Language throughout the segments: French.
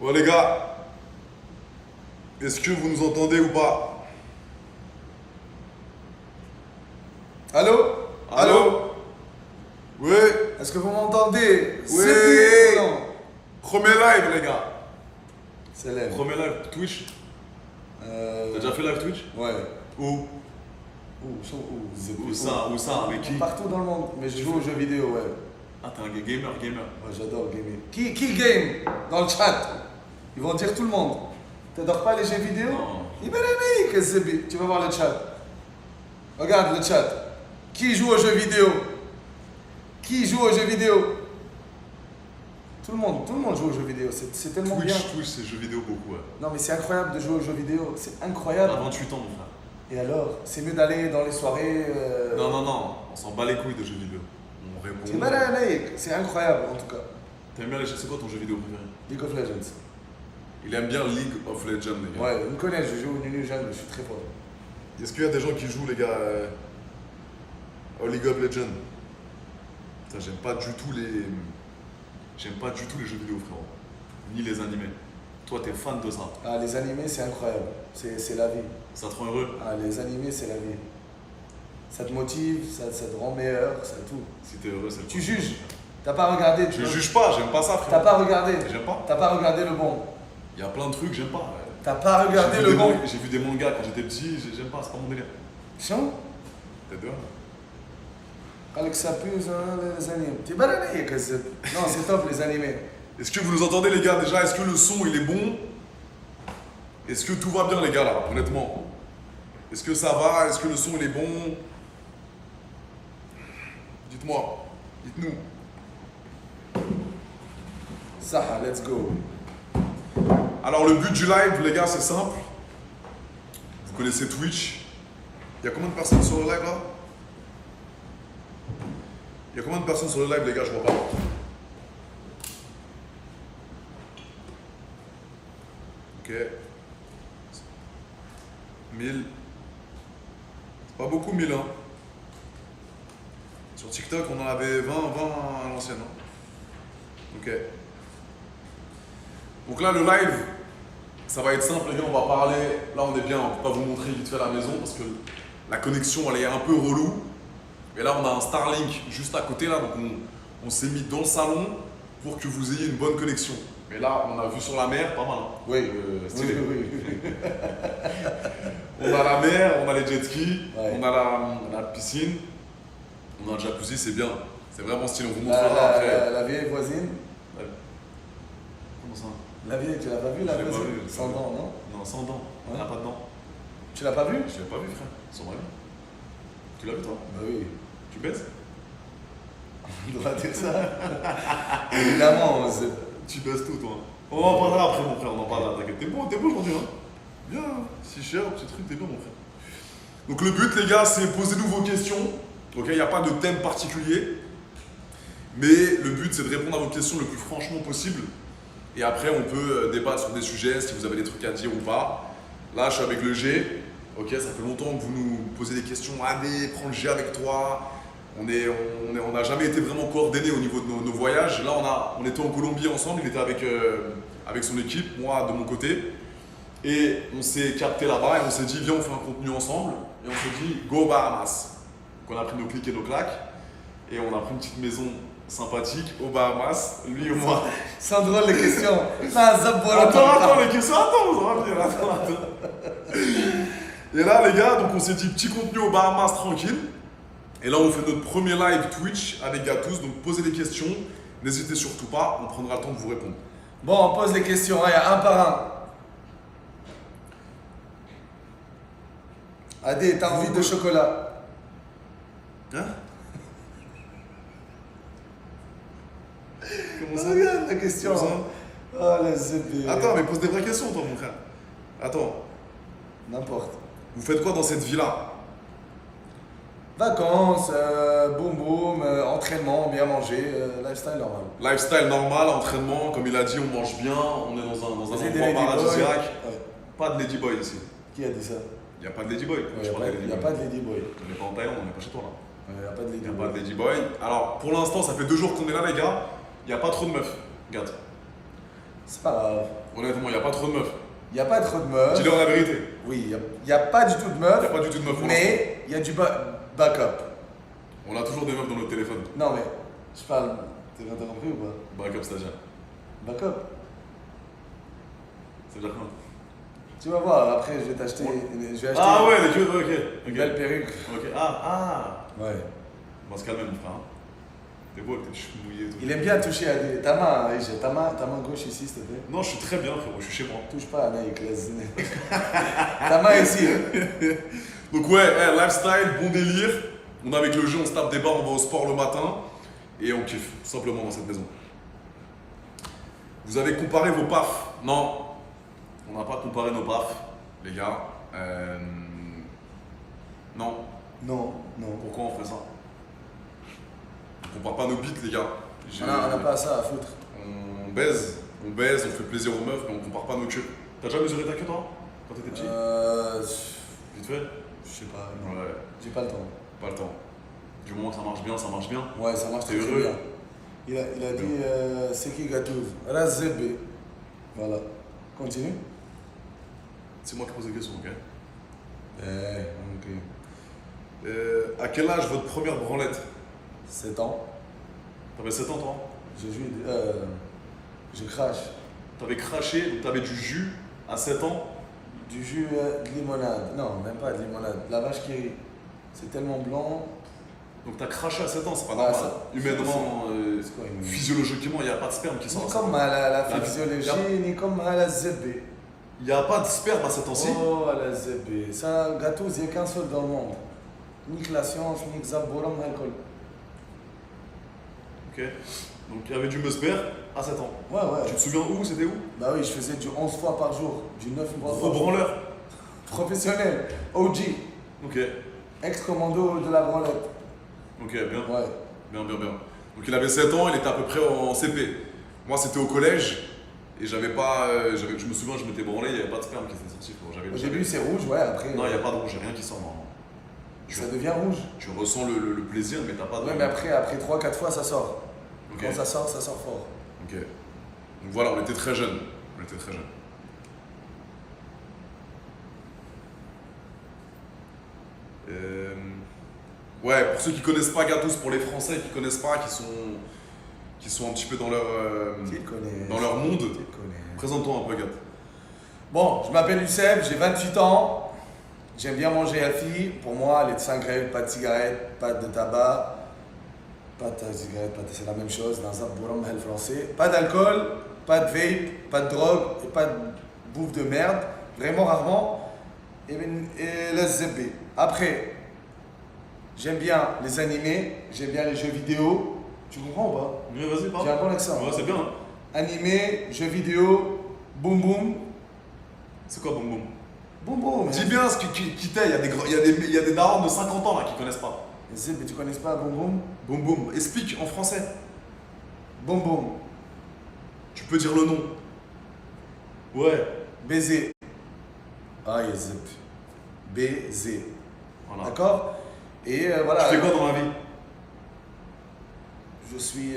Bon les gars, est-ce que vous nous entendez ou pas? Allô? Allô? Oui? Est-ce que vous m'entendez? Oui. C'est non. Premier live les gars. C'est l'air. Premier live Twitch. T'as déjà fait live Twitch? Ouais. Où? Où Où ça? Avec qui? Partout dans le monde. Mais je joue aux jeux vidéo, ouais. Ah t'es un gamer. Ouais, j'adore gamer. Qui game? Dans le chat. Ils vont dire tout le monde. T'adores pas les jeux vidéo? Non. Tu vas voir le chat. Regarde le chat. Qui joue aux jeux vidéo? Qui joue aux jeux vidéo? Tout le monde joue aux jeux vidéo. C'est tellement bien. Twitch c'est jeux vidéo beaucoup ouais. Non mais c'est incroyable de jouer aux jeux vidéo. C'est incroyable. T'as 28 ans mon frère. Et alors? C'est mieux d'aller dans les soirées. Non, on s'en bat les couilles de jeux vidéo. On C'est répond. malade, c'est incroyable en tout cas. T'aimes bien c'est quoi ton jeu vidéo préféré? League of Legends. Il aime bien League of Legends les gars. Ouais, vous me connaissez, je joue au Nunu jeune, je suis très fort. Est-ce qu'il y a des gens qui jouent les gars au League of Legends? Putain, j'aime pas du tout les jeux vidéo frérot. Ni les animés. Toi t'es fan de ça. Ah, les animés, c'est incroyable. C'est la vie. Ça te rend heureux? Ah, les animés, c'est la vie. Ça te motive, ça te rend meilleur, ça tout. Si t'es heureux, c'est le Tu principal. juges. T'as pas regardé. Je juge pas, j'aime pas ça frérot. T'as pas regardé. J'aime pas. T'as pas regardé le bon. Il y a plein de trucs, j'aime pas. Ouais. T'as pas regardé le bon. J'ai vu des mangas quand j'étais petit, j'aime pas, c'est pas mon délire. Chiant. T'es dehors? Alex s'appuie les animés. T'es balané, كذاب. Non, c'est top les animés. Est-ce que vous nous entendez les gars déjà? Est-ce que le son il est bon? Est-ce que tout va bien les gars là, honnêtement? Est-ce que ça va? Est-ce que le son il est bon? Dites-moi, dites-nous. Ça, let's go. Alors le but du live les gars c'est simple. Vous connaissez Twitch. Il y a combien de personnes sur le live là? Il y a combien de personnes sur le live les gars? Je vois pas. Ok. 1000. C'est pas beaucoup 1000 hein. Sur TikTok on en avait 20 à l'ancienne. Hein. Ok. Donc là le live, ça va être simple les gars, on va parler. Là on est bien, on peut pas vous montrer vite fait la maison parce que la connexion elle est un peu relou. Et là on a un Starlink juste à côté là, donc on s'est mis dans le salon pour que vous ayez une bonne connexion. Mais là on a vu sur la mer, pas mal. Hein. Oui, stylé. oui. On a la mer, on a les jet skis, Ouais. on a la piscine, on a un jacuzzi, c'est bien. C'est vraiment stylé, on vous montrera après. La vieille voisine. Comment ça? La vieille, tu l'as pas vue la Je l'ai pas voisine? vue, Sans dents, non? Non, sans dents. Ouais. Elle n'a pas de dents. Tu l'as pas vue? Je l'ai pas vu frère, sans vrai. Tu l'as vu toi? Bah oui. Tu baises? On doit dire ça. Évidemment, Tu baisses tout toi. On en parlera après mon frère, on en parlera, t'inquiète. T'es beau aujourd'hui hein. Bien, si cher, petit truc, t'es bien mon frère. Donc le but les gars, c'est posez-nous vos questions. Ok, il n'y a pas de thème particulier. Mais le but c'est de répondre à vos questions le plus franchement possible. Et après on peut débattre sur des sujets, si vous avez des trucs à dire ou pas. Là je suis avec le G. Ok, ça fait longtemps que vous nous posez des questions. Allez, prends le G avec toi. On n'a jamais été vraiment coordonnés au niveau de nos voyages. Là on était en Colombie ensemble, il était avec son équipe, moi de mon côté. Et on s'est capté là-bas et on s'est dit viens on fait un contenu ensemble. Et on s'est dit go Bahamas. Donc on a pris nos clics et nos claques. Et on a pris une petite maison sympathique aux Bahamas, lui et moi. sans drôle les questions. Attends, les questions, attends, ça va venir, attends. Et là, les gars, donc on s'est dit petit contenu aux Bahamas tranquille. Et là, on fait notre premier live Twitch avec Gatous. Donc posez des questions, n'hésitez surtout pas, on prendra le temps de vous répondre. Bon, on pose les questions, il y a un par un. Adé, t'as envie de chocolat? Hein? Comment ça? Regarde la question. Comment ça? Oh la zébé. Attends, mais pose des vraies questions, toi, mon frère. Attends, N'importe. vous faites quoi dans cette vie-là? Vacances, boum boum, entraînement, bien manger, lifestyle normal. Lifestyle normal, entraînement, comme il a dit, on mange bien, on est dans un Vous êtes des endroit ladyboys. paradisiaque. Ouais. Pas de ladyboy ici. Qui a dit ça? Il n'y a pas de ladyboy. Il n'y a pas de ladyboy. On n'est pas en Thaïlande, on n'est pas chez toi là. Il n'y a pas de Il n'y a ladyboy. pas de ladyboy. Alors, pour l'instant, ça fait 2 jours qu'on est là, les gars. Il n'y a pas trop de meufs. Regarde. C'est pas grave. Honnêtement, il n'y a pas trop de meufs. Il n'y a pas trop de meufs. Dis-leur la vérité. Oui, il n'y a pas du tout de meufs. Il n'y a pas du tout de meufs pour l'instant. Mais il y a du backup. On a toujours des meufs dans notre téléphone. Non, mais je parle. T'as compris ou pas? Backup, c'est-à-dire. Backup. C'est-à-dire quoi? Tu vas voir, après je vais t'acheter. Je vais acheter Ah ouais, les queues, ok. une Ok. belle perruque. Ok. Ah. Ouais. On va se calmer, mon frère. hein. T'es beau avec tes cheveux mouillés et tout. Il aime bien toucher à des. Ta main, Aïcha, ta main gauche ici, s'il te plaît. Non, je suis très bien, frérot. Je suis chez moi. Touche pas à Naïk, laisse. Ta main ici. Donc ouais, lifestyle, bon délire. On est avec le jeu, on se tape des barres, on va au sport le matin. Et on kiffe, tout simplement, dans cette maison. Vous avez comparé vos pafs? Non. On n'a pas comparé nos pafs, les gars. Non. Non, non. Pourquoi on fait ça? On compare pas nos bites, les gars. On n'a pas ça à foutre. On baise, on fait plaisir aux meufs, mais on compare pas nos queues. T'as déjà mesuré ta queue, toi? Quand t'étais petit? Vite fait? Je sais pas, non. Ouais, J'ai pas le temps. pas le temps. Du moment que ça marche bien, ça marche bien. Ouais, ça marche T'es très heureux? bien. Il a dit c'est qui gâteuse? Razébé. Voilà. Continue. C'est moi qui pose des questions, ok? Ok. À quel âge votre première branlette? 7 ans. T'avais 7 ans, toi? Je crache. T'avais craché, donc t'avais du jus à 7 ans? Du jus de limonade. Non, même pas de limonade. La vache qui rit. C'est tellement blanc. Donc t'as craché à 7 ans, c'est pas Ouais, normal. ça- Humainement, C'est quoi une... physiologiquement, il n'y a pas de sperme qui sort. Ni à 7 ans. comme à la La- physiologie, ni comme à la zébé. Il n'y a pas de sperme à 7 ans, si? Oh, à la zébé. Ça, gâteuse, il n'y a qu'un seul dans le monde. Ni que la science, ni que Zaboram, alcool. Ok. Donc il y avait du musper à 7 ans. Ouais, ouais. Tu te souviens où? C'était où? Bah oui, je faisais du 11 fois par jour, du 9 fois Gros par jour. branleur. Professionnel, OG, Ok. ex-commando de la branlette. Ok, bien. Ouais. Bien. Donc il avait 7 ans, il était à peu près en CP. Moi c'était au collège et j'avais pas. Je me souviens, je m'étais branlé, il n'y avait pas de sperme qui était sorti. Au début, c'est rouge, ouais, après. Non, il n'y a pas de rouge, il n'y a rien qui sort normalement. Ça devient rouge. Tu ressens le plaisir, mais t'as pas de. Ouais, mais après 3-4 fois, ça sort. Ok. Quand ça sort fort. Ok. Donc voilà, on était très jeunes. On était très jeunes. Ouais, pour ceux qui connaissent pas Gatos, pour les Français qui connaissent pas, qui sont un petit peu dans leur, Tu le connais. dans leur monde, Tu le connais. présente-toi un peu, Gat. Bon, je m'appelle Youssef, j'ai 28 ans. J'aime bien manger healthy. Pour moi, les 5 règles, pas de cigarette, pas de tabac. Pas de cigarette, c'est la même chose dans un bourram le français. Pas d'alcool, pas de vape, pas de drogue et pas de bouffe de merde. Vraiment rarement. Et le zébé. Après, j'aime bien les animés, j'aime bien les jeux vidéo. Tu comprends ou pas? Mais vas-y, parle. J'ai un bon accent. Ouais, c'est bien. Hein. Animé, jeux vidéo, boum boum. C'est quoi, Boum Boum? Boum boum. Dis bien ce qui t'est, il y a des darons de 50 ans là qui connaissent pas. Zébé, tu connais pas boum boum? Boum Boum, explique en français. Boum boum. Tu peux dire le nom. Ouais. Baiser. Ah, il y a zip. Baiser. Voilà. D'accord? Et voilà. Tu fais quoi dans la vie? Je suis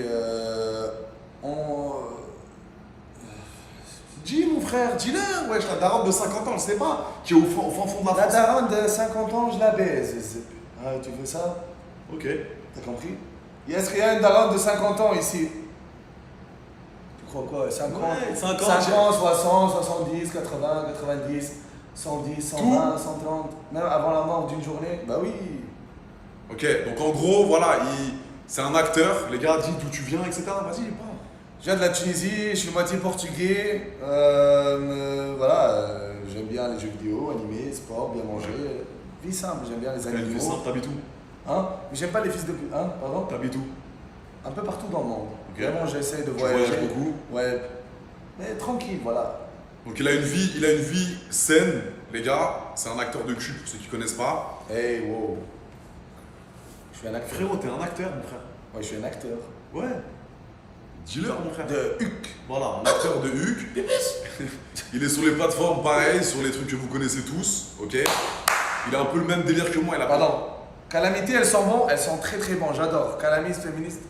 Dis mon frère, dis-le, wesh, la daronne de 50 ans, je sais pas, qui est au fond de la La France. daronne de 50 ans, je la baise. zip. Ah, tu veux ça? Ok. T'as compris? Est-ce qu'il y a une daronne de 50 ans ici? Tu crois quoi? 50? Ouais, 50, 50, 60, 70, 80, 90, 110, 120, 130. Même avant la mort d'une journée? Bah oui. Ok, donc en gros, voilà, c'est un acteur, les gars, dis d'où tu viens, etc. Vas-y, parle. Je viens de la Tunisie, je suis moitié portugais. J'aime bien les jeux vidéo, animés, sport, bien manger. Vie simple, j'aime bien les T'as une vie animaux. simple, t'habites où? Hein? Mais j'aime pas les fils de pute. Hein? Pardon? T'habites où? Un peu partout dans le monde. Ok. Vraiment, j'essaie de Tu voyager. voyages beaucoup. Ouais. Mais tranquille, voilà. Donc il a une vie saine, les gars, c'est un acteur de cul pour ceux qui connaissent pas. Hey, wow. Je suis un acteur. Frérot, t'es un acteur, mon frère. Ouais, je suis un acteur. Ouais. Dis-leur, mon frère. De Huc. Voilà, un acteur de Huc. Il est sur les plateformes pareil, sur les trucs que vous connaissez tous, ok. Il a un peu le même délire que moi. Il a Pardon. Calamité, elles sont bonnes, elles sont très très bonnes, j'adore. Calamiste, féministe,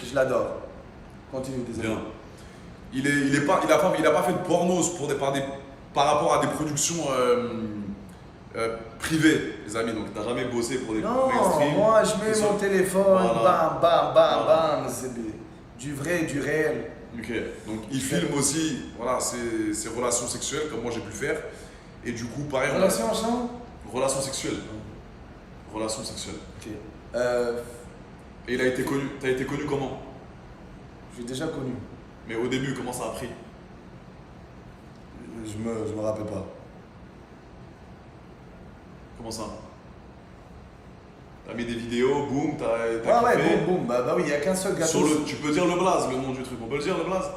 je l'adore. Continue, désolé. Bien. il a pas fait de pornos par rapport à des productions privées, les amis. Donc, t'as jamais bossé pour des Non, mainstream. moi je mets C'est mon ça. téléphone, Voilà. bam, bam, bam, Voilà. bam, Zébé. Du vrai, du réel. Ok. Donc, il filme aussi, voilà, ses relations sexuelles, comme moi j'ai pu le faire. Et du coup, pareil, Relation ensemble? relations sexuelles. Relations sexuelles. Ok. Et il a été connu. T'as été connu comment? J'ai déjà connu. Mais au début, comment ça a pris? Je me rappelle pas. Comment ça? T'as mis des vidéos, boum, t'as Ah ouais, kiffé. boum, boum. Bah oui, il n'y a qu'un seul gâteau. Sur le, tu peux dire le blaze, le nom du truc. On peut le dire, le blaze?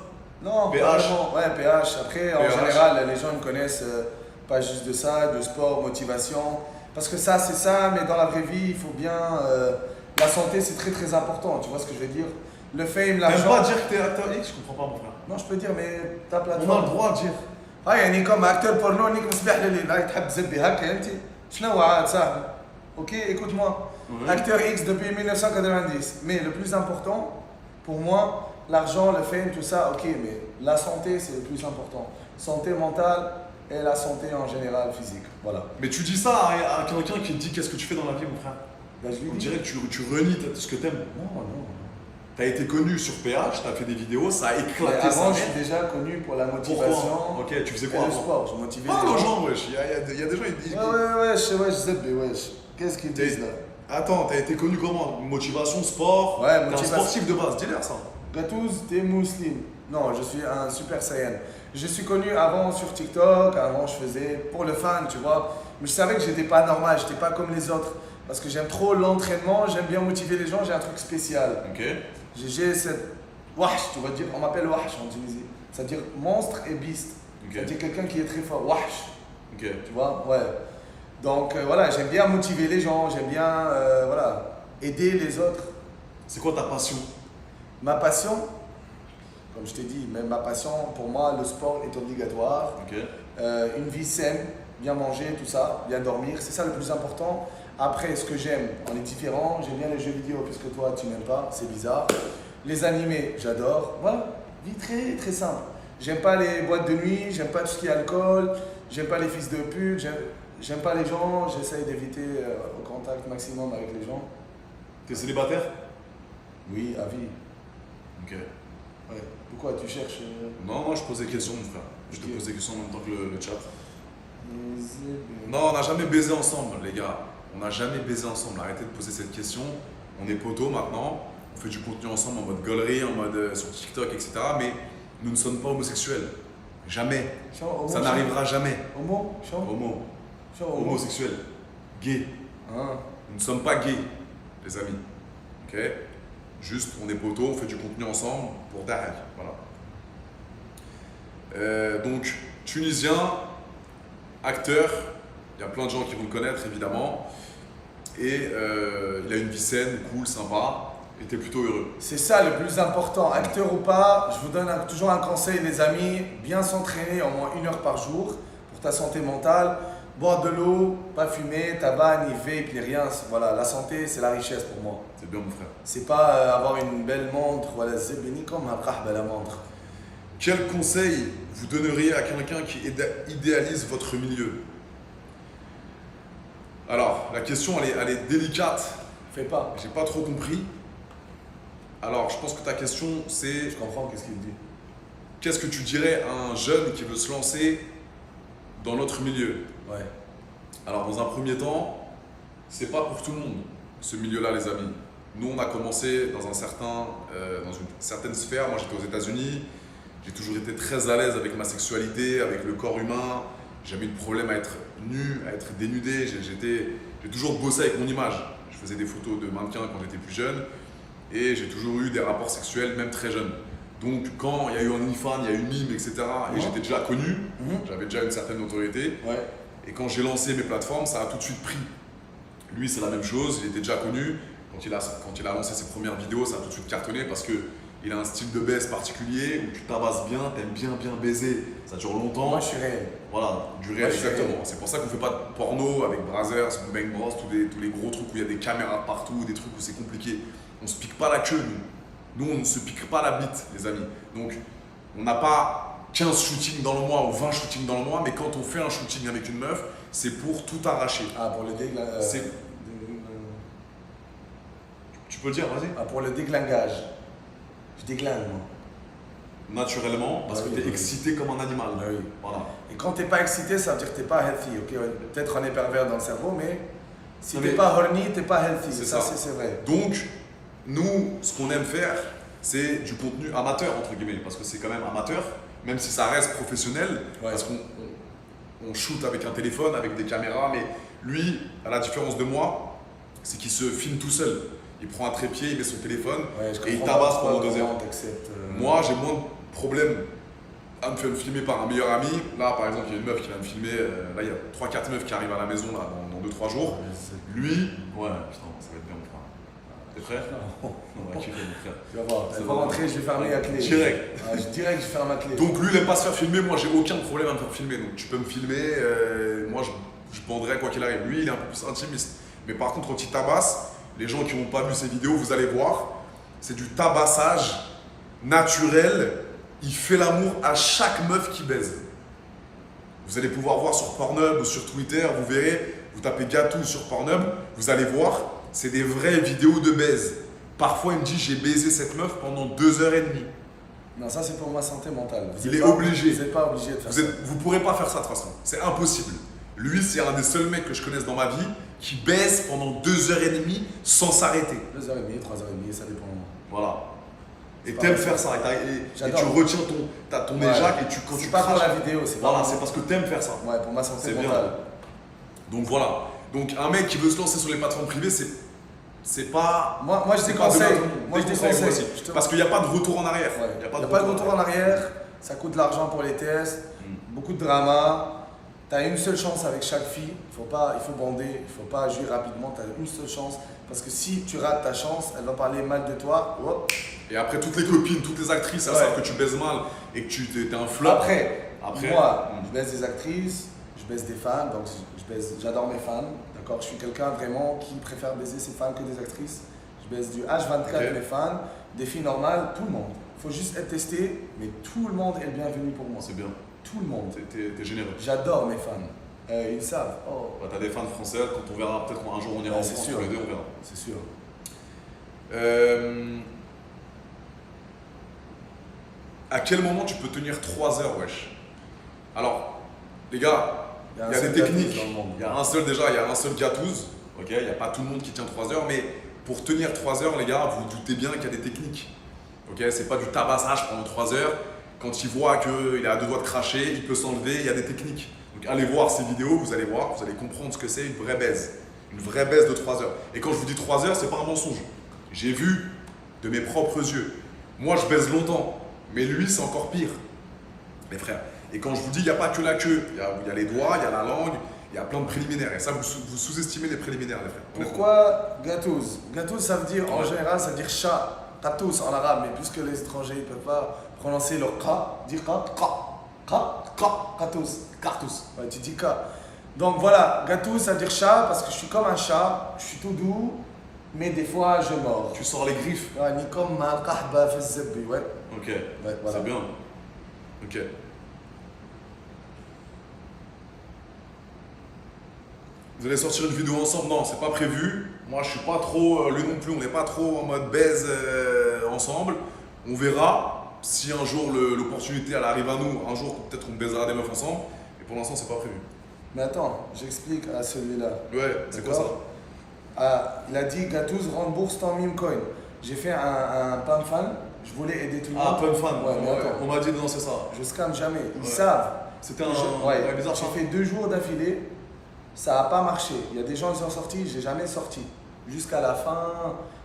Non, PH. pas vraiment. Ouais, PH. Après, en PH. général, les gens me connaissent pas juste de ça, de sport, motivation. Parce que ça, c'est ça, mais dans la vraie vie, il faut bien. La santé, c'est très très important. Tu vois ce que je veux dire? Le fame, T'aimes l'argent. pas dire que t'es acteur X? Je comprends pas, mon frère. Non, je peux dire, mais ta On a plateforme. le droit de dire. اه يعني كوم اكتور بورنو نيك مصباح لليل هاي تحب تزبي هكا انت شنو عاد صاحبي اوكي écoute moi Ouais. acteur X depuis 1990 mais le plus important pour moi l'argent le fame tout ça ok mais la santé c'est le plus important santé mentale et la santé en général physique voilà Mais tu dis ça à quelqu'un qui te dit qu'est-ce que tu fais dans la vie, mon frère. ben, je lui On dis dirait que tu renies ce que t'aimes. non T'as été connu sur PH, t'as fait des vidéos, ça a mais éclaté sa avant je mère. suis déjà connu pour la motivation Pourquoi? Ok, tu faisais et quoi le avant? sport je motivais Parle les aux gens gens, wesh. Il y a des gens, ils disent. ouais je zebbi wesh qu'est-ce qu'ils disent là Attends, t'as été connu comment? Motivation, sport? Ouais, T'es un motivation. sportif de base, dis-leur ça. Gatouz, t'es musulman. Non, je suis un super saiyan. Je suis connu avant sur TikTok, avant je faisais pour le fan, tu vois. Mais je savais que j'étais pas normal, j'étais pas comme les autres. Parce que j'aime trop l'entraînement, j'aime bien motiver les gens, j'ai un truc spécial. Ok. J'ai cette wahsh, tu vas dire, on m'appelle wahsh en Tunisie. C'est-à-dire monstre et beast. Ok. C'est-à-dire quelqu'un qui est très fort, wahsh. Ok. Tu vois, ouais. Donc voilà, j'aime bien motiver les gens, j'aime bien voilà, aider les autres. C'est quoi ta passion? Ma passion, comme je t'ai dit, même ma passion, pour moi, le sport est obligatoire. Ok. Une vie saine, bien manger, tout ça, bien dormir, c'est ça le plus important. Après, ce que j'aime, on est différent. J'aime bien les jeux vidéo, puisque toi, tu n'aimes pas, c'est bizarre. Les animés, j'adore. Voilà, vie très très simple. J'aime pas les boîtes de nuit, j'aime pas tout ce qui est alcool, j'aime pas les fils de pute, j'aime pas les gens, j'essaye d'éviter au contact maximum avec les gens. T'es célibataire? Oui, à vie. Ok. Ouais. Pourquoi tu cherches Non, non, je pose des questions, mon frère. Je te Ok. pose des questions en même temps que le chat. Non, Non, on n'a jamais baisé ensemble, les gars. On n'a jamais baisé ensemble. Arrêtez de poser cette question. On est potos maintenant. On fait du contenu ensemble en mode gaulerie, en mode sur TikTok, etc. Mais nous ne sommes pas homosexuels. Jamais. Ça n'arrivera jamais. Homo Homo. Homo. Homosexuel. Gay. Hein. Nous ne sommes pas gays, les amis. Ok? Juste, on est potos, on fait du contenu ensemble pour Dahaj. Voilà. Donc, Tunisien, acteur, il y a plein de gens qui vont le connaître évidemment. Et il a une vie saine, cool, sympa. Et t'es plutôt heureux. C'est ça le plus important, acteur ou pas, je vous donne toujours un conseil les amis, bien s'entraîner au moins 1 heure par jour pour ta santé mentale, boire de l'eau, pas fumer, tabac, ni vape, ni rien, voilà, la santé c'est la richesse pour moi. C'est bien, mon frère. C'est pas avoir une belle montre, voilà, zebeni comme un brah la montre. Quel conseil vous donneriez à quelqu'un qui idéalise votre milieu? Alors, la question elle est délicate. Fais pas, J'ai pas trop compris. Alors, je pense que ta question c'est je comprends qu'est-ce qu'il dit. qu'est-ce que tu dirais à un jeune qui veut se lancer dans notre milieu? Ouais. Alors, dans un premier temps, c'est pas pour tout le monde, ce milieu-là, les amis. Nous, on a commencé dans dans une certaine sphère. Moi, j'étais aux États-Unis. J'ai toujours été très à l'aise avec ma sexualité, avec le corps humain. J'ai jamais eu de problème à être nu, à être dénudé. J'ai toujours bossé avec mon image. Je faisais des photos de mannequins quand j'étais plus jeune. Et j'ai toujours eu des rapports sexuels, même très jeune. Donc, quand il y a eu OnlyFans, il y a eu Mime, etc., et Ouais. j'étais déjà connu, Mhm. j'avais déjà une certaine notoriété. Ouais. Et quand j'ai lancé mes plateformes, ça a tout de suite pris. Lui, c'est la même chose, il était déjà connu. Quand il a lancé ses premières vidéos, ça a tout de suite cartonné parce qu'il a un style de baisse particulier où tu tabasses bien, t'aimes bien baiser. Ça dure longtemps. Moi je suis réel. Voilà, du réel, Moi, je suis exactement. réel. C'est pour ça qu'on fait pas de porno avec Brazzers, Bang Bros, tous les gros trucs où il y a des caméras partout, des trucs où c'est compliqué. On se pique pas la queue, nous. Nous, on ne se pique pas la bite, les amis. Donc, on n'a pas 15 shootings dans le mois ou 20 shootings dans le mois, mais quand on fait un shooting avec une meuf, c'est pour tout arracher. Ah, pour le Tu peux le dire, vas-y. pour le déglingage. Je déglingue, moi. Naturellement, parce que tu es excité comme un animal. Ah oui. Voilà. Et quand t'es pas excité, ça veut dire que t'es pas healthy. Ok, peut-être on est pervers dans le cerveau, mais si Non, t'es mais- pas horny, t'es pas healthy. C'est Ça, ça. c'est vrai. Donc, nous, ce qu'on aime faire, c'est du contenu amateur, entre guillemets, parce que c'est quand même amateur, même si ça reste professionnel, Ouais. parce qu'on shoot avec un téléphone, avec des caméras, mais lui, à la différence de moi, c'est qu'il se filme tout seul. Il prend un trépied, il met son téléphone, Ouais, je et il comprends tabasse pas pendant 2 comment heures. t'acceptes, Moi, j'ai moins de problèmes à me faire filmer par un meilleur ami. Là, par exemple, il y a une meuf qui vient me filmer. Là, il y a 3-4 meufs qui arrivent à la maison là, dans 2-3 jours. Lui, ouais, putain, ça va être bien, mon frère. T'es prêt? On va kiffer, mon frère. Tu vas voir, Ça elle va. va rentrer, je vais fermer la clé. Direct. Ah, direct, je ferme ma clé. Donc, lui, il aime pas se faire filmer. Moi, j'ai aucun problème à me faire filmer. Donc, tu peux me filmer. Moi, je banderai quoi qu'il arrive. Lui, il est un peu plus intimiste. Mais par contre, quand il tabasse, les gens qui n'ont pas vu ses vidéos, vous allez voir, c'est du tabassage naturel. Il fait l'amour à chaque meuf qui baise. Vous allez pouvoir voir sur Pornhub ou sur Twitter, vous verrez, vous tapez Gatou sur Pornhub, vous allez voir, c'est des vraies vidéos de baise. Parfois, il me dit, j'ai baisé cette meuf pendant 2h30. Non, ça c'est pour ma santé mentale. Il est obligé. Vous n'êtes pas obligé de faire ça. Vous pourrez pas faire ça de toute façon, c'est impossible. Lui, c'est un des seuls mecs que je connaisse dans ma vie qui baise pendant 2h30 sans s'arrêter. 2h30, 3h30, ça dépend. Voilà. Et C'est t'aimes pas faire ça. Et J'adore. tu retiens ton Ouais. éjac et quand tu C'est pas pour craches. la vidéo, c'est Voilà, pas. c'est parce que t'aimes faire ça. Ouais, pour ma santé C'est bien. mentale. Donc voilà. Donc un mec qui veut se lancer sur les plateformes privées, c'est pas. Moi je c'est pas déconseille. donné à tout le monde. Moi je Déconseille, déconseille. moi aussi. Je te- Parce qu'il n'y a pas de retour en arrière. Ouais. Il Il n'y a pas de retour en arrière, ça coûte de l'argent pour les tests, beaucoup de drama. Tu as une seule chance avec chaque fille, il faut bander, il ne faut pas agir rapidement, tu as une seule chance. Parce que si tu rates ta chance, elle va parler mal de toi. Hop. Et après, toutes les copines, toutes les actrices, elles Ouais. savent que tu baises mal et que tu t'es un flop. Après, moi, hmm. je baisse des actrices, je baisse des fans, donc j'adore mes fans. D'accord, je suis quelqu'un vraiment qui préfère baiser ses fans que des actrices. Je baisse du H24 Ok. mes fans, des filles normales, tout le monde. Il faut juste être testé, mais tout le monde est le bienvenu pour moi. C'est bien. Tout le monde. T'es généreux. J'adore mes fans. Ils savent. Oh, Bah, t'as des fans français, quand on verra, peut-être un jour on ira Ouais, en c'est France sûr. tous les deux, on verra. c'est sûr. À quel moment tu peux tenir 3 heures, wesh? Alors, les gars, il y a seul des techniques. Gatouze dans le monde. Il y a un seul déjà, il y a un seul Gatouze. Ok, il n'y a pas tout le monde qui tient 3 heures, mais pour tenir 3 heures, les gars, vous doutez bien qu'il y a des techniques. Ok, c'est pas du tabassage pendant 3 heures. Quand il voit qu'il est à 2 doigts de cracher, il peut s'enlever, il y a des techniques. Donc allez voir ces vidéos, vous allez voir, vous allez comprendre ce que c'est une vraie baise. Une vraie baise de 3 heures. Et quand je vous dis 3 heures, c'est pas un mensonge. J'ai vu de mes propres yeux. Moi, je baise longtemps, mais lui, c'est encore pire. Les frères. Et quand je vous dis, il n'y a pas que la queue, il y a les doigts, il y a la langue, il y a plein de préliminaires. Et ça, vous sous-estimez les préliminaires, les frères. Pourquoi gatouz? Gatouz, ça veut dire, en général, ça veut dire chat. Gatouz en arabe, mais puisque les étrangers ne peuvent pas prononcer leur ka, dire gatouz. Cartous. Ouais, tu dis ka. Donc voilà, gatouz, ça veut dire chat, parce que je suis comme un chat, je suis tout doux, mais des fois, je mords. Tu sors les griffes. Ouais, ni comme ma kahba fi zebbi, ouais. Ok. Ouais, voilà. C'est bien. Ok. Vous allez sortir une vidéo ensemble? Non, c'est pas prévu. Moi, je suis pas trop, lui non plus, on n'est pas trop en mode baise ensemble. On verra si un jour l'opportunité elle arrive à nous. Un jour, peut-être on baisera des meufs ensemble. Et pour l'instant, c'est pas prévu. Mais attends, j'explique à celui-là. Ouais, c'est quoi ça? D'accord. Il a dit Gatouz rembourse ton meme coin. J'ai fait un pam fan, je voulais aider tout le monde. Ah, plein fan. Ouais, mais attends, On m'a dit non, c'est ça. je scamme jamais. Ils Ouais. savent. C'était Ouais, bizarre ça. j'ai fait 2 jours d'affilée, ça n'a pas marché. Il y a des gens qui sont sortis, j'ai jamais sorti. Jusqu'à la fin,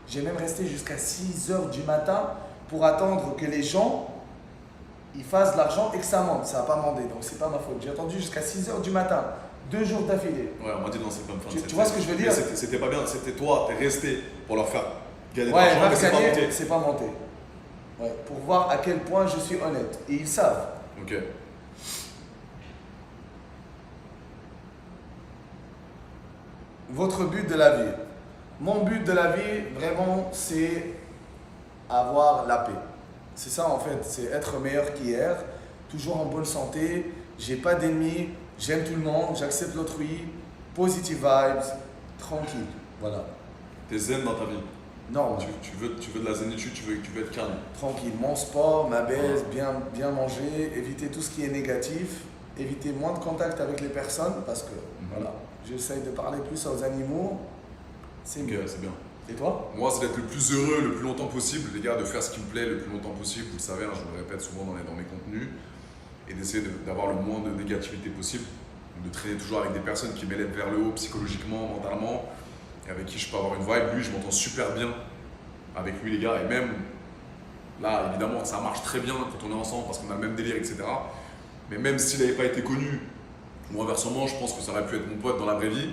j'ai même resté jusqu'à 6h du matin pour attendre que les gens ils fassent de l'argent et que ça monte. Ça n'a pas mandé, donc c'est pas ma faute. J'ai attendu jusqu'à 6h du matin, 2 jours d'affilée. Ouais, on m'a dit non, c'est plein fan. Tu vois ce que je veux dire? C'était pas bien. C'était toi, t'es resté pour leur faire gagner de Ouais, l'argent, mais va c'est pas gagner, monté. c'est pas monté. Ouais, pour voir à quel point je suis honnête. Et ils savent. Ok. Votre but de la vie. Mon but de la vie, vraiment, c'est avoir la paix. C'est ça en fait, c'est être meilleur qu'hier, toujours en bonne santé, j'ai pas d'ennemis, j'aime tout le monde, j'accepte l'autrui, positive vibes, tranquille, voilà. T'es zen dans ta vie. Non, Tu veux de la zénitude, tu veux être calme. tranquille, mon sport, ma baisse, bien manger, éviter tout ce qui est négatif, éviter moins de contact avec les personnes parce que voilà, j'essaye de parler plus aux animaux, c'est Ok, mieux. c'est bien. Et toi? Moi, c'est d'être le plus heureux le plus longtemps possible, les gars, de faire ce qui me plaît le plus longtemps possible. Vous le savez, hein, je le répète souvent dans mes contenus, et d'essayer d'avoir le moins de négativité possible, de traîner toujours avec des personnes qui m'élèvent vers le haut psychologiquement, mentalement, et avec qui je peux avoir une vibe. Lui, je m'entends super bien avec lui, les gars, et même là, évidemment, ça marche très bien quand on est ensemble parce qu'on a le même délire, etc. Mais même s'il n'avait pas été connu, ou inversement, je pense que ça aurait pu être mon pote dans la vraie vie,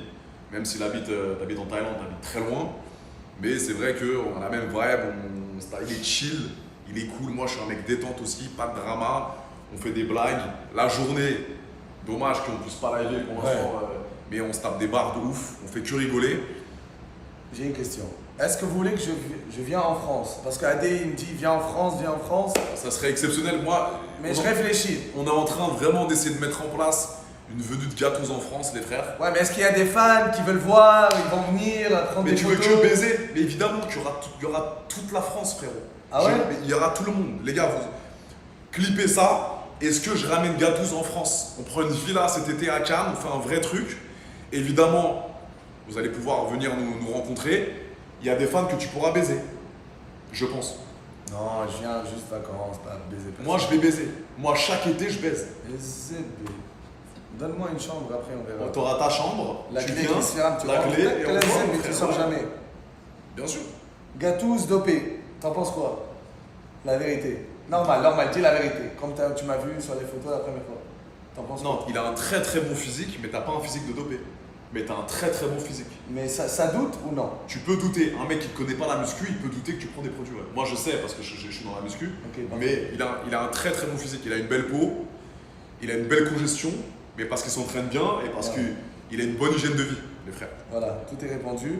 même s'il habite en Thaïlande, habite très loin. Mais c'est vrai qu'on a la même vibe, il est chill, il est cool. Moi, je suis un mec détente aussi, pas de drama. On fait des blagues. La journée, dommage qu'on ne puisse pas liver pour l'instant, mais on se tape des barres de ouf. On fait que rigoler. J'ai une question. Est-ce que vous voulez que je vienne en France? Parce qu'Adé, il me dit viens en France, viens en France. Ça serait exceptionnel. Moi, Mais je réfléchis. On est en train vraiment d'essayer de mettre en place une venue de gâteaux en France, les frères. Ouais, mais est-ce qu'il y a des fans qui veulent voir, ils vont venir, prendre Mais des tu veux photos? que baiser? Mais évidemment qu'il y aura toute la France, frérot. Ah ouais? Il y aura tout le monde. Les gars, vous clippez ça. Est-ce que je ramène Gatouz en France? On prend une villa cet été à Cannes, on fait un vrai truc. Évidemment, vous allez pouvoir venir nous rencontrer. Il y a des fans que tu pourras baiser, je pense. Non, je viens juste vacances, pas baiser personne. Moi, je vais baiser. Moi, chaque été, je baise. ZB. Donne-moi une chambre, après on verra. Tu auras ta chambre, La tu clé viens, qui se ferme, tu la rentres, clé, tac, et on la voit, ZB, mais tu frère, sors ouais. jamais. Bien sûr. Gatouz dopé, t'en penses quoi? La vérité. Normal, dis la vérité. Comme tu m'as vu sur les photos la première fois. T'en penses Non, quoi? il a un très très bon physique, mais t'as pas un physique de dopé. Mais t'as un très très bon physique. Mais ça doute ou non? Tu peux douter. Un mec qui ne connaît pas la muscu, il peut douter que tu prends des produits. Ouais. Moi, je sais parce que je suis dans la muscu. Ok, bon. Mais il a un très très bon physique. Il a une belle peau, il a une belle congestion, mais parce qu'il s'entraîne bien et parce Ouais. qu'il a une bonne hygiène de vie, les frères. Voilà, tout est répondu.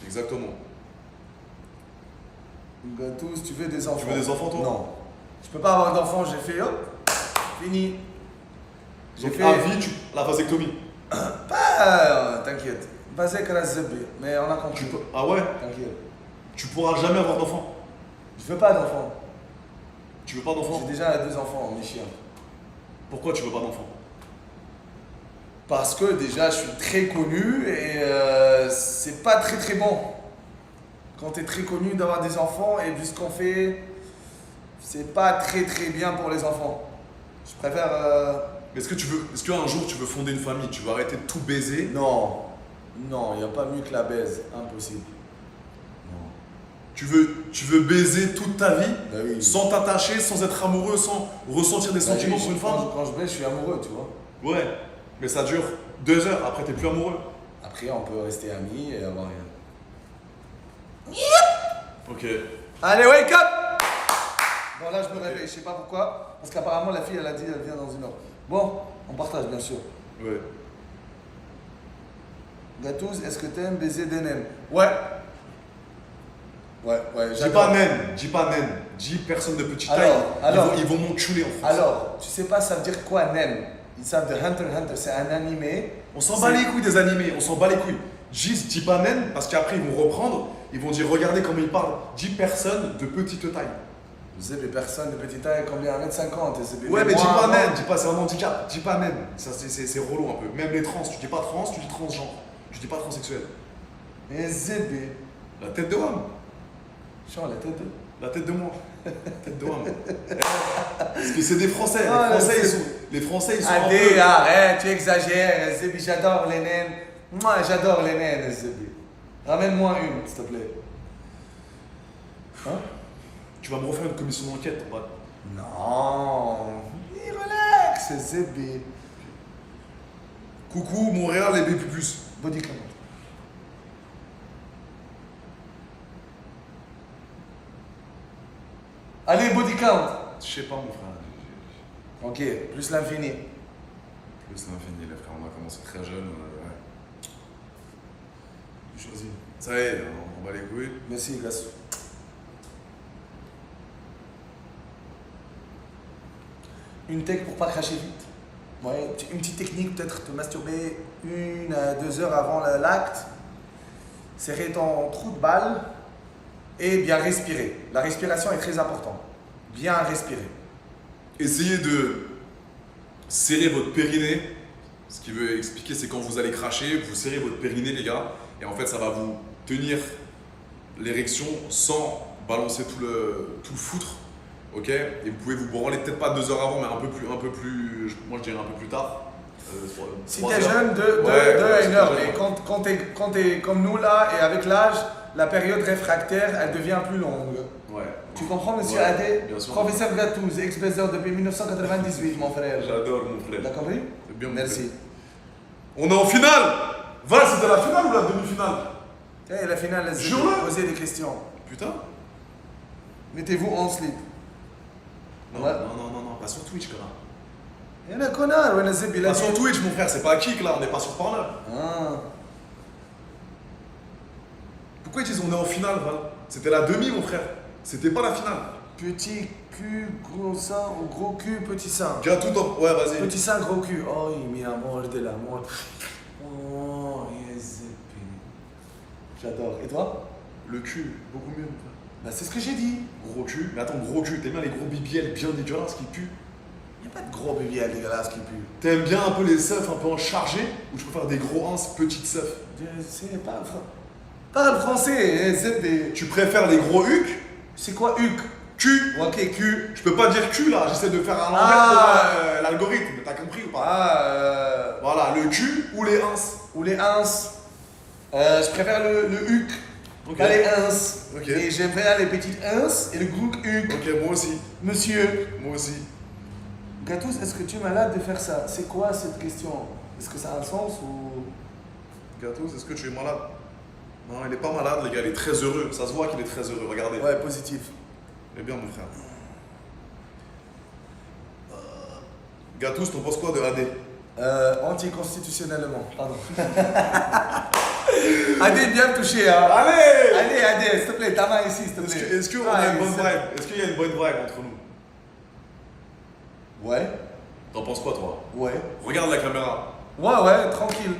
Exactement. Gatouz, tu veux des enfants? Tu veux des enfants, toi? Non. Je peux pas avoir d'enfants, j'ai fait hop, fini. J'ai Donc fait. à vie, la vasectomie. T'inquiète. Vas-y, ZB. Mais on a compris. Ah ouais? T'inquiète. Tu pourras jamais avoir d'enfants. Je veux pas d'enfants. Tu veux pas d'enfants? J'ai déjà 2 enfants, mes chiens. Pourquoi tu veux pas d'enfants? Parce que déjà, je suis très connu et c'est pas très très bon. Quand tu es très connu d'avoir des enfants et vu ce qu'on fait, c'est pas très très bien pour les enfants. Je préfère. Mais est-ce qu'un jour tu veux fonder une famille? Tu veux arrêter de tout baiser? Non, il n'y a pas mieux que la baise. Impossible. Non. Tu veux baiser toute ta vie? Bah oui. Sans t'attacher, sans être amoureux, sans ressentir des Bah sentiments oui, pour une femme? quand je baise, je suis amoureux, tu vois. Ouais, mais ça dure 2 heures, après t'es plus amoureux. Après, on peut rester amis et avoir rien. Ok. Allez, wake up! Bon, là, je me réveille, je sais pas pourquoi. Parce qu'apparemment, la fille, elle a dit, elle vient dans une heure. Bon, on partage, bien sûr. Ouais. Gatouz, est-ce que t'aimes baiser des naines? Ouais. Ouais, Dis j'adore. pas naine, dis personne de petite Alors, taille. alors. Ils vont m'enculer en France. Alors, tu sais pas, ça veut dire quoi, naine? Ils savent de Hunter x Hunter, c'est un animé. On s'en bat les couilles des animés, on s'en bat les couilles. Dis pas naine, parce qu'après ils vont reprendre, ils vont dire regardez comment ils parlent. Dis personne de petite taille. Vous savez, personne de petite taille, combien? 1m50 Ouais, mais dis moi, pas moi. naine, dis pas c'est un handicap, dis pas naine. Ça c'est relou un peu. Même les trans, tu dis pas trans, tu dis transgenre. Tu dis pas transsexuel. Et ZB. La tête de Wam. Chant, la tête de. La tête de moi. Tête de Wam. Parce que c'est des Français. Ah, Les Français, ils sont un Adé, peu... arrête, tu exagères, ZB, j'adore les naines. Moi, j'adore les naines, ZB. Ramène-moi une, s'il te plaît. Hein? Tu vas me refaire une commission d'enquête. On va- Non. Et relax, ZB. Coucou, Montréal et B++. Body count. Allez, body count. Je sais pas, mon frère. Ok, plus l'infini. Plus l'infini, les frères. On a commencé très jeune. Ouais. Choisis. Ça y est, on va les couilles. Merci, Gassou. Une tech pour pas cracher vite. Ouais, une petite technique, peut-être te masturber 1 à 2 heures avant l'acte, serrer ton trou de balle et bien respirer. La respiration est très importante. Bien respirer. Essayez de serrer votre périnée. Ce qui veut expliquer, c'est quand vous allez cracher, vous serrez votre périnée, les gars, et en fait, ça va vous tenir l'érection sans balancer tout le foutre. Ok, et vous pouvez vous branler peut-être pas 2 heures avant, mais un peu plus, moi je dirais un peu plus tard. Si t'es jeune, 2 à 1 heure, mais quand t'es comme nous là, et avec l'âge, la période réfractaire, elle devient plus longue. Ouais. Tu comprends, monsieur Ouais, Adé? bien sûr. Professeur Gatouze, ex-baiser depuis 1998, mon frère. J'adore mon frère. T'as compris? C'est bien mon Merci. frère. On est en finale. Val, c'était la finale ou la demi-finale? Et la finale, laisse Jure-le. poser des questions. Putain. Mettez-vous en slip. Non, Ouais. non, pas sur Twitch, connard. Il y en a connard, ouais, Nazib, il a Pas dit. sur Twitch, mon frère, c'est pas kick là, on n'est pas sur Pornhub. Ah. Pourquoi ils disent on est en finale, Val? C'était la demi, mon frère. C'était pas la finale. Petit cul, gros sein, ou gros cul, petit sein. Gars, tout en. Ouais, vas-y. Petit sein, gros cul. Oh, mi amor de l'amour. Oh, yes. J'adore. Et toi? Le cul, beaucoup mieux, mon frère. Bah, c'est ce que j'ai dit. Gros cul. Mais attends, gros cul, t'aimes bien les gros BBL bien dégueulasses qui puent? Il n'y a pas de gros bébé dégueulasse qui pue. T'aimes bien un peu les seufs un peu en chargé? Ou je préfère des gros ins petites seufs? C'est pas. Parle français, ZB. Tu préfères les gros hucs? C'est quoi Huc? Cul. Ok, cul. Je peux pas dire cul là, j'essaie de faire un langage Ah. pour l'algorithme, t'as compris ou pas? Ah, Voilà, le cul ou les ins. ou les ins. Je préfère le huc. Ok. Pas les ins. Ok. Et j'aime bien les petites ins et le gros huc. Ok, moi aussi. Monsieur. Moi aussi. Gatous, est-ce que tu es malade de faire ça? C'est quoi cette question? Est-ce que ça a un sens ou. Gâteau, est-ce que tu es malade? Non, il est pas malade, les gars, il est très heureux. Ça se voit qu'il est très heureux, regardez. Ouais, positif. Eh bien, mon frère. Gâteau, t'en penses quoi de AD? Anticonstitutionnellement. Pardon. Adé, bien touché, hein. Allez! Allez, Adé, s'il te plaît, ta main ici, s'il te plaît. Est-ce qu'on a une bonne vibe? Est-ce qu'il y a une bonne vibe entre nous? Ouais, T'en penses quoi, toi? ouais. Regarde la caméra. Ouais, tranquille.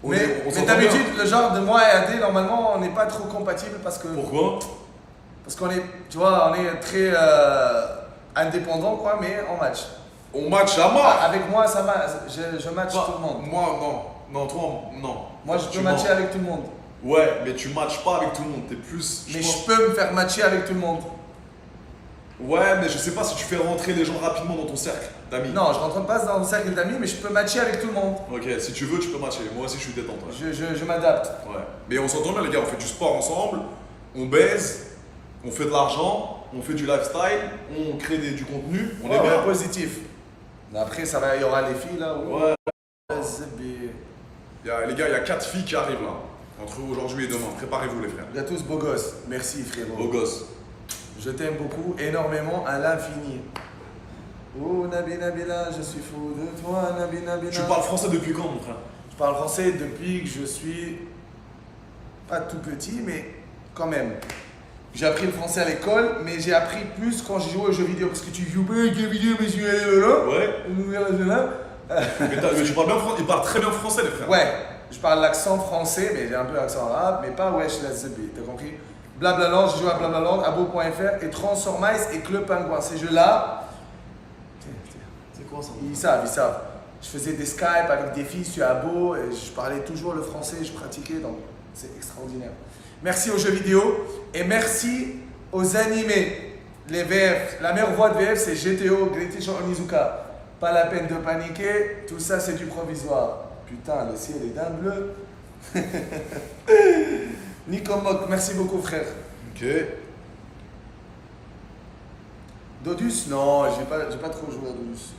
On Mais s'entend d'habitude, bien. le genre de moi et Adé, normalement, on n'est pas trop compatibles parce que. Pourquoi? Parce qu'on est, tu vois, on est très indépendants, quoi, mais en match. On match à mort! Avec moi, ça va, je match Bah, tout le monde. Moi, non. Non, toi, non. Moi, je Tu peux matcher mens. avec tout le monde. Ouais, mais tu matches pas avec tout le monde. T'es plus. Mais pense- je peux me faire matcher avec tout le monde. Ouais, mais je sais pas si tu fais rentrer les gens rapidement dans ton cercle d'amis. Non, je rentre pas dans le cercle d'amis, mais je peux matcher avec tout le monde. Ok, si tu veux, tu peux matcher. Moi aussi, je suis détente. Ouais. Je m'adapte. Ouais. Mais on s'entend bien, les gars. On fait du sport ensemble. On baise. On fait de l'argent. On fait du lifestyle. On crée du contenu. On est bien. positif. Après, ça va, il y aura les filles là. Ouais. Zébé. Les gars, il y a 4 filles qui arrivent là. Entre aujourd'hui et demain. Préparez-vous, les frères. Vous êtes tous beaux gosses. Merci frérot. Beaux gosses. Je t'aime beaucoup, énormément, à l'infini. Oh Nabi Nabila, je suis fou de toi, Nabi Nabila. Tu parles français depuis quand, mon frère? Je parle français depuis que je suis pas tout petit, mais quand même. J'ai appris le français à l'école, mais j'ai appris plus quand j'ai joué aux jeux vidéo. Parce que tu joues pas avec les vidéos, mais je suis allé là. Ouais. Mais tu parles bien français. Ils parlent très bien français, les frères. Ouais, je parle l'accent français, mais j'ai un peu l'accent arabe, mais pas wesh la zébé, t'as compris? Blablaland, j'ai joué à Blablaland, abo.fr et Transformice et Club Pingouin. Ces jeux-là, C'est quoi ça? ils savent. Je faisais des Skype avec des filles sur Abo et je parlais toujours le français, je pratiquais, donc c'est extraordinaire. Merci aux jeux vidéo et merci aux animés. Les VF, la meilleure voix de VF c'est GTO, Greatest Onizuka. Pas la peine de paniquer, tout ça c'est du provisoire. Putain, le ciel est d'un bleu. Nikomok, merci beaucoup frère. Ok. Dodus, non, j'ai pas trop joué à Dodus.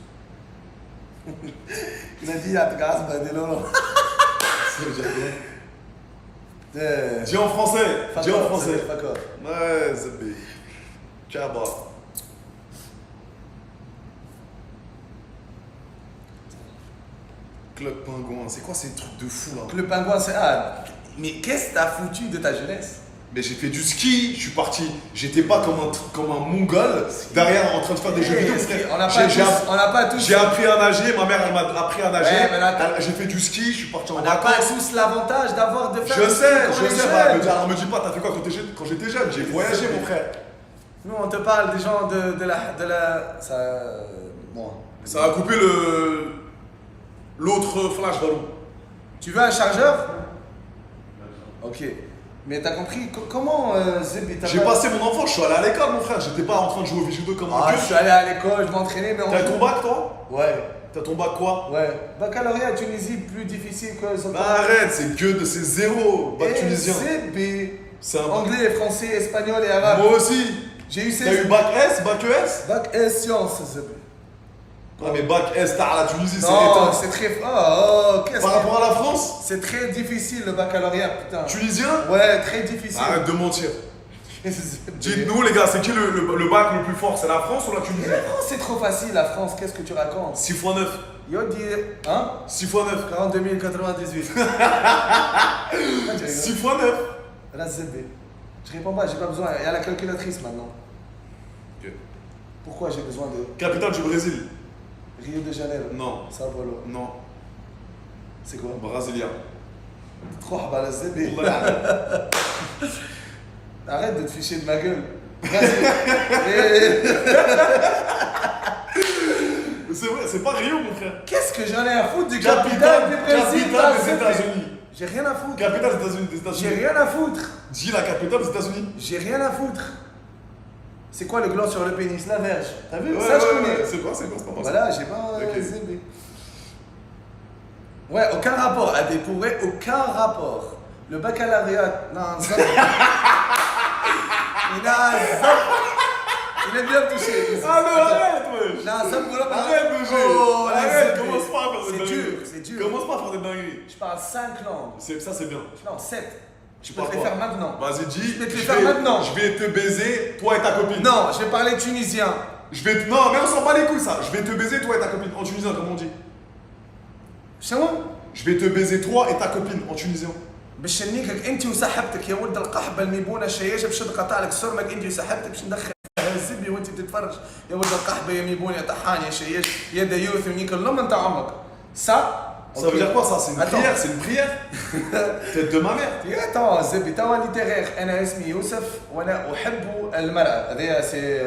Il a dit à Tgas, bah de lolo. Ça veut dire quoi? Dis en français. Dis en français. D'accord. Ouais, Zébé. Kaba. Club Pingouin, c'est quoi ces trucs de fou là? Le pingouin, c'est. Ah, mais qu'est-ce que t'as foutu de ta jeunesse? Mais j'ai fait du ski, je suis parti. J'étais pas comme un mongol derrière en train de faire des jeux vidéo. Frère. On n'a pas tous. J'ai appris à nager, ma mère elle m'a appris à nager. Ouais, mais là, J'ai fait du ski, je suis parti en On n'a pas vacances. tous l'avantage de faire Je du sais, ski comme les jeunes. alors me dis pas, t'as fait quoi quand j'étais jeune? J'ai voyagé, mon frère. Nous, on te parle des gens de la. Ça. Bon. Ça a coupé l'autre flash ballon. Tu veux un chargeur? Ok. Mais t'as compris comment Zébi J'ai passé mon enfance, je suis allé à l'école, mon frère. J'étais pas en train de jouer au vidéo comme un Ah, dieu. je suis allé à l'école, je m'entraînais, mais on. T'as ton bac, toi? Ouais. T'as ton bac quoi? Ouais. Baccalauréat Tunisie, plus difficile que ça. Bah arrête, c'est zéro. Bac tunisien. Zébi. C'est un bac. Anglais, français, espagnol et arabe. Moi aussi. J'ai eu T'as eu bac S, bac ES? Bac S sciences, Zébi. Ah mais bac S, t'as la Tunisie, c'est Non, éteint. c'est très. Oh, qu'est-ce Par que. rapport à la France? C'est très difficile le baccalauréat, putain. Tunisien? Ouais, très difficile. Arrête de mentir. Dites-nous les gars, c'est qui le bac le plus fort? C'est la France ou la Tunisie? La France, c'est trop facile, la France, qu'est-ce que tu racontes? 6 x 9. Yo dis. Hein? 6 x 9. 42 098. 6 x 9. Razébé. Je réponds pas, j'ai pas besoin. Il y a la calculatrice maintenant. Ok. Pourquoi j'ai besoin de Capitale du Brésil? Rio de Janeiro? Non. Sao Paulo. Non. C'est quoi? Brésilien. Trop à Razébé. Wallah. Arrête de te ficher de ma gueule. C'est vrai, c'est pas Rio, mon frère. Qu'est-ce que j'en ai à foutre du capital du Brésil? Capitale des États-Unis. J'ai rien à foutre. Capitale des États-Unis. J'ai rien à foutre. Dis la capitale des États-Unis. J'ai rien à foutre. C'est quoi le gland sur le pénis? La verge. T'as vu? Ouais, Ça, je ouais, connais. ouais. C'est quoi, c'est pas ça. Voilà, j'ai pas Ok. zébé. Ouais, aucun rapport. À découvrir, aucun rapport. Le baccalauréat. Non, ça. Il aime bien me toucher. Ah non, arrête, wesh. Non, ça me voit pas. Arrête de jouer. Oh, les Arrête, zébés. commence pas à faire des C'est dingueries. dur, c'est dur. Commence pas à faire des dingueries. Je parle 5 langues. Ça, c'est bien. Non, 7. Je peux parles te les quoi? faire maintenant. Vas-y, dis. Je vais te les faire maintenant. Je vais te baiser, toi et ta copine. Non, je vais parler tunisien. Non, mais on s'en bat les couilles, ça. Je vais te baiser, toi et ta copine. En tunisien, comme on dit. C'est moi? Je vais te baiser, toi et ta copine. En tunisien. باش نيكك انت وصاحبتك يا ولد القحبه الميبونه الشياشه باش نقطع لك سرمك انت وصاحبتك باش ندخل الزبي وانت بتتفرج يا ولد القحبه يا ميبون يا طحان يا شياش يا ديوث ونيك اللم انت عمك ça Ça veut dire quoi, ça? C'est une Attends. prière, c'est une prière. Tête de ma mère. يا توا الزبي توا ليتيرير انا اسمي يوسف وانا احب المراه هذايا سي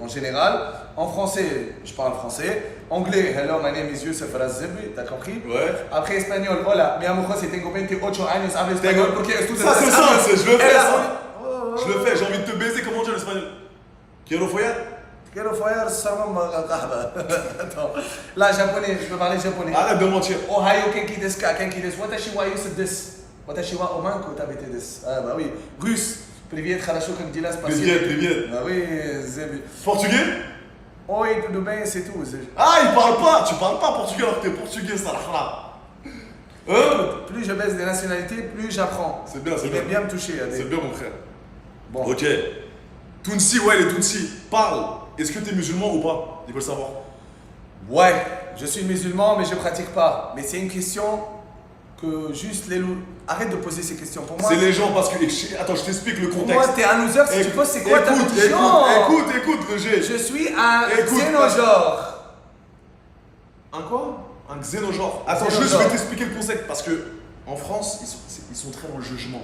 en général en français je parle français anglais hello my name is Youssef Razzebi t'as compris Ouais. après espagnol hola mi amo José tengo 28 años hablo español porque estudio Ça, c'est ça, je le fais, Elle a- ça. Oh, Je le fais, j'ai envie de te baiser, comment on dit en espagnol? Quiero follar? Quiero follar seulement qahba. Attends. Là, japonais, je peux parler japonais. Arrête de mentir. Ohayo kenki desu ka, kenki desu. Watashi wa Yusuf desu. Watashi wa Omanko tabete desu. Ah bah oui. Russe. Привет, хорошо, как дела, спасибо. Привет. Bah oui, Zébi. Portugais? Oi, tudo bem, c'est tout. Zébi. Ah, il parle pas, tu parles pas portugais alors que t'es portugais, ça là. Plus je baisse des nationalités, plus j'apprends. C'est bien, c'est Il bien. aime bien me toucher. Adé. C'est bien, mon frère. Bon. Ok. Tounsi, ouais, les Tounsi, parle. Est-ce que t'es musulman ou pas? Ils veulent savoir. Ouais, je suis musulman, mais je pratique pas. Mais c'est une question que juste les loups. Arrête de poser ces questions. Pour moi, C'est les gens parce que. Attends, je t'explique le pour contexte. moi, t'es un loser si tu poses c'est quoi ta religion. Écoute, Roger. Je suis un Écoute, xénogenre. Un quoi? Un xénogenre. Attends, Xénogenre. juste, je vais t'expliquer le concept parce que en France, ils sont très dans le jugement.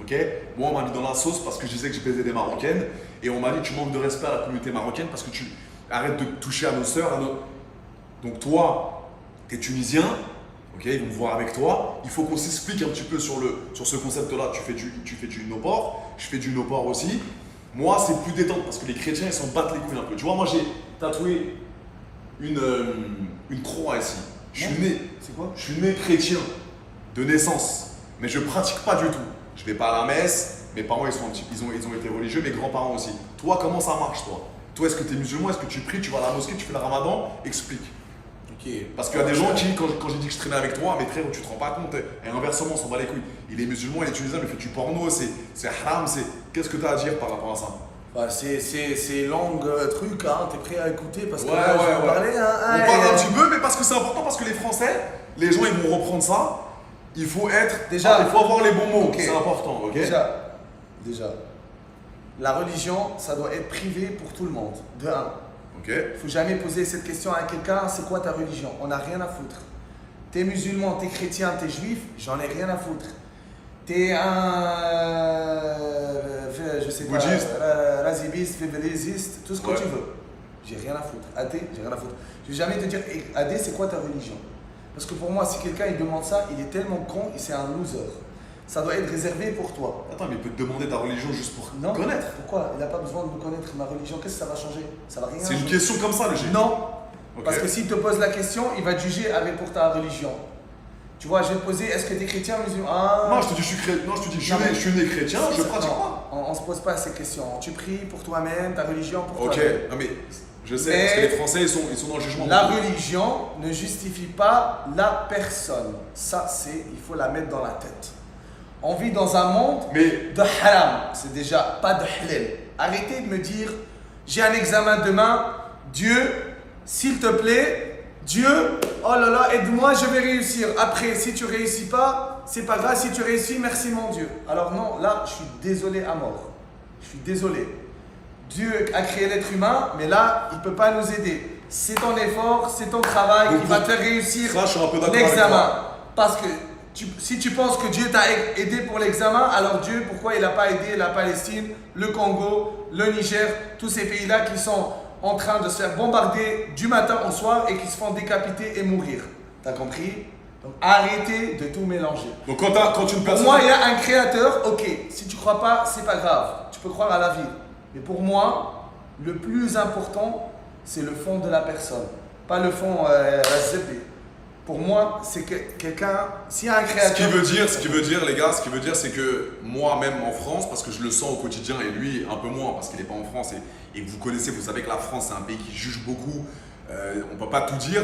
Ok? Moi, on m'a mis dans la sauce parce que je disais que j'ai baisé des Marocaines et on m'a dit tu manques de respect à la communauté marocaine parce que tu arrêtes de toucher à nos sœurs. Donc, toi, t'es tunisien. Ok, ils vont me voir avec toi. Il faut qu'on s'explique un petit peu sur ce concept-là. Tu fais du no-port, je fais du no-port aussi. Moi, c'est plus détente parce que les chrétiens, ils s'en battent les couilles un peu. Tu vois, moi, j'ai tatoué une croix ici. Je suis né. C'est quoi? Je suis né chrétien de naissance, mais je pratique pas du tout. Je vais pas à la messe. Mes parents, ils ont été religieux. Mes grands-parents aussi. Toi, comment ça marche, toi? Toi, est-ce que tu es musulman? Est-ce que tu pries? Tu vas à la mosquée? Tu fais le ramadan? Explique. Parce qu'il y a des gens qui, quand j'ai dit que je traînais avec toi, mais frère, tu te rends pas compte. Et inversement, on s'en bat les couilles. Il est musulman, il est tunisien, mais il fait du porno, c'est haram, c'est. Qu'est-ce que tu as à dire par rapport à ça? Bah, c'est longue truc, hein. T'es prêt à écouter parce que Ouais, là, je vais ouais. parler, hein. On parle un petit peu, mais parce que c'est important, parce que les Français, les gens, ils vont reprendre ça. Il faut être. Déjà, il faut avoir les bons mots, ok. c'est important, ok? Déjà, déjà. La religion, ça doit être privé pour tout le monde, de un. Ok. Il ne faut jamais poser cette question à quelqu'un, c'est quoi ta religion? On n'a rien à foutre. T'es musulman, t'es chrétien, t'es juif, j'en ai rien à foutre. T'es je sais pas, bouddhiste, razibiste, févélésiste, tout ce que Ouais. tu veux. J'ai rien à foutre. Athée, j'ai rien à foutre. Je vais jamais te dire, athée, c'est quoi ta religion? Parce que pour moi, si quelqu'un il demande ça, il est tellement con, c'est un loser. Ça doit être réservé pour toi. Attends, mais il peut te demander ta religion juste pour Non. connaître. Pourquoi? Il n'a pas besoin de me connaître ma religion. Qu'est-ce que ça va changer? Ça va rien C'est une changer. question comme ça, le G. Non. Ok. Parce que s'il te pose la question, il va te juger avec pour ta religion. Tu vois, je vais te poser, est-ce que tu es chrétien, musulman? Ah. Non, je te dis, non, je te dis, je suis né chrétien, je pratique pas. On ne se pose pas ces questions. Tu pries pour toi-même, ta religion pour Ok, toi-même. non mais je sais, Mais parce que les Français, ils sont dans le jugement. La religion ne justifie pas la personne. Ça, il faut la mettre dans la tête. On vit dans un monde Mais de haram. C'est déjà pas de halal. Arrêtez de me dire, j'ai un examen demain. Dieu, s'il te plaît, Dieu, oh là là, aide-moi, je vais réussir. Après, si tu réussis pas, c'est pas grave. Si tu réussis, merci mon Dieu. Alors non, là, je suis désolé à mort. Je suis désolé. Dieu a créé l'être humain, mais là, il ne peut pas nous aider. C'est ton effort, c'est ton travail Donc, qui va te faire réussir ça, je suis un peu d'accord avec l'examen. toi. Parce que si tu penses que Dieu t'a aidé pour l'examen, alors Dieu, pourquoi il n'a pas aidé la Palestine, le Congo, le Niger, tous ces pays-là qui sont en train de se faire bombarder du matin au soir et qui se font décapiter et mourir? T'as compris? Donc arrêtez de tout mélanger. donc quand une Pour personne. moi, il y a un créateur, ok. Si tu ne crois pas, c'est pas grave. Tu peux croire à la vie. Mais pour moi, le plus important, c'est le fond de la personne. Pas le fond zébé. Pour moi, c'est que quelqu'un, s'il y a un créateur. Ce qui veut dire, les gars, c'est que moi-même en France, parce que je le sens au quotidien, et lui un peu moins, parce qu'il n'est pas en France, et vous connaissez, vous savez que la France, c'est un pays qui juge beaucoup, on ne peut pas tout dire.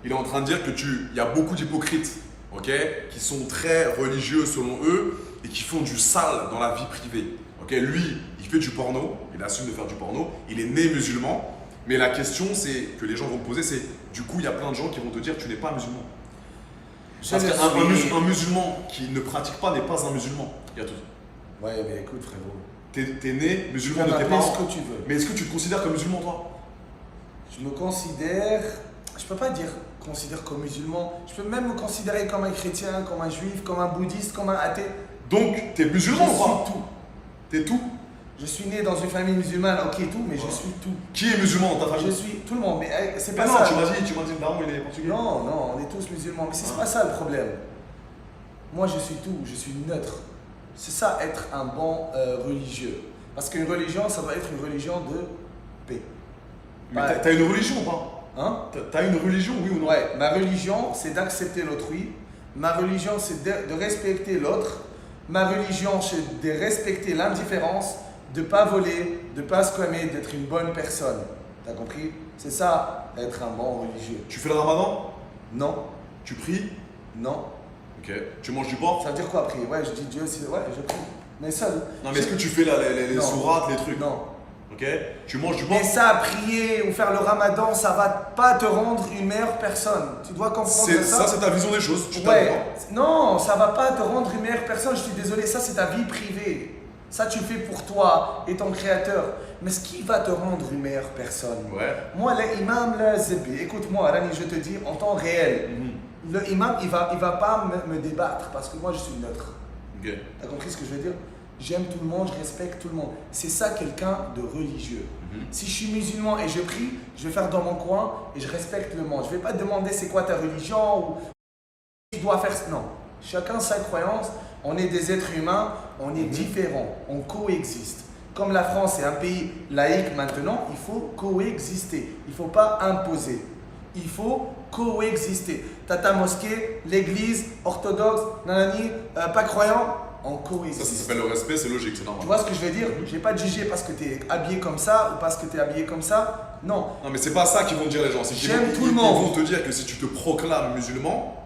Il est en train de dire que il y a beaucoup d'hypocrites, ok, qui sont très religieux selon eux, et qui font du sale dans la vie privée. Ok, lui, il fait du porno, il assume de faire du porno, il est né musulman, mais la question que les gens vont te poser, c'est du coup, il y a plein de gens qui vont te dire tu n'es pas musulman. Parce qu'un musulman qui ne pratique pas n'est pas un musulman. Il y a tout. Ouais, mais écoute, frérot. T'es né Tu musulman peux de tes m'appeler parents. ce que tu veux. Mais est-ce que tu te considères comme musulman, toi? Je me considère. Je peux pas dire considère comme musulman. Je peux même me considérer comme un chrétien, comme un juif, comme un bouddhiste, comme un athée. Donc, t'es Je musulman ou pas? suis tout. T'es tout? Je suis né dans une famille musulmane, ok, tout, mais Voilà. je suis tout. Qui est musulman dans ta Je famille? suis tout le monde, mais c'est Mais pas non, ça. tu m'as dit le daron, il est portugais. Non, non, on est tous musulmans, mais c'est pas ça le problème. Moi, je suis tout, je suis neutre. C'est ça être un bon religieux. Parce qu'une religion, ça doit être une religion de paix. Mais Ouais. t'as une religion ou pas? Hein? T'as une religion, oui ou non? Ouais, ma religion, c'est d'accepter l'autrui. Ma religion, c'est de respecter l'autre. Ma religion, c'est de respecter l'indifférence, de ne pas voler, de ne pas squamer, d'être une bonne personne. T'as compris? C'est ça, être un bon religieux. Tu fais le ramadan? Non, Tu pries? non. Ok. Tu manges du porc? Ça veut dire quoi prier? Ouais, je dis Dieu, ouais, je prie. Mais seul. Non, mais est-ce que tu fais les Non. sourates, les trucs? Non. Ok. Tu manges du porc? Mais ça, prier ou faire le ramadan, ça va pas te rendre une meilleure personne. Tu dois comprendre ça. C'est ta vision des choses. Tu Ouais. t'as Non, ça va pas te rendre une meilleure personne. Je suis désolé, ça c'est ta vie privée. Ça tu fais pour toi et ton créateur. Mais ce qui va te rendre une meilleure personne? Ouais. Moi, l'imam, le zébi, écoute-moi, Rani, je te dis en temps réel. Le imam, il va pas me débattre parce que moi je suis neutre. Ok. T'as compris ce que je veux dire? J'aime tout le monde, je respecte tout le monde. C'est ça quelqu'un de religieux. Si je suis musulman et je prie, je vais faire dans mon coin et je respecte le monde. Je ne vais pas te demander c'est quoi ta religion ou tu dois faire. Non. Chacun sa croyance. On est des êtres humains, on est différents, on coexiste. Comme la France est un pays laïque maintenant, il faut coexister. Il ne faut pas imposer. Il faut coexister. T'as ta mosquée, l'église, orthodoxe, nanani, pas croyant, on coexiste. Ça s'appelle le respect, c'est logique, c'est normal. Tu vois ce que je veux dire? Je vais pas te juger parce que tu es habillé comme ça ou parce que tu es habillé comme ça. Non. Non, mais c'est pas ça qu'ils vont te dire les gens. C'est qu'ils J'aime vont- tout le ils monde. vont te dire que si tu te proclames musulman,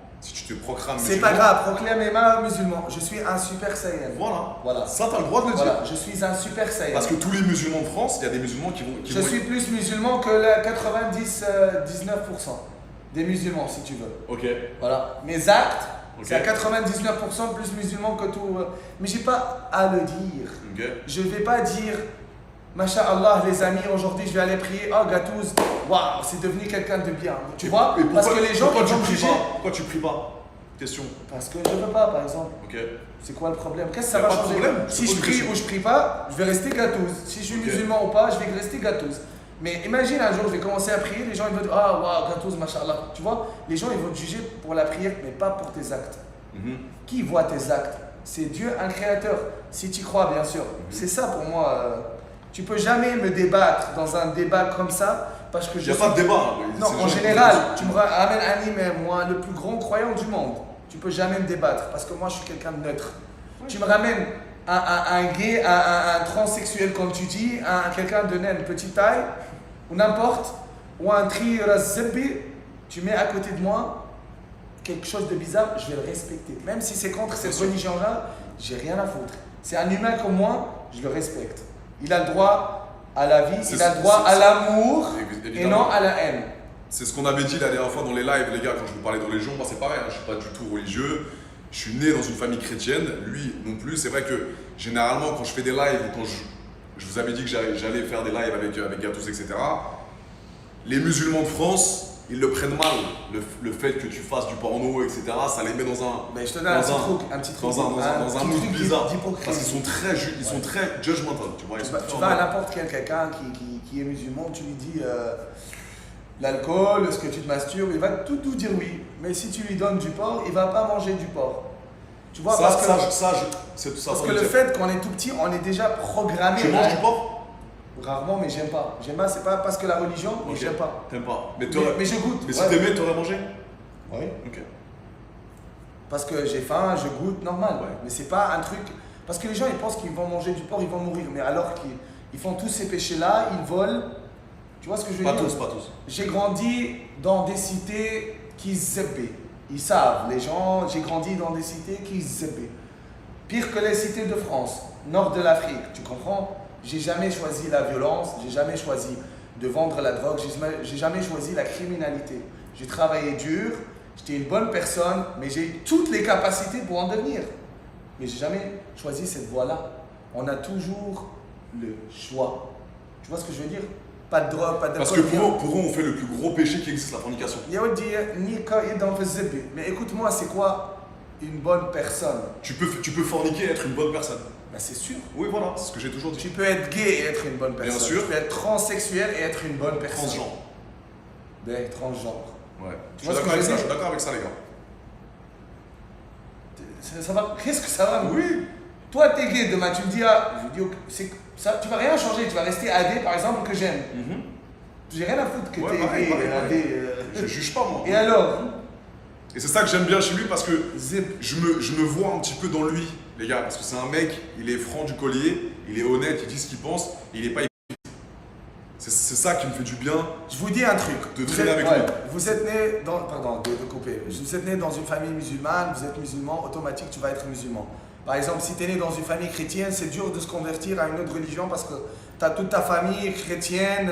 C'est pas grave, proclamez-moi musulman. Je suis un super saïen. Voilà. Ça, t'as le droit de le dire. Voilà, je suis un super saïen. Parce que tous les musulmans de France, il y a des musulmans qui vont. Je suis plus musulman que le 99% des musulmans, si tu veux. Ok. Voilà. Mes actes, C'est à 99% plus musulman que tout. Mais j'ai pas à le dire. Je vais pas dire, Masha'Allah, les amis, aujourd'hui je vais aller prier. Oh, Gatouze, waouh, c'est devenu quelqu'un de bien. Tu vois? Parce que les gens ils vont me juger. Pourquoi tu pries pas? Question. Parce que je veux pas, par exemple. C'est quoi le problème? Qu'est-ce que ça va changer? Si je prie ou je prie pas, je vais rester Gatouze. Si je suis musulman ou pas, je vais rester Gatouze. Mais imagine un jour, je vais commencer à prier, les gens ils vont dire ah waouh, Gatouze, Masha'Allah. Tu vois, les gens ils vont te juger pour la prière, mais pas pour tes actes. Qui voit tes actes? C'est Dieu, un créateur. Si tu crois, bien sûr. C'est ça pour moi. Tu peux jamais me débattre dans un débat comme ça parce que je. Il n'y a pas de débat. Non, en général, tu me ramènes un moi, le plus grand croyant du monde. Tu peux jamais me débattre parce que moi je suis quelqu'un de neutre. Tu me ramènes un gay, un transsexuel comme tu dis, quelqu'un de naine, petite taille, ou n'importe, ou un tri razzebi, tu mets à côté de moi quelque chose de bizarre, je vais le respecter. Même si c'est contre cette religion-là, j'ai rien à foutre. C'est un humain comme moi, je le respecte. Il a le droit à la vie, il a le droit à l'amour et non à la haine. C'est ce qu'on avait dit la dernière fois dans les lives, les gars, quand je vous parlais de religion. Moi, c'est pareil, je ne suis pas du tout religieux. Je suis né dans une famille chrétienne, lui non plus. C'est vrai que généralement, quand je fais des lives ou quand je vous avais dit que j'allais faire des lives avec Gatouze, etc., les musulmans de France, ils le prennent mal. Le fait que tu fasses du porno, etc., ça les met dans un. Mais je te donne un petit truc. Dans un mood bizarre. Parce qu'ils sont très judgmental. Tu vois, tu vas à n'importe quel quelqu'un qui est musulman, tu lui dis l'alcool, est-ce que tu te masturbes, il va tout dire oui. Mais si tu lui donnes du porc, il ne va pas manger du porc. Tu vois, parce que le fait qu'on est tout petit, on est déjà programmé. Tu manges du porc? Rarement, mais j'aime pas. J'aime pas, c'est pas parce que la religion, mais j'aime pas. T'aimes pas. Mais je goûte. Mais si t'aimais, t'aurais mangé? Oui. Ok. Parce que j'ai faim, je goûte, normal. Ouais. Mais c'est pas un truc. Parce que les gens, ils pensent qu'ils vont manger du porc, ils vont mourir. Mais alors qu'ils font tous ces péchés-là, ils volent. Tu vois ce que je veux dire? Pas tous. J'ai grandi dans des cités qui zébé. Ils savent, les gens, j'ai grandi dans des cités qui zébé. Pire que les cités de France, nord de l'Afrique, tu comprends? J'ai jamais choisi la violence, j'ai jamais choisi de vendre la drogue, j'ai jamais choisi la criminalité. J'ai travaillé dur, j'étais une bonne personne, mais j'ai eu toutes les capacités pour en devenir. Mais j'ai jamais choisi cette voie-là. On a toujours le choix. Tu vois ce que je veux dire? Pas de drogue, pas de Parce que pour eux, on fait le plus gros péché qui existe, la fornication. Mais écoute-moi, c'est quoi une bonne personne? Tu peux forniquer et être une bonne personne. Ben c'est sûr. Oui, voilà, c'est ce que j'ai toujours dit. Tu peux être gay et être une bonne personne. Bien sûr. Tu peux être transsexuel et être une bonne personne. Transgenre. Ben, transgenre. Ouais. Je suis d'accord avec ça, les gars. Ça va. Qu'est-ce que ça va? Oui. Toi, t'es gay, demain, tu me dis, je dis, ça, tu vas rien changer. Tu vas rester AD, par exemple, que j'aime. J'ai rien à foutre que t'es gay, AD. Je juge pas, moi. Et alors? Et c'est ça que j'aime bien chez lui parce que je me vois un petit peu dans lui, les gars. Parce que c'est un mec, il est franc du collier, il est honnête, il dit ce qu'il pense, il est pas hypocrite. C'est ça qui me fait du bien. Je vous dis un truc. De traîner avec lui. Vous êtes né dans. Pardon, de couper. Vous êtes né dans une famille musulmane, vous êtes musulman, automatique, tu vas être musulman. Par exemple, si tu es né dans une famille chrétienne, c'est dur de se convertir à une autre religion parce que tu as toute ta famille chrétienne,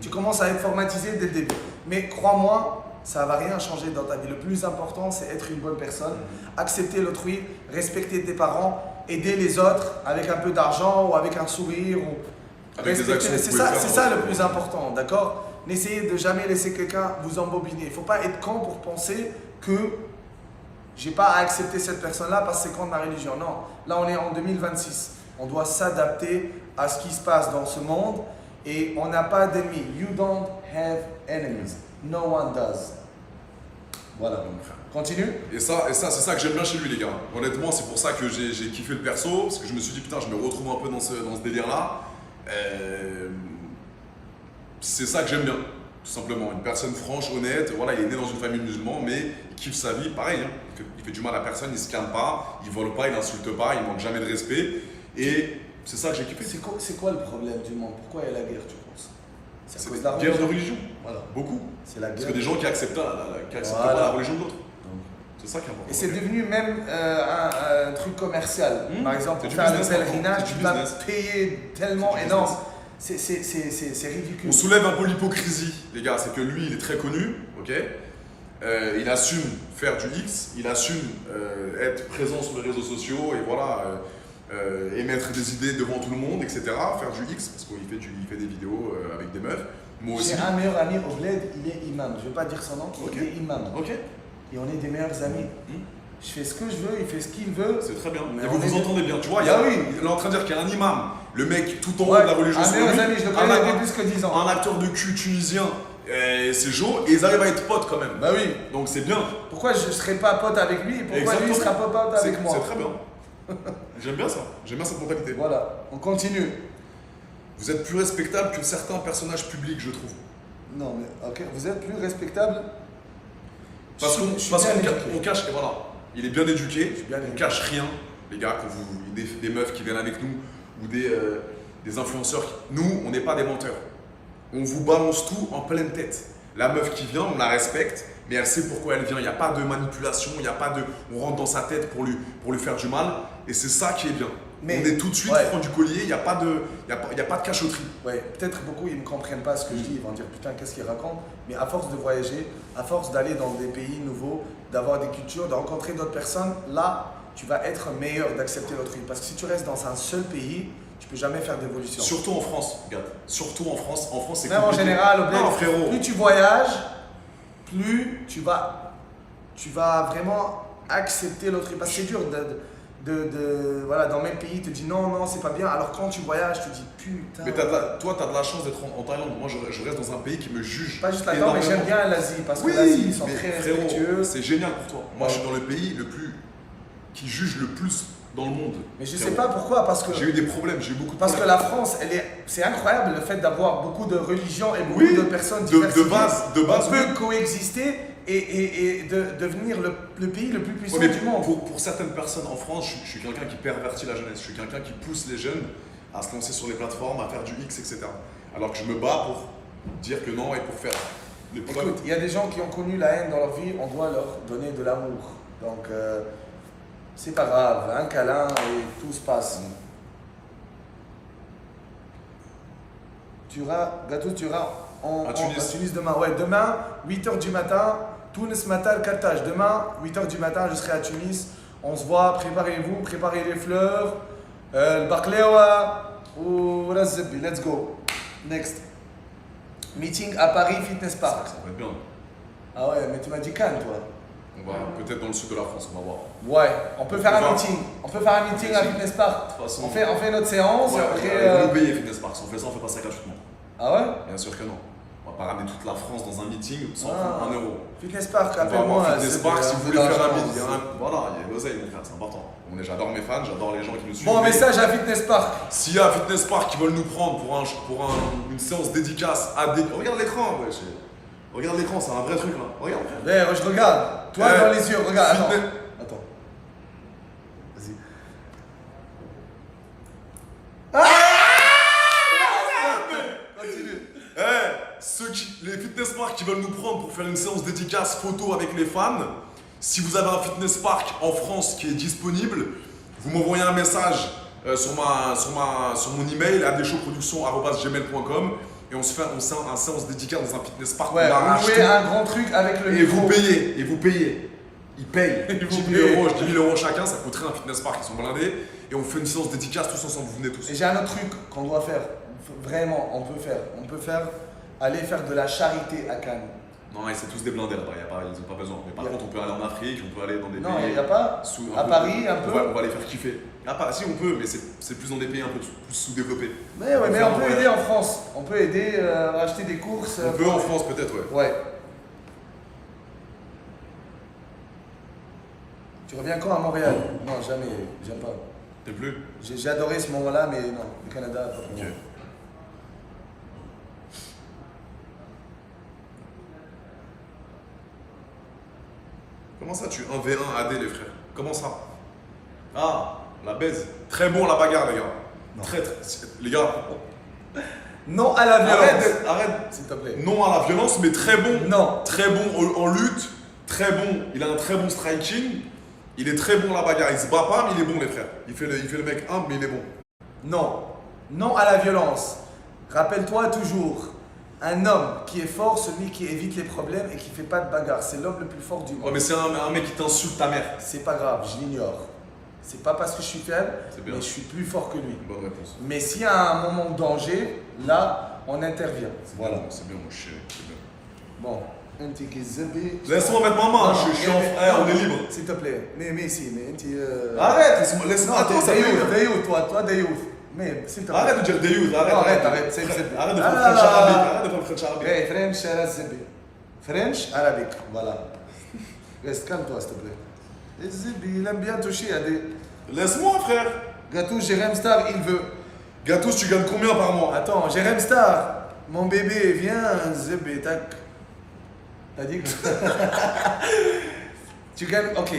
tu commences à être formatisé dès le début. Mais crois-moi, ça ne va rien changer dans ta vie. Le plus important, c'est être une bonne personne, accepter l'autrui, respecter tes parents, aider les autres avec un peu d'argent ou avec un sourire. Avec des actions. C'est ça le plus important, d'accord? N'essayez de jamais laisser quelqu'un vous embobiner. Il ne faut pas être con pour penser que j'ai pas à accepter cette personne-là parce que c'est contre ma religion. Non, là on est en 2026. On doit s'adapter à ce qui se passe dans ce monde et on n'a pas d'ennemis. You don't have enemies. No one does. Voilà, mon frère. Continue. Et c'est ça que j'aime bien chez lui, les gars. Honnêtement, c'est pour ça que j'ai kiffé le perso, parce que je me suis dit, putain, je me retrouve un peu dans ce délire-là. C'est ça que j'aime bien, tout simplement. Une personne franche, honnête. Voilà, il est né dans une famille musulmane, mais il kiffe sa vie, pareil. Hein. Il fait du mal à personne, il se calme pas, il vole pas, il insulte pas, il manque jamais de respect. Et c'est ça que j'ai kiffé. C'est quoi le problème du monde? Pourquoi il y a la guerre, tu penses? C'est une guerre de religion. Voilà. Beaucoup. C'est la guerre. Parce que des gens qui acceptent pas la religion de l'autre. C'est ça qui est important. Et c'est devenu même un truc commercial. Par exemple, pour faire le pèlerinage, tu vas payer tellement énorme. C'est ridicule. On soulève un peu l'hypocrisie, les gars. C'est que lui, il est très connu, ok. il assume faire du X, il assume être présent sur les réseaux sociaux et voilà, émettre des idées devant tout le monde, etc. Faire du X, parce qu'il fait des vidéos avec des meufs. Moi aussi. J'ai un meilleur ami au bled, il est imam. Je ne vais pas dire son nom, Ok. il est imam. Ok. Et on est des meilleurs amis. Je fais ce que je veux, il fait ce qu'il veut. C'est très bien. Mais Et on vous vous est- entendez bien, tu vois. Ah oui. Il est en train de dire qu'il y a un imam, le mec tout en haut Ouais, de la religion. un c'est meilleur lui. ami, je le connais depuis plus que 10 ans. Un acteur de cul tunisien, c'est Joe, et ils arrivent à être potes quand même. Bah oui. Donc c'est bien. Pourquoi je ne serais pas pote avec lui et pourquoi lui ne sera pas pote C'est- avec moi? C'est très bien. J'aime bien ça. J'aime bien cette mentalité. Voilà, on continue. Vous êtes plus respectable que certains personnages publics, je trouve. Non, mais ok, vous êtes plus respectable. Parce Je qu'on suis bien éduqué. cache, et voilà, il est bien éduqué, suis bien on éduqué. cache rien, les gars, quand des meufs qui viennent avec nous ou des influenceurs. Nous, on n'est pas des menteurs. On vous balance tout en pleine tête. La meuf qui vient, on la respecte, mais elle sait pourquoi elle vient. Il n'y a pas de manipulation, il n'y a pas de. On rentre dans sa tête pour lui faire du mal, et c'est ça qui est bien. Mais- on est tout de suite ouais. franc du collier, il n'y a pas de cachotterie. Ouais, peut-être beaucoup ils ne comprennent pas ce que je dis, ils vont dire putain qu'est-ce qu'il raconte. Mais à force de voyager, à force d'aller dans des pays nouveaux, d'avoir des cultures, de rencontrer d'autres personnes, là tu vas être meilleur d'accepter l'autre. Parce que si tu restes dans un seul pays, tu peux jamais faire d'évolution. Surtout en France, regarde. Surtout en France. En France, c'est Même en compliqué. général, au bled, Non, frérot. plus tu voyages, plus tu vas vraiment accepter l'autre. Parce que c'est dur voilà, dans le même pays, te dis non, c'est pas bien. Alors quand tu voyages, tu dis putain. Mais toi, tu as de la chance d'être en Thaïlande. Moi, je reste dans un pays qui me juge. Pas juste là-dedans, mais j'aime bien l'Asie parce que Oui, l'Asie, ils sont mais très frérot, respectueux. c'est génial pour toi. Moi, Ouais. je suis dans le pays qui juge le plus dans le monde. Mais je sais Frérot. pas pourquoi, parce que J'ai eu des problèmes, j'ai eu beaucoup de Parce que problèmes. la France, c'est incroyable le fait d'avoir beaucoup de religions et beaucoup Oui, de personnes de diversifiées. base, On peut oui. coexister et devenir le pays le plus puissant Ouais, mais du monde. pour certaines personnes en France, je suis quelqu'un qui pervertit la jeunesse. Je suis quelqu'un qui pousse les jeunes à se lancer sur les plateformes, à faire du X, etc. Alors que je me bats pour dire que non et pour faire les preuves. Écoute, il y a des gens qui ont connu la haine dans leur vie, on doit leur donner de l'amour. Donc, c'est pas grave, un câlin et tout se passe. Tu auras À Tunis. à Tunis demain. Ouais, demain, 8h du matin, Tunis Matal Carthage. Demain, 8h du matin, je serai à Tunis. On se voit, préparez-vous, préparez les fleurs. Le Baklewa ou Razzebi. Let's go. Next. Meeting à Paris Fitness Park. Ça va être bien. Ah ouais, mais tu m'as dit Cannes, toi. On va peut-être dans le sud de la France, on va voir. Ouais, on peut faire un voir. meeting. On peut faire un meeting à Fitness Park. De toute façon, On fait notre séance. Ouais, après, vous payez Fitness Park. Si on fait ça, on fait pas ça gratuitement. Ah ouais? Bien sûr que non. On va pas ramener toute la France dans un meeting sans Ah. 1 euro. Fitness Park, On va appelle-moi. avoir Fitness c'est Park de- si vous de voulez faire l'argent, un meeting. c'est- Voilà, il y a l'oseille, mon frère, c'est important. J'adore mes fans, j'adore les gens qui nous suivent. Bon, Mais message à Fitness Park. s'il y a Fitness Park qui veulent nous prendre une séance dédicace à des. Regarde l'écran, ouais. Regarde l'écran, c'est un vrai truc là. Regarde, frère. Ouais, je regarde. Toi Eh, dans les yeux, regarde. Attends. Fitness- Attends. Vas-y. Continue. Les Fitness Park qui veulent nous prendre pour faire une séance dédicace photo avec les fans, si vous avez un Fitness Park en France qui est disponible, vous m'envoyez un message sur mon email adeshoproduction@gmail.com et on se fait un séance dédicace dans un Fitness Park. Ouais, qu'on a vous acheté. louez un grand truc avec le Et micro. vous payez. Ils payent. Ils 10 vous 000 payent. euros, 10 000 euros chacun, ça coûterait un Fitness Park, ils sont blindés. Et on fait une séance dédicace tous ensemble, vous venez tous. Et j'ai un autre truc qu'on doit faire. Vraiment, on peut faire. Aller faire de la charité à Cannes. Non, ils sont tous des blindés là-bas, ils n'ont pas besoin. Mais par contre, on peut aller en Afrique, on peut aller dans des Non, pays. il n'y a pas. À Paris, un peu. On va les faire kiffer. Ah, pas, si on peut, mais c'est plus dans des pays un peu plus sous-développés. Mais ouais, mais faire on un peut voyage. aider en France. On peut aider à acheter des courses. On peut en France peut-être, ouais. Ouais. Tu reviens quand à Montréal? Non, jamais. J'aime pas. T'es plus J'ai adoré ce moment-là, mais non. Le Canada, pas pour Ok. moi. Comment ça, tu 1v1 AD, les frères? Comment ça? Ah, la baise. Très bon la bagarre, les gars. Non. Les gars, Non à la violence. arrête. S'il te plaît. Non à la violence, mais très bon. Non. Très bon en lutte, très bon. Il a un très bon striking. Il est très bon la bagarre. Il se bat pas, mais il est bon, les frères. Il fait le mec humble, mais il est bon. Non. Non à la violence. Rappelle-toi toujours, Un homme qui est fort, celui qui évite les problèmes et qui fait pas de bagarre. C'est l'homme le plus fort du Ouais, monde. mais c'est un mec qui t'insulte ta mère. C'est pas grave, je l'ignore. C'est pas parce que je suis faible, C'est bien. mais je suis plus fort que lui. Bonne réponse. Mais s'il y a un moment de danger, là, on intervient. Voilà, c'est bien, mon chéri. C'est bien. Bon, un petit zébé. Laisse-moi mettre ma main, je suis en frère, on est libre. S'il te plaît. Mais ici, mais un petit. Arrête, laisse-moi. Non, Attends, ça t'es fait. Dayout, toi, Dayout. Mais s'il te plaît. Arrête de dire des youths, arrête. Non, arrête, c'est Arrête de faire le French arabique, arrête de faire le French arabique. Hey, French, zébé. French, arabique, voilà. Reste calme-toi, s'il te plaît. Le zébé, il aime bien toucher à des. Laisse-moi, frère. Gâteau, Jérém Star, il veut. Gâteau, tu gagnes combien par mois? Attends, Jérém Star, mon bébé, viens, zébé, tac. T'as dit que. Tu gagnes. Ok.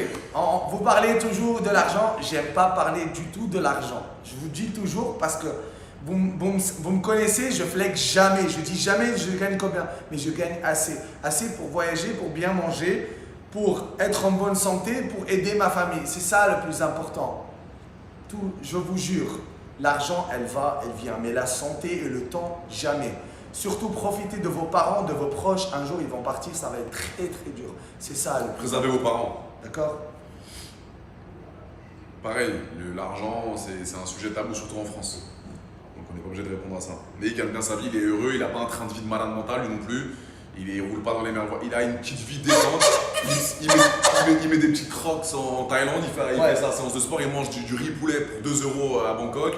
Vous parlez toujours de l'argent. J'aime pas parler du tout de l'argent. Je vous dis toujours parce que vous me connaissez, je flex jamais. Je dis jamais je gagne combien. Mais je gagne assez. Assez pour voyager, pour bien manger, pour être en bonne santé, pour aider ma famille. C'est ça le plus important. Tout, je vous jure. L'argent, elle va, elle vient. Mais la santé et le temps, jamais. Surtout profitez de vos parents, de vos proches. Un jour, ils vont partir, ça va être très très dur. C'est ça le plus. Préservez vos parents. D'accord? Pareil, l'argent, c'est un sujet tabou, surtout en France. Donc on n'est pas obligé de répondre à ça. Mais il gagne bien sa vie, il est heureux, il n'a pas un train de vie de malade mental, lui non plus. Il ne roule pas dans les meilleures voies. Il a une petite vie détente. Il met des petits crocs en Thaïlande, il fait sa séance de sport, il mange du riz poulet pour 2 euros à Bangkok.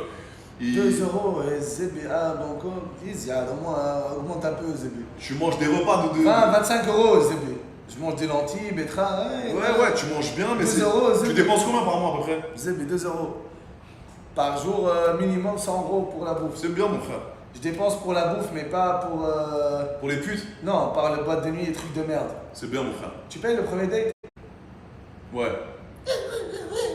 2 euros, ZBA, Bangkok, augmente un peu, Zébé. Tu manges des repas de 25 euros, Zébé. Je mange des lentilles, betteraves. Ouais, tu manges bien, mais 2 euros, tu dépenses combien par mois à peu près? Zébé, 2 euros. Par jour, minimum 100 euros pour la bouffe. C'est bien, mon frère. Je dépense pour la bouffe, mais pas pour. Pour les putes? Non, par le boîte de nuit et trucs de merde. C'est bien, mon frère. Tu payes le premier date? Ouais.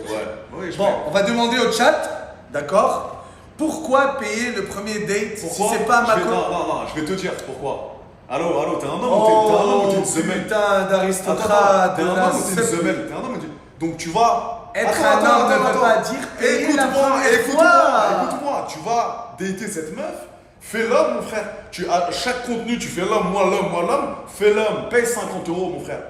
Ouais, je Bon, paye. on va demander au chat, d'accord? Pourquoi payer le premier date Pourquoi? si c'est pas ma Non, je vais te dire pourquoi. Allô, t'es un homme ou t'es une semelle? Putain d'aristocrate, T'es un homme ou t'es une semelle? T'es un homme ou t'es... Donc tu vas... Être un homme ne veut pas dire payer la première fois. Écoute-moi, tu vas dater cette meuf, fais l'homme mon frère. À chaque contenu, tu fais l'homme, moi l'homme, fais l'homme, paye 50 euros mon frère.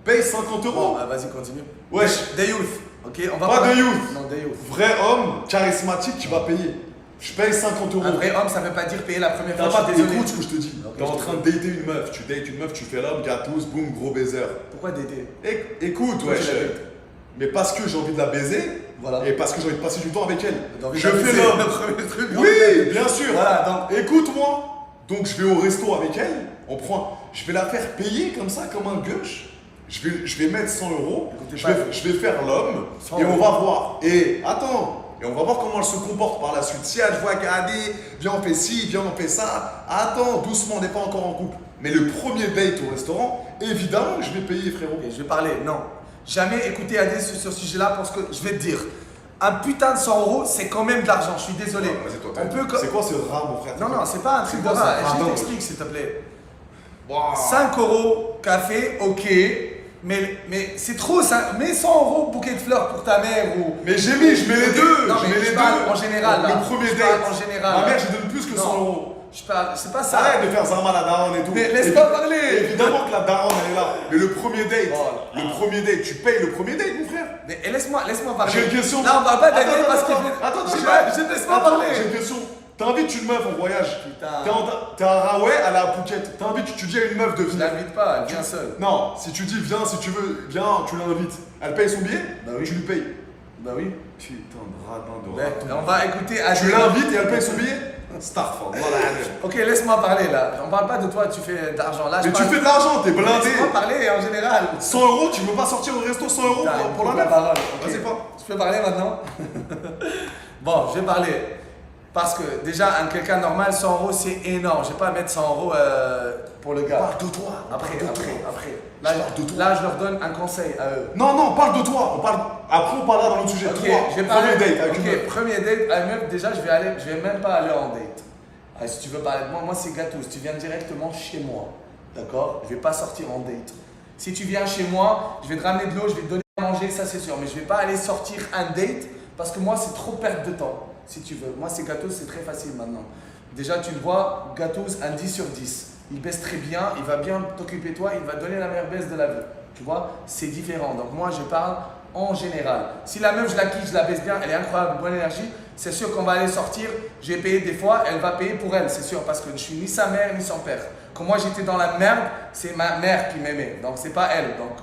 Paye 50 euros. Bon, vas-y, continue. Wesh. Des youth, ok? On va Pas de youth. Non, des youth. Vrai homme, charismatique, tu vas payer. Je paye 50 euros. Un vrai homme, ça veut pas dire payer la première fois. T'as Je pas suis désolé. d'écoute ce que je te dis. Ok, T'es en je train de dater une meuf. Tu dates une meuf, tu fais l'homme, gâteuse, boum, gros baiser. Pourquoi d'aider? Écoute, Pourquoi wesh. tu la dates? Mais parce que j'ai envie de la baiser. Voilà. Et parce que j'ai envie de passer du temps avec elle. Donc, Je fais l'homme. le premier truc. Oui, bien sûr. Voilà, donc. Écoute-moi. Donc je vais au resto avec elle. Je vais la faire payer comme ça, comme un gueuche. Je vais mettre 100 euros. Écoutez Je pas. vais faire l'homme. 100 Et on euros. va voir. Et attends. Et on va voir comment elle se comporte par la suite. Si elle voit qu'elle dit, viens on fait ci, viens on fait ça. Attends, doucement, on n'est pas encore en couple. Mais le premier date au restaurant, évidemment que je vais payer, frérot. Ok, je vais parler. Non. Jamais écouter Adé sur ce sujet-là parce que je vais te dire. Un putain de 100 euros, c'est quand même de l'argent. Je suis désolé. Vas-y, toi, On peut. c'est quoi ce rat, mon frère? Non, c'est pas un truc de quoi, rat. ça? Je Pardon. t'explique, s'il te plaît. Wow. 5 euros café, ok. Mais c'est trop, ça. Mets 100 euros bouquet de fleurs pour ta mère ou. Mais je mets les deux. Non, je mais mets je les parle deux. en général, là. Le premier Je date. parle en général, Ma là. mère, je donne plus que 100 Non. euros. Je parle, c'est pas ça. Arrête de faire Zama la daronne et tout. Mais laisse pas parler. Évidemment que la daronne, elle est là. Mais le premier date, Voilà. le premier date, tu payes le premier date, mon frère. Mais laisse-moi parler. J'ai une question. Là, on va pas d'aider Attends, parce qu'il attends, fait. attends, Je te laisse pas parler. J'ai une question. T'invites une meuf en voyage. Putain. T'es à Rawais, elle est à Phuket. Tu dis à une meuf de Je venir. l'invite pas, elle vient seule. Non, si tu dis viens, si tu veux, viens, tu l'invites. Elle paye son billet, Bah oui. tu lui payes. Bah oui. Putain de radin de Mais raton. on va écouter Adé. Tu l'invites et elle paye son billet. Starford, voilà. Ok, laisse-moi parler là. On parle pas de toi, tu fais d'argent là. Mais tu fais de l'argent, t'es blindé. Laisse-moi parler en général. 100 euros, tu veux pas sortir au resto 100 euros Putain, pour la coupe meuf? parole. Ok. Vas-y, pas. Tu peux parler maintenant? Bon, je vais parler. Parce que déjà, quelqu'un normal, 100 euros, c'est énorme. Je vais pas mettre 100 euros pour le gars. Parle de toi. Après. Parle de toi. Là, je leur donne un conseil à eux. Non, parle de toi. Après, on parlera dans l'autre sujet. Ok, Toi, je vais parler. premier date avec une Ok, meuf. premier date, même déjà, je vais même pas aller en date. Ah, si tu veux parler de moi c'est gâteau. Si tu viens directement chez moi, d'accord? Je vais pas sortir en date. Si tu viens chez moi, je vais te ramener de l'eau, je vais te donner à manger, ça c'est sûr. Mais je vais pas aller sortir un date parce que moi, c'est trop perte de temps. Si tu veux. Moi, c'est gâteau, c'est très facile maintenant. Déjà, tu le vois, gâteau, un 10 sur 10. il baisse très bien, il va bien t'occuper de toi, il va te donner la meilleure baisse de la vie. Tu vois, c'est différent. Donc moi, je parle en général. Si la meuf, je la kiffe, je la baisse bien, elle est incroyable, bonne énergie, c'est sûr qu'on va aller sortir, j'ai payé des fois, elle va payer pour elle, c'est sûr, parce que je suis ni sa mère ni son père. Quand moi j'étais dans la merde, c'est ma mère qui m'aimait, donc c'est pas elle. Donc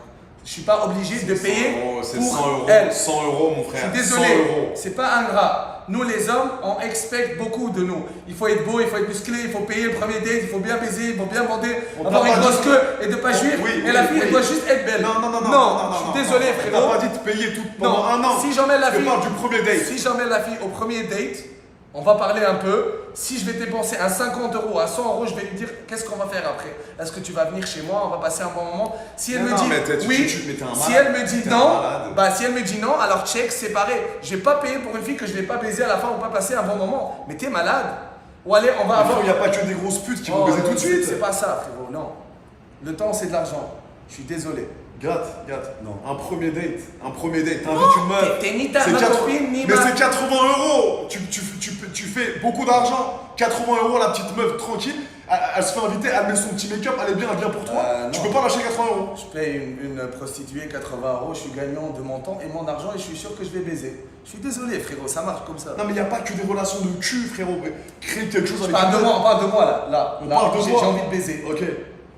je suis pas obligé de payer C'est pour 100 euros, elle. 100 euros, mon frère. Je suis 100 désolé, euros. c'est pas ingrat. Nous les hommes, on expecte beaucoup de nous. Il faut être beau, il faut être musclé, il faut payer le premier date, il faut bien baiser, il faut bien bander, On avoir t'a une pas grosse dit- queue et de pas jouir. Oui, et la oui, fille, elle oui. doit juste être belle. Non, je suis désolé, On frérot. t'a pas dit de payer tout pendant Non, un an. si j'emmène la Je te fille, parle du premier date. si j'emmène la fille au premier date, on va parler un peu. Si je vais dépenser à 50 euros, à 100 euros, je vais lui dire qu'est-ce qu'on va faire après. Est-ce que tu vas venir chez moi, on va passer un bon moment. Si elle Non, me non, dit mais t'es- oui, mais t'es un si malade. elle me dit T'es un non, malade. bah si elle me dit non, alors check, séparé. Je vais pas payer pour une fille que je vais pas baiser à la fin ou pas passer un bon moment. Mais t'es malade. Ou allez, on va avoir. Il n'y a pas que des grosses putes qui vont Oh, baiser tout de suite. C'est pas ça, frérot, non. Le temps, c'est de l'argent. Je suis désolé. Gâte. Non. Un premier date. T'invites Non, une meuf. t'es ni ta C'est ma 80 copine, ni Mais ma- c'est 80 euros. Tu fais beaucoup d'argent. 80 euros, la petite meuf tranquille. Elle se fait inviter, elle met son petit make-up, elle vient pour toi. Tu non. peux pas lâcher 80 euros. Je paye une prostituée 80 euros, je suis gagnant de mon temps et mon argent et je suis sûr que je vais baiser. Je suis désolé, frérot, ça marche comme ça. Non, mais il n'y a pas que des relations de cul, frérot. Crée quelque chose avec On une meuf. parle de moi là. On Là, parle de j'ai moi. j'ai envie de baiser. Ok.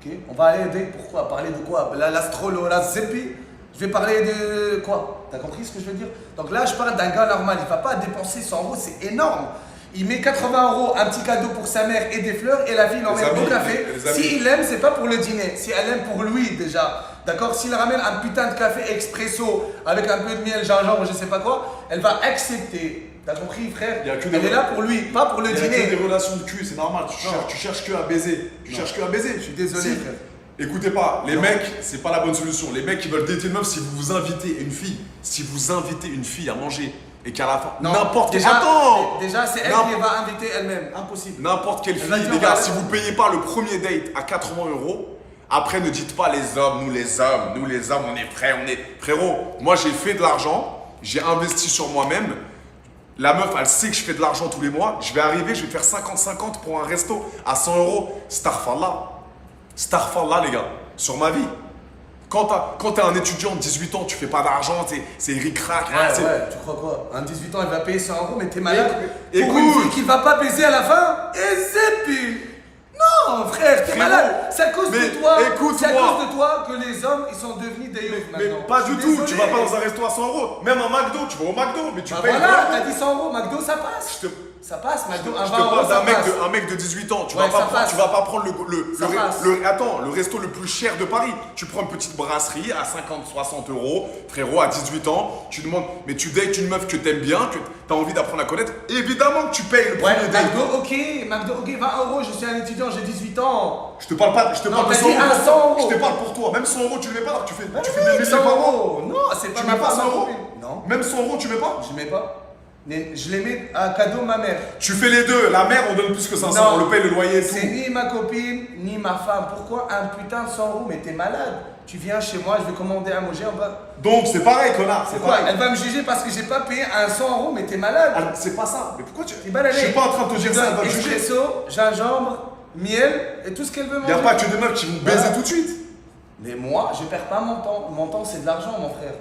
Ok, on va aller date, pourquoi? Parler de quoi? L'astrolo, la zépi. Je vais parler de quoi? T'as compris ce que je veux dire? Donc là, je parle d'un gars normal, il va pas dépenser 100 euros, c'est énorme. Il met 80 euros, un petit cadeau pour sa mère et des fleurs, et la fille l'emmène amis, au café. les amis. Si il aime, c'est pas pour le dîner. Si elle aime pour lui déjà. D'accord? S'il ramène un putain de café expresso avec un peu de miel, gingembre, je sais pas quoi, elle va accepter. T'as compris, frère? Il y a que des- Elle est là pour lui, pas pour le Il y a que dîner. des relations de cul, c'est normal. Non. Tu cherches que à baiser. Non. Je suis désolé, frère. Écoutez pas, les Non. mecs, c'est pas la bonne solution. Les mecs qui veulent dater une meuf, si vous invitez une fille à manger et qu'à la fin, Non, n'importe quelle. déjà, Attends déjà, c'est elle Non. qui va inviter elle-même. Impossible. N'importe quelle Elle va fille, dire, les on va gars, aller- si vous payez pas le premier date à 80 euros, après ne dites pas les hommes, nous les hommes, on est prêts, Frérot, moi j'ai fait de l'argent, j'ai investi sur moi-même. La meuf, elle sait que je fais de l'argent tous les mois. Je vais arriver, je vais faire 50-50 pour un resto à 100 euros. Starfallah, les gars, sur ma vie. Quand t'es un étudiant de 18 ans, tu fais pas d'argent, c'est ric-rac. Ouais, tu crois quoi? Un 18 ans, elle va payer 100 euros, mais t'es malade. Écoute. Pour une fille qui va pas baiser à la fin? Et c'est pire. Non, frère, t'es Frérot, malade. C'est à cause mais de toi. écoute-moi. C'est à cause de toi que les hommes, ils sont devenus des yeux Mais maintenant. pas Je du suis tout, désolé. tu vas pas dans un resto à 100 euros. Même un McDo, tu vas au McDo, mais tu Bah payes. voilà, t'as dit 100 euros, McDo, ça passe. Je te- Ça passe, McDo, un Je 20 te euros, parle ça d'un mec, passe. un mec de 18 ans. Tu Ouais, vas pas ça prendre, passe. tu vas pas prendre Ça passe. le resto le plus cher de Paris. Tu prends une petite brasserie à 50-60 euros. Frérot, à 18 ans, tu demandes, mais tu dates une meuf que t'aimes bien, que t'as envie d'apprendre à connaître. Évidemment que tu payes le Ouais, premier date. McDo, ok, 20 euros, je suis un étudiant, j'ai 18 ans. Je te parle pas, je te Non, parle de t'as 100 dit euros. un 100 euros. Je te parle pour toi. Même 100 euros, tu le mets pas alors que tu fais des Oui, milliers 100 par mois. euros. Non, c'est pas Tu ma mets pas femme, 100 ma euros. copine. Non, Même 100 euros, tu mets pas. je mets pas. Mais je les mets à cadeau ma mère. Tu fais les deux. La mère, on donne plus que 500. Non. On le paye le loyer et C'est tout. ni ma copine, ni ma femme. Pourquoi un putain de 100 euros? Mais t'es malade. Tu viens chez moi, je vais commander à manger en bas. Donc c'est pareil, connard. C'est quoi? Elle va me juger parce que j'ai pas payé un 100 euros, mais t'es malade. Ah, c'est pas ça. Mais pourquoi tu. T'es baladé. Je suis pas en train de te dire ça. Elle va te juger. Expresso, gingembre, miel et tout ce qu'elle veut Il manger. n'y a pas que des meufs qui vont baiser Voilà. tout de suite. Mais moi, je perds pas mon temps. Mon temps, c'est de l'argent, mon frère.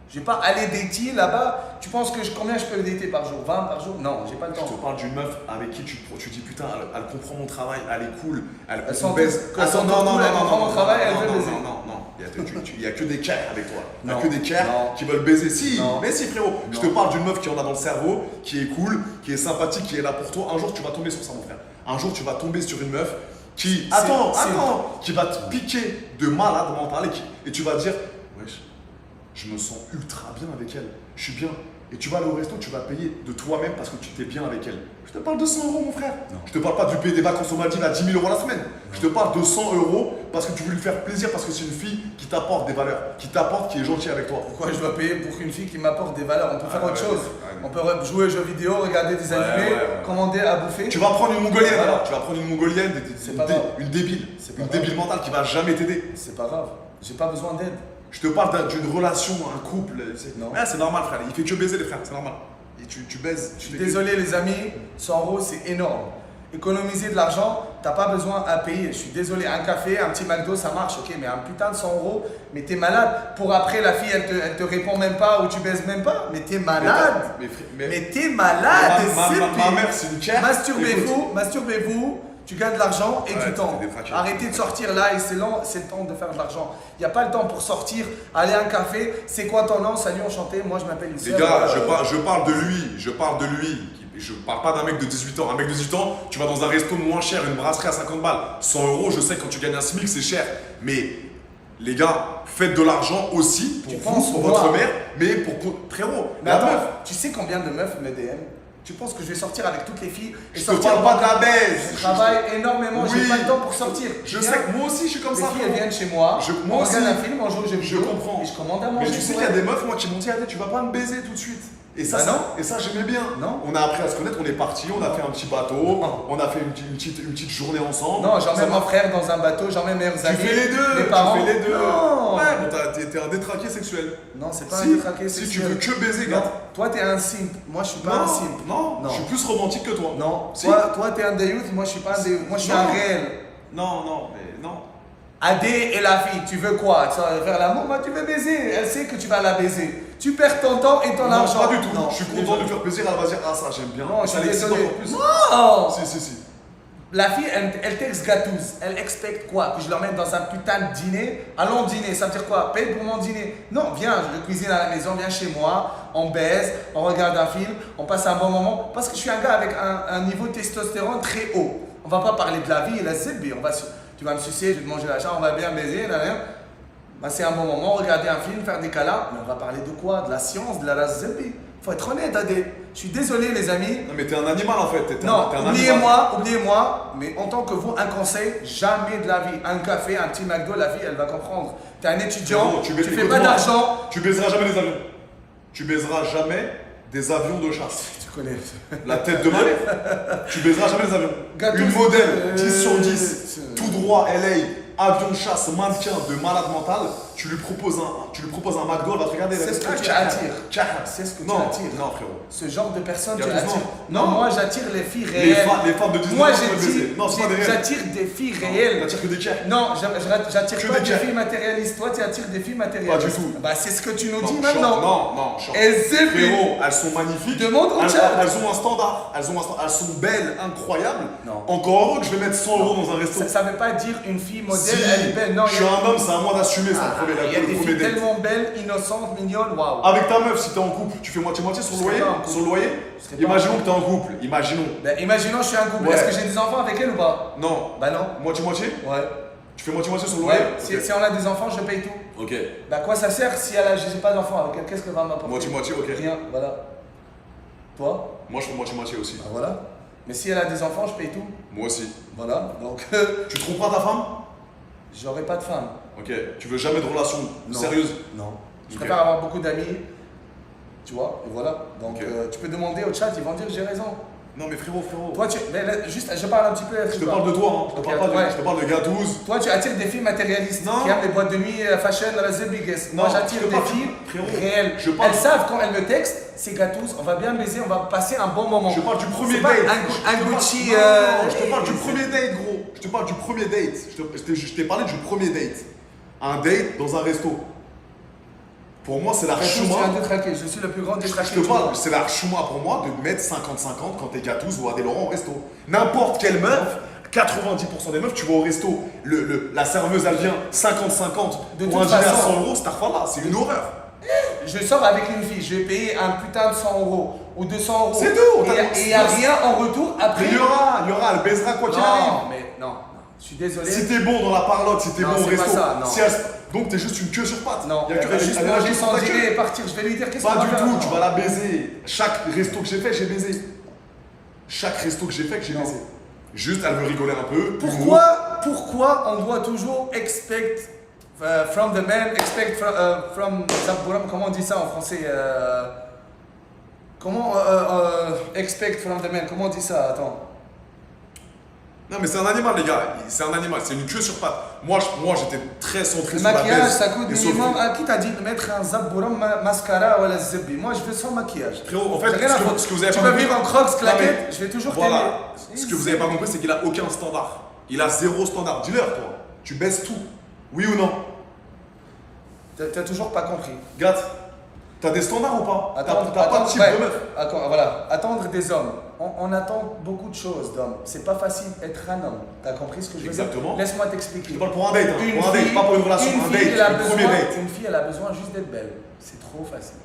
Je vais pas aller dater là-bas. Tu penses que combien je peux le dater par jour? 20 par jour? Non, j'ai pas le Je temps. te parle d'une meuf avec qui tu dis putain, elle comprend mon travail, elle est cool, elle Elles sont baise. toutes- elles sont toutes cool, elles comprennent mon travail, elles veulent baiser. Non. Il y a que des cœurs avec toi. Il y a Non. que des cœurs Non. qui veulent baiser. Si, Non. mais si frérot. Je te Non. parle d'une meuf qui en a dans le cerveau, qui est cool, qui est sympathique, qui est là pour toi. Un jour tu vas tomber sur ça mon frère. Un jour tu vas tomber sur une meuf qui. C'est- Attends, c'est- qui va te piquer de malade mental et tu vas dire wesh, je me sens ultra bien avec elle. Je suis bien. Et tu vas aller au resto, tu vas payer de toi-même parce que tu t'es bien avec elle. Je te parle de 100 euros, mon frère. Non. Je te parle pas du payer des vacances aux Maldives à 10 000 euros la semaine. Je te parle de 100 euros parce que tu veux lui faire plaisir, parce que c'est une fille qui t'apporte des valeurs, qui est gentille avec toi. Pourquoi je dois payer pour une fille qui m'apporte des valeurs? On peut faire Ah, autre ouais, chose. ouais. On peut jouer aux jeux vidéo, regarder des animés, ouais. commander à bouffer. Tu vas prendre une mongolienne Voilà. alors. Tu vas prendre une mongolienne, C'est pas grave. une débile. C'est pas Une grave. débile mentale qui va jamais t'aider. C'est pas grave. J'ai pas besoin d'aide. Je te parle d'une relation, un couple. Non. C'est normal, frère. Il fait que baiser les frères, c'est normal. Et tu baises. Je suis désolé les amis, 100 euros c'est énorme. Économiser de l'argent, tu n'as pas besoin à payer. Je suis désolé, un café, un petit McDo, ça marche, ok, mais un putain de 100 euros, mais t'es malade. Pour après, la fille, elle te répond même pas ou tu baises même pas, mais t'es malade. Mais t'es malade. Ma mère, c'est une chair. Masturbez-vous, tu gagnes de l'argent et du temps. Arrêtez de sortir là et c'est lent, c'est le temps de faire de l'argent. Il n'y a pas le temps pour sortir, aller à un café. C'est quoi ton nom? Salut, enchanté, moi je m'appelle Youssef. Les gars, je parle de lui. Je parle pas d'un mec de 18 ans. Un mec de 18 ans, tu vas dans un resto moins cher, une brasserie à 50 balles. 100 euros, je sais que quand tu gagnes un SMIC, c'est cher. Mais les gars, faites de l'argent aussi pour vous, pour votre mère, mais pour frérot. Mais attends, tu sais combien de meufs me DM? Tu penses que je vais sortir avec toutes les filles et je te parle pas de la baise. Je travaille énormément, j'ai pas le temps pour sortir. Je sais que moi aussi je suis comme ça. Les filles elles viennent chez moi, moi on aussi. regarde un film, on joue aux jeux vidéo. Je comprends. Et je commande à manger. Mais tu sais qu'il y a des meufs moi qui m'ont dit allez, tu vas pas me baiser tout de suite. Et ça, j'aimais bien. Non. On a appris à se connaître, on est parti, on a fait un petit bateau, on a fait une petite journée ensemble. Non, j'emmène mon frère dans un bateau, j'emmène mes amis. Tu fais les deux. Mes parents. Tu fais les deux. Non. Ouais, bon, t'es un détraqué sexuel. Non, c'est pas un détraqué sexuel. sexuel. Si tu veux que baiser, gars. Toi, t'es un simp. Moi, je suis pas un simp. Non, je suis plus romantique que toi. Non. Si. Toi, t'es un déyouth, moi, je suis pas un déyouth. Moi, je suis un réel. Non, mais non. Adé et la fille, tu veux quoi? Tu vas faire l'amour? Bah, tu veux baiser. Elle sait que tu vas la baiser. Tu perds ton temps et ton argent. Pas du tout. Non, je suis content de faire plaisir. Elle va dire ah ça j'aime bien. Non, je suis désolé. Non. Si. La fille, elle texte gâteuse. Elle expecte quoi? Que je l'emmène dans un putain de dîner? Allons dîner, ça veut dire quoi? Paye pour mon dîner. Non, viens, je cuisine à la maison, viens chez moi, on baise, on regarde un film, on passe un bon moment. Parce que je suis un gars avec un niveau de testostérone très haut. On va pas parler de la vie et la zébé. Tu vas me sucer, je vais te manger la chambre, on va bien baiser, c'est un bon moment, regarder un film, faire des câlins. Mais on va parler de quoi? De la science, de la zébé. Faut être honnête, Adé. Je suis désolé, les amis. Non, mais t'es un animal en fait. Non, oubliez-moi, mais en tant que vous, un conseil, jamais de la vie. Un café, un petit McDo, la fille, elle va comprendre. T'es un étudiant, tu fais pas d'argent. Tu baiseras jamais des avions. Tu baiseras jamais des avions de chasse. Tu connais. La tête de ma mère. Tu baiseras jamais des avions. Une modèle, 10 sur 10, tout droit, LA. Avion de chasse, mannequin de malade mental, tu lui proposes un McDo, elle va te regarder. C'est ce que tu attires. C'est ce que tu attires. Non, frérot. Ce genre de personne, tu attires. Non, moi j'attire les filles réelles. Les femmes de 19 ans, moi j'attire des filles réelles. T'attires que des tchèques. Non, j'attire pas des filles matérialistes. Toi, tu attires des filles matérialistes. Pas du tout. Bah, c'est ce que tu nous dis maintenant. Non. Frérot, elles sont magnifiques. Demande au chat. Elles ont un standard. Elles sont belles, incroyables. Non. Encore heureux que je vais mettre 100 euros dans un resto. Ça veut pas dire une fille modèle, elle est belle. Non, je suis un homme, c'est à moi d'assumer ça. Il y a des filles tellement belles, innocentes, mignonnes, waouh. Avec ta meuf, si t'es en couple, tu fais moitié-moitié sur le loyer. Imaginons que t'es en couple. Imaginons je suis en couple. Est-ce que j'ai des enfants avec elle ou pas? Non. Bah non. Moitié-moitié? Ouais. Tu fais moitié-moitié sur le loyer? Si on a des enfants, je paye tout. Ok. Bah quoi ça sert si j'ai pas d'enfants avec elle? Qu'est-ce qu'elle va m'apporter? Moitié-moitié, ok. Rien, voilà. Toi? Moi je fais moitié-moitié aussi. Bah voilà. Mais si elle a des enfants, je paye tout. Moi aussi. Voilà. Donc. Tu tromperas ta femme? J'aurai pas de femme. Ok. Tu veux jamais de relation sérieuse? Non. Je préfère avoir beaucoup d'amis. Tu vois, et voilà. Donc tu peux demander au chat, ils vont dire j'ai raison. Non mais frérot. Toi, juste, je parle un petit peu. Je te parle de toi, hein. Je te parle de gâteuse. Toi, tu attires des filles matérialistes qui aiment les boîtes de nuit, fashion, la biggest. Moi, j'attire des filles réelles. Elles savent quand elles me textent, c'est gâteuse, on va bien baiser, on va passer un bon moment. Je parle du premier date. Un Gucci. Je te parle du premier date, gros. Je te parle du premier date. Je t'ai parlé du premier date. Un date dans un resto. Pour moi, c'est la chouma. Je suis le plus grand détraqué. Je te parle, c'est la chouma pour moi de mettre 50-50 quand t'es gâteuse ou Adé Laurent au resto. N'importe quelle meuf, 90% des meufs, tu vas au resto, la serveuse elle vient 50-50 pour un dîner à 100 euros, c'est une horreur. Je sors avec une fille, je vais payer un putain de 100 euros ou 200 euros. C'est tout. Et il n'y a rien en retour après. Il y aura, elle baisera quoi qu'il arrive. Non, je suis désolé. Si t'es bon dans la parlotte, si t'es bon au resto, donc t'es juste une queue sur pattes. Non, elle va juste manger sans dîner et partir. Je vais lui dire qu'est-ce qu'on va faire. Pas du tout, tu vas la baiser. Chaque resto que j'ai fait, j'ai baisé. Chaque resto que j'ai fait, j'ai baisé. Juste, elle veut rigoler un peu. Pourquoi on doit toujours expect from the man, expect from comment on dit ça en français? Comment expect from the man? Comment on dit ça? Attends. Non, mais c'est un animal, les gars. C'est un animal. C'est une queue sur pattes. Moi, j'étais très centré Le sur la maquillage, baisse. ça coûte et sur le minimum. fil. Ah, qui t'a dit de mettre un zabouram, mascara ou la zebbi? Moi, je veux sans maquillage. Frérot, en fait, J'ai rien à foutre. ce que vous avez Tu pas peux compris. vivre en crocs, Non, claquettes, mais je vais toujours Voilà. t'aimer. Ce que vous avez pas compris, c'est qu'il a aucun standard. Il a zéro standard. Dis-leur, toi. Tu baisses tout. Oui ou non? T'as toujours pas compris. Gars, t'as des standards ou pas? T'as pas de Attendre, type ouais, de meuf. voilà, attendre des hommes. On attend beaucoup de choses d'hommes. C'est pas facile d'être un homme. T'as compris ce que je veux dire? Exactement. Laisse-moi Je t'expliquer. te parle pour un date, hein. Pour un date, pas pour une relation. Un date, elle a le premier besoin, date. une fille, elle a besoin juste d'être belle. C'est trop facile.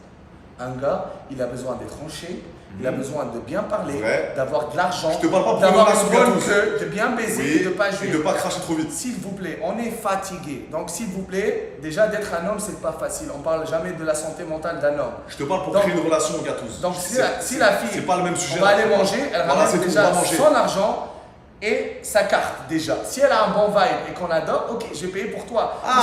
Un gars, il a besoin d'être tranché, il a besoin de bien parler, Vrai. d'avoir de l'argent, Je te parle pas pour d'avoir une une relation bonne gâteuse. queue, de bien baiser Oui, et de pas et jouer. de pas cracher trop vite. S'il vous plaît, on est fatigué. Donc, s'il vous plaît, déjà d'être un homme, c'est pas facile. On parle jamais de la santé mentale d'un homme. Je te parle pour Donc- créer une relation gâteuse. Donc, C'est- si la fille, c'est pas le même sujet. on va aller manger, elle Voilà, ramène c'est tout, on déjà va manger. son argent et sa carte déjà. Si elle a un bon vibe et qu'on adore, ok, je vais payer pour toi. Mais si-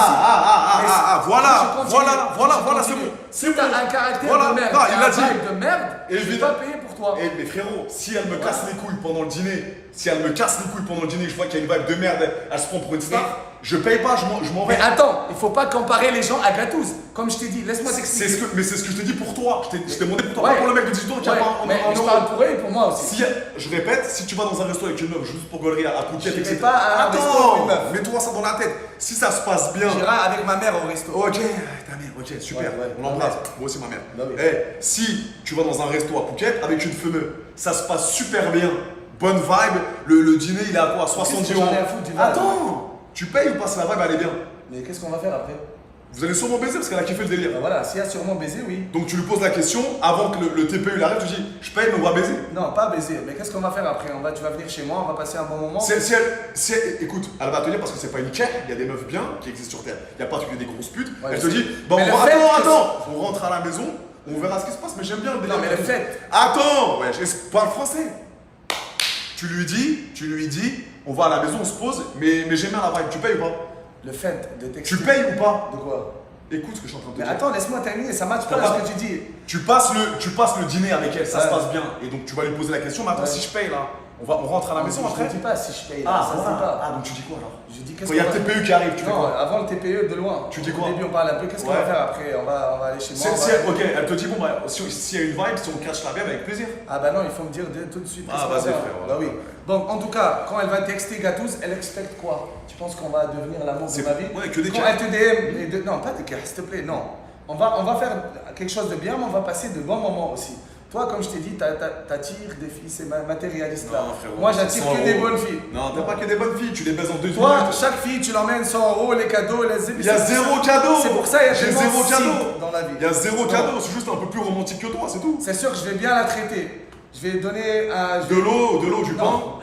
mais si- voilà, je continue, voilà, je c'est continue. bon. Si t'as un caractère Voilà. de merde, Non, t'as il un l'a dit. vibe de merde, je vais Évidemment. pas payer pour toi. Eh, mais frérot, si elle me casse les couilles pendant le dîner, si elle me casse les couilles pendant le dîner, je vois qu'il y a une vibe de merde, elle se prend pour une star, je paye pas, je m'en vais. Mais attends, il faut pas comparer les gens à Gatouz. Comme je t'ai dit, laisse-moi t'expliquer. Mais c'est ce que je te dis pour toi. Je t'ai demandé pour toi, Ouais. pas pour le mec de 18 ans qui a Ouais, pas mais un je euro. parle pour eux et pour moi aussi. Si, je répète, si tu vas dans un resto avec une meuf juste pour gaulerie à Phuket, Je etc. vais pas à un resto avec une meuf. Mets-toi ça dans la tête. Si ça se passe bien. J'irai avec ma mère au resto. Ok, ta mère, ok, super, Ouais, on l'embrasse. ouais. Moi aussi ma mère. Bah oui. Eh, si tu vas dans un resto à Phuket avec une fumeux, ça se passe super bien, bonne vibe, le dîner il est à quoi 70 Qu'est-ce que euros. j'en ai à foutre du vibe? Attends, tu payes ou pas si la vibe elle est bien? Mais qu'est-ce qu'on va faire après? Vous allez sûrement baiser parce qu'elle a kiffé le délire. Bah voilà, si elle a sûrement baisé, oui. Donc tu lui poses la question avant que le TPE il arrive, tu dis je paye mais on va baiser. Non, pas baiser. Mais qu'est-ce qu'on va faire après? Tu vas venir chez moi, on va passer un bon moment. Écoute, elle va te dire parce que c'est pas une chair, il y a des meufs bien qui existent sur terre. Il n'y a pas que des grosses putes. Ouais, elle je te sais. dit, bon, Mais le fait que- attends, on rentre à la maison, on verra ce qui se passe, mais j'aime bien le délire. Non, mais le fait. Attends, ouais, je parle français. Tu lui dis, on va à la maison, on se pose, mais j'aime bien la vibe, tu payes ou pas? Le fait de texter. Tu payes ou pas? De quoi? Écoute ce que je suis en train de te Mais dire. attends, laisse-moi terminer, ça matche pas T'as ce pas- que tu dis. Tu passes le dîner avec elle, ça se Ouais. passe bien, et donc tu vas lui poser la question, mais attends, Ouais. si je paye là, on rentre à la maison je après? ne dis pas si je paye là, Ah, ça se voilà. dit pas. Ah, donc tu dis quoi alors? Je dis qu'est-ce Quand il y a qu'on le va- TPE qui arrive, tu fais Non, quoi? avant le TPE de loin. Tu dis Au quoi? début, on parle un peu. Qu'est-ce qu'on Ouais. va faire après? On va aller chez moi. on va- Ok, elle te dit, bon, bah, s'il y a une vibe, si on cache la vibe, avec plaisir. Ah bah non, il faut me dire tout de suite. Ah, qu'est-ce qu'on va vas-y, faire. frère, ouais. Bah oui. Donc en tout cas, quand elle va texter Gatouz, elle expecte quoi? Tu penses qu'on va devenir l'amour de C'est- ma vie? ouais, que des Quand cas. elle te DM, non, pas des cas, s'il te plaît, non. On va faire quelque chose de bien, mais on va passer de bons moments aussi. Toi, comme je t'ai dit, t'attires des filles, c'est matérialiste là. Non, frérot, Moi, j'attire 100 que des euros. bonnes filles. Non, t'as pas que des bonnes filles, tu les baises en 2 Toi, minutes. chaque fille, tu l'emmènes 100 euros, les cadeaux, les Il y a zéro cadeau. C'est pour ça qu'il y a J'ai tellement zéro de cadeau. sites dans la vie. Il y a zéro Non. cadeau, c'est juste un peu plus romantique que toi, c'est tout. C'est sûr que je vais bien la traiter. Je vais donner un. De l'eau, du pain. Non.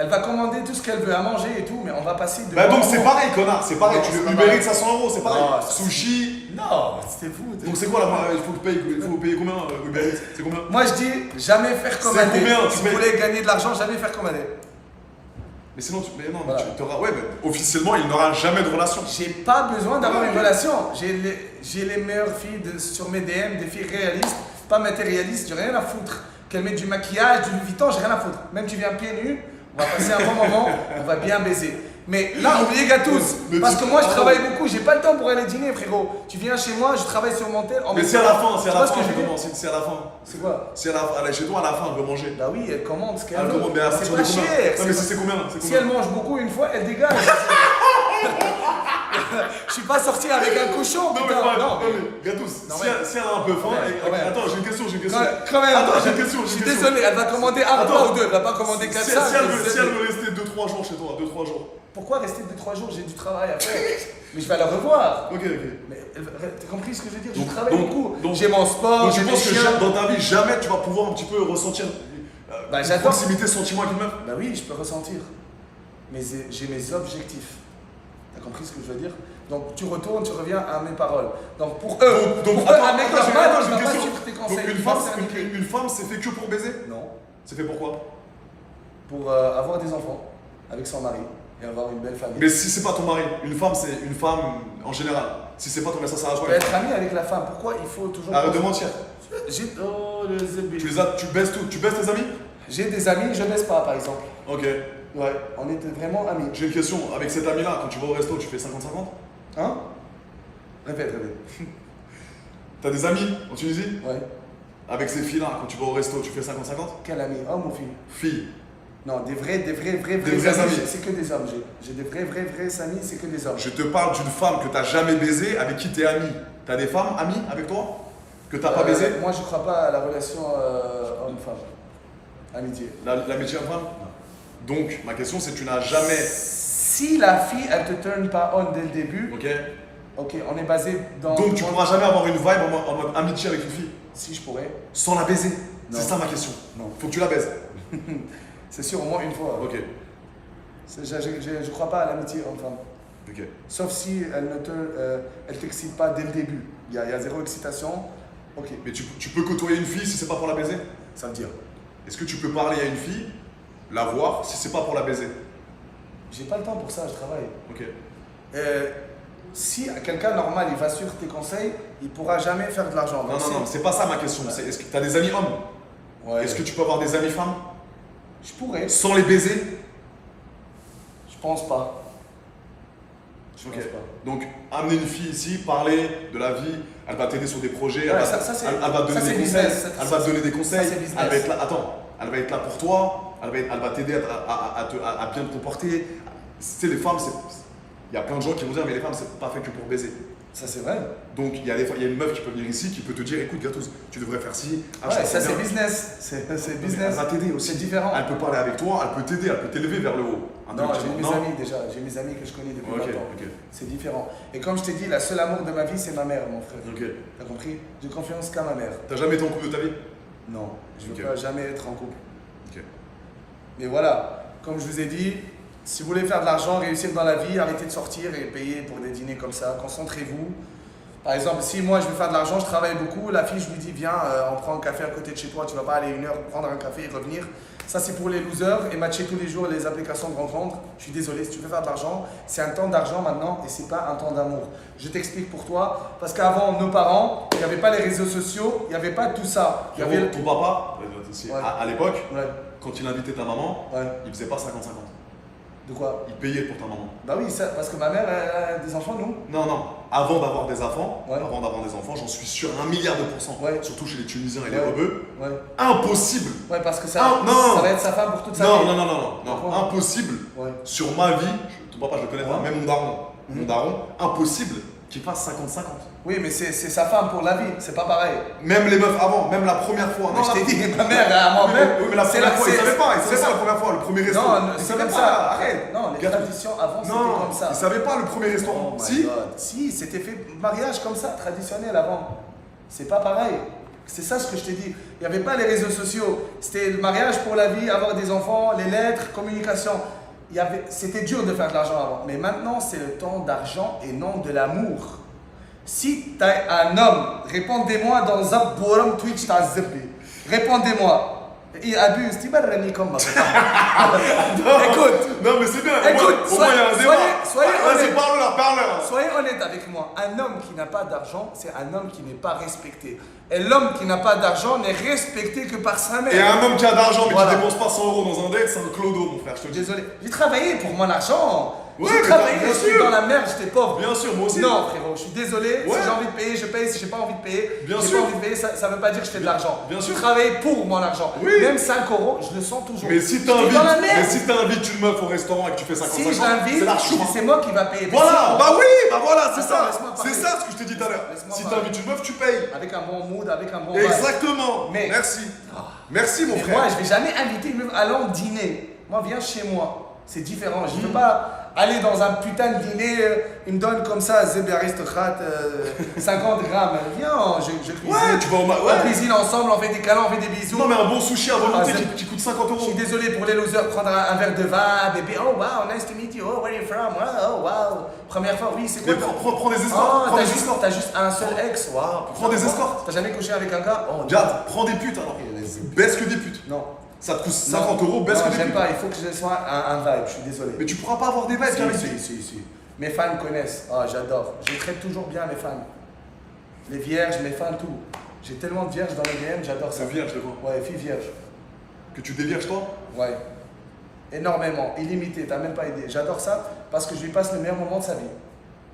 Elle va commander tout ce qu'elle veut à manger et tout, mais on va passer de. Bah donc bons c'est moments. pareil, connard, c'est pareil. Non, Tu c'est le pas Uber pareil. Eats à 100 euros, c'est pareil. Non, c'est- Sushi. Non, c'était fou. Donc c'est quoi là? Il faut payer combien Uber Eats? C'est combien? Moi je dis jamais faire comme C'est Adé. combien, tu Si vous payes voulez gagner de l'argent, jamais faire comme Adé. Mais sinon, mais non, Voilà. mais tu t'auras. Ouais, mais officiellement, il n'aura jamais de relation. J'ai pas besoin d'avoir une relation. J'ai les meilleures filles sur mes DM, des filles réalistes, pas matérialistes, j'ai rien à foutre. Qu'elles mettent du maquillage, du Louis Vuitton, j'ai rien à foutre. Même tu viens pieds nus, on va passer un bon moment, on va bien baiser. Mais là, oubliez Gatouz. Mais Parce tu- que moi, je ah, travaille beaucoup, j'ai pas le temps pour aller dîner, frérot. Tu viens chez moi, je travaille sur mon tel. Mais c'est à la fin, c'est Tu à vois la ce fin, que je veux dire? c'est à la fin. C'est quoi? Si elle est chez toi, à la fin, elle veut manger. Bah oui, elle commande ce qu'elle Elle veut. commande, mais à C'est partir pas de combien? cher. Non, mais c'est combien? C'est Si combien? elle mange beaucoup une fois, elle dégage. Je suis pas sorti avec un cochon, Non, mais putain. pas, Non. non, mais Gatous, Non, si, mais- si elle a un peu faim, Quand même. attends, j'ai une question. Quand même, Attends, j'ai une question. je suis désolé, elle va commander un Attends. repas ou deux, elle va pas commander Si, 4 si elle veut rester 2-3 jours chez toi, 2-3 jours. Pourquoi rester 2-3 jours? J'ai du travail à faire. Mais je vais la revoir. Ok. Mais t'as compris ce que je veux dire? Je Donc- travaille donc- beaucoup. donc- J'ai mon sport, Donc tu j'ai mes penses que chiens. dans ta vie, jamais tu vas pouvoir un petit peu ressentir Bah, une j'adore. proximité, sentiment avec une meuf? Bah oui, je peux ressentir. Mais j'ai mes objectifs. T'as compris ce que je veux dire? Donc tu retournes, tu reviens à mes paroles. Donc pour eux, Donc, pour eux, un mec attends, normal, j'ai il une va pas question. suivre tes Donc conseils. une il va femme, se faire niquer. une femme, c'est fait que pour baiser? Non. C'est fait pourquoi? Pour avoir des enfants avec son mari et avoir une belle famille. Mais si c'est pas ton mari, une femme, c'est une femme en général. Si c'est pas ton mari, ça sert à Tu quoi? peux être ami avec la femme. Pourquoi il faut toujours. Arrête de mentir. Oh, le zébé. Tu baises tes amis? J'ai des amis, je baisse pas par exemple. Ok. Ouais, on était vraiment amis. J'ai une question. Avec cet ami-là, quand tu vas au resto, tu fais 50-50? Hein? Répète. T'as des amis en Tunisie? Ouais. Avec ces filles-là, quand tu vas au resto, tu fais 50-50? Quel ami? Homme ou fille? Filles. Non, des vrais vrais amis. C'est que des hommes. J'ai des vrais amis, c'est que des hommes. Je te parle d'une femme que t'as jamais baisée, avec qui t'es ami. T'as des femmes amies avec toi? Que t'as pas baisé? Moi, je crois pas à la relation homme-femme. Amitié. L'amitié homme-femme? Donc, ma question, c'est tu n'as jamais. Si la fille, elle te turn pas on dès le début, Ok. on est basé dans. Donc, tu pourras jamais avoir une vibe en mode amitié avec une fille? Si je pourrais. Sans la baiser? Non. C'est ça ma question. Non. Faut que tu la baises. C'est sûr, au moins une fois. Ok. Je crois pas à l'amitié homme-femme. Ok. Sauf si elle t'excite pas dès le début. Il y a zéro excitation. Ok, Mais tu peux côtoyer une fille si c'est pas pour la baiser? ça veut dire. Est-ce que tu peux parler à une fille, la voir, si c'est pas pour la baiser? J'ai pas le temps pour ça, je travaille. Ok. Si quelqu'un normal, il va suivre tes conseils, il pourra jamais faire de l'argent. Non, c'est pas ça ma question. C'est est-ce que tu as des amis hommes? Ouais. Est-ce que tu peux avoir des amis femmes Je pourrais. sans les baiser? Je pense pas. Je Ok. pense pas. Donc, amener une fille ici, parler de la vie, elle va t'aider sur des projets, Ouais, elle ça, va c'est- elle va te ça, donner c'est des business. conseils. Elle va te donner des conseils. c'est business. Elle va être là. Attends, elle va être là pour toi. Elle va t'aider à bien te comporter. Tu sais, les femmes, il y a plein de gens qui vont dire, mais les femmes, c'est pas fait que pour baiser. Ça, c'est vrai. Donc, il y a une meuf qui peut venir ici, qui peut te dire, écoute, Gatouz, tu devrais faire ci. Ouais, je ça, comprends c'est bien. business. C'est Elle business. va t'aider aussi. C'est différent. Elle peut parler avec toi, elle peut t'aider, elle peut t'élever vers le haut. Non, j'ai mes Non. amis déjà. J'ai mes amis que je connais depuis Ok, longtemps. ok. C'est différent. Et comme je t'ai dit, la seule amour de ma vie, c'est ma mère, mon frère. Ok. T'as compris? J'ai confiance qu'à ma mère. T'as jamais été en couple de ta vie? Non, je ne veux Ok. pas jamais être en couple. Ok. Mais voilà, comme je vous ai dit, si vous voulez faire de l'argent, réussir dans la vie, arrêtez de sortir et payer pour des dîners comme ça. Concentrez-vous. Par exemple, si moi je veux faire de l'argent, je travaille beaucoup, la fille je lui dis viens, on prend un café à côté de chez toi, tu vas pas aller 1 heure prendre un café et revenir. Ça c'est pour les losers et matcher tous les jours les applications de rencontre. Je suis désolé, si tu veux faire de l'argent, c'est un temps d'argent maintenant et c'est pas un temps d'amour. Je t'explique pour toi, parce qu'avant nos parents, il n'y avait pas les réseaux sociaux, il n'y avait pas tout ça. Il y avait... Ton papa, Ouais. à l'époque, Ouais, quand il invitait ta maman, ouais. il faisait pas 50-50. De quoi? Il payait pour ta maman. Bah oui, ça, parce que ma mère elle a des enfants, nous. Non. Avant d'avoir des enfants, Ouais. j'en suis sûr 1 milliard de pourcents. Ouais. Surtout chez les Tunisiens et les Ouais. rebeux. Ouais. Impossible. Ouais, parce que ça, Ah, non. ça va être sa femme pour toute sa vie. Non. Pourquoi? Impossible. Ouais. Sur ma vie, ton papa, je le connais pas, Ouais. même mon daron. Mhm. Mon daron, impossible qu'il fasse 50-50. Oui, mais c'est sa femme pour la vie, c'est pas pareil. Même les meufs avant, même la première fois. Mais je t'ai dit, ma mère, à Oui, moi-même. mais la première fois, ils savaient pas la première fois, le premier resto. Non, Ils c'est savaient comme pas, ça. arrête. Non, les Gâteau. traditions avant, c'était Non, comme ça. ils savaient pas le premier restaurant. Oh my Si. God. Si, c'était fait mariage comme ça, traditionnel avant. C'est pas pareil. C'est ça ce que je t'ai dit. Il n'y avait pas les réseaux sociaux. C'était le mariage pour la vie, avoir des enfants, les lettres, communication. C'était dur de faire de l'argent avant. Mais maintenant, c'est le temps d'argent et non de l'amour. Si tu as un homme, répondez-moi dans Zabouram Twitch Tazzebi. Répondez-moi. Il abuse, tu vas renier comme Écoute, Non, mais c'est bien. Écoute, au moins, il y a un débat. soyez Vas-y, honnête. parle-leur. Soyez honnête avec moi, un homme qui n'a pas d'argent, c'est un homme qui n'est pas respecté. Et l'homme qui n'a pas d'argent n'est respecté que par sa mère. Et un homme qui a d'argent mais Voilà. qui dépense pas 100 euros dans un date, c'est un clodo, mon frère, je te le dis. Désolé, j'ai travaillé pour mon argent. Ouais, J'ai mais travaillé, bien je suis sûr. dans la merde, j'étais pauvre. Bien sûr, moi aussi. Non, frérot, je suis désolé. Ouais. Si j'ai envie de payer, je paye. Si j'ai pas envie de payer, Bien j'ai sûr. pas envie de payer. Ça veut pas dire que je fais de l'argent. Bien sûr. Je travaille pour mon argent. Oui. Même 5 euros, je le sens toujours. Mais si J'étais dans la merde. t'invites une meuf au restaurant et que tu fais 50-50, Si je l'invite, c'est l'argent. c'est moi qui va payer. Mais Voilà, si- bah oui, bah voilà, c'est Attends, ça. laisse-moi parler. C'est ça ce que je t'ai dit tout à l'heure. Laisse-moi Si parler. t'invites une meuf, tu payes. Avec un bon mood, avec un bon vibe. Exactement. Mais- Merci. Merci, mon Mais frère. moi, je vais jamais inviter une meuf allant dîner. Moi, viens chez moi. C'est différent. Je ne veux pas aller dans un putain de dîner. Il me donne comme ça, Zeb aristocrate, 50 grammes. Viens, je cuisine. Ouais, tu vas au On ouais. cuisine ensemble, on fait des câlins, on fait des bisous. Non, mais un bon sushi à volonté Ah, c'est- qui coûte 50 Je euros. suis désolé pour les losers, prendre un verre de vin, bébé. Oh wow, nice to meet you. Oh, where are you from? Oh wow. Première fois, oui, c'est quoi? Mais ton- prends des Oh, escortes. Prends t'as des juste, escortes. t'as juste un seul ex. Wow. Prends des escortes. T'as jamais couché avec un gars? Oh, Regarde, prends des putes alors. Baisse que des putes. non. Ça te coûte 50 euros, baisse non, que des j'aime putes. pas, il faut que je sois un vibe, je suis désolé. Mais tu pourras pas avoir des vibes avec Si. Mes fans connaissent, ah j'adore. Je traite toujours bien mes fans. Les vierges, mes fans, tout. J'ai tellement de vierges dans les DM, j'adore ça. C'est vierge de quoi? Ouais, filles vierges. Que tu dévierges toi? Ouais. énormément, illimité, t'as même pas idée. J'adore ça parce que je lui passe le meilleur moment de sa vie.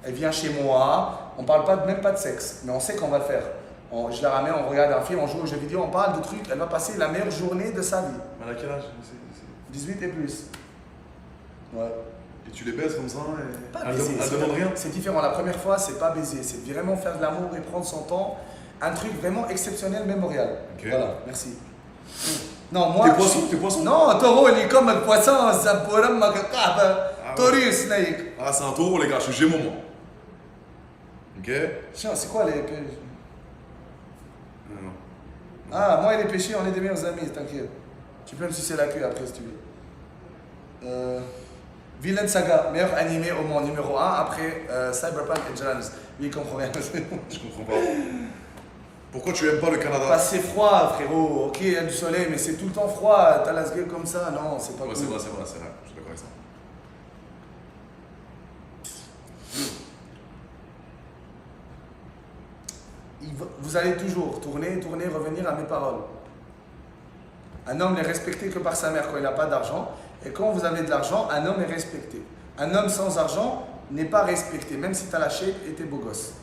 Elle vient chez moi, on parle même pas de sexe, mais on sait qu'on va le faire. Je la ramène, on regarde un film, on joue aux jeux vidéo, on parle de trucs, elle va passer la meilleure journée de sa vie. Mais à quel âge 18 et plus. Ouais. Et tu les baises comme ça et... Pas Elle baiser, demande rien. c'est différent. La première fois, c'est pas baiser, c'est vraiment faire de l'amour et prendre son temps. Un truc vraiment exceptionnel, mémorial. Ok. Voilà, merci. Non, moi. T'es poisson Non, taureau, il est comme le poisson, Zaporam, Makakaba, Taurus, Snake. Ah, c'est un taureau, les gars, je suis Gémeaux, moi. Ok. Tiens, c'est quoi les. Non. Ah, moi et les péchés, on est des meilleurs amis, t'inquiète. Tu peux me sucer la queue après si tu veux. Villain Saga, meilleur animé au monde, numéro 1 après Cyberpunk et Jans. Lui, il comprend rien. Je comprends pas. Pourquoi tu aimes pas le Canada? Parce que c'est froid, frérot. Ok, il y a du soleil, mais c'est tout le temps froid. T'as la gueule comme ça, non, c'est pas Ouais, cool. c'est vrai. Je suis d'accord avec ça. Vous allez toujours tourner, revenir à mes paroles. Un homme n'est respecté que par sa mère quand il n'a pas d'argent. Et quand vous avez de l'argent, un homme est respecté. Un homme sans argent n'est pas respecté, même si tu as la shape et t'es beau gosse.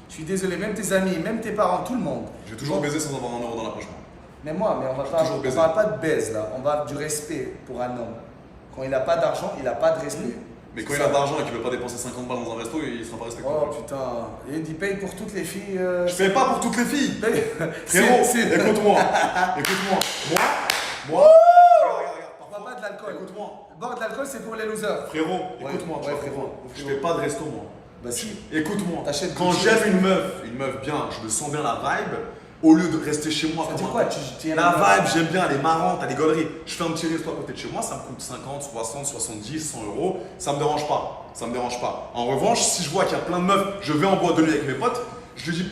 Je suis désolé, même tes amis, même tes parents, tout le monde. J'ai toujours baisé sans avoir un euro dans la poche, moi. Mais moi, on ne parle pas de baise là, on parle du respect pour un homme. Quand il n'a pas d'argent, il n'a pas de respect. Mais quand il a de l'argent et qu'il veut pas dépenser 50 balles dans un resto, il sera pas respecté. Oh putain, et il paye pour toutes les filles. Je paye pas pour toutes les filles. Frérot, Frérot, écoute-moi. Moi. Regarde. on boit pas de l'alcool. Écoute-moi. Boire de l'alcool, c'est pour les losers. Frérot, Ouais, écoute-moi. ouais, tu vois, frérot. Je fais pas de resto, moi. Bah si. Écoute-moi. T'achètes Quand Gucci. j'aime une meuf bien, je me sens bien la vibe. Au lieu de rester chez moi Ça comme dit un quoi con. tu aimes La bien vibe, j'aime bien, elle est marrante, elle est gaulerie. Je fais un petit resto à côté de chez moi, ça me coûte 50, 60, 70, 100 euros. Ça me dérange pas. En revanche, si je vois qu'il y a plein de meufs, je vais en boîte de nuit avec mes potes, je lui dis,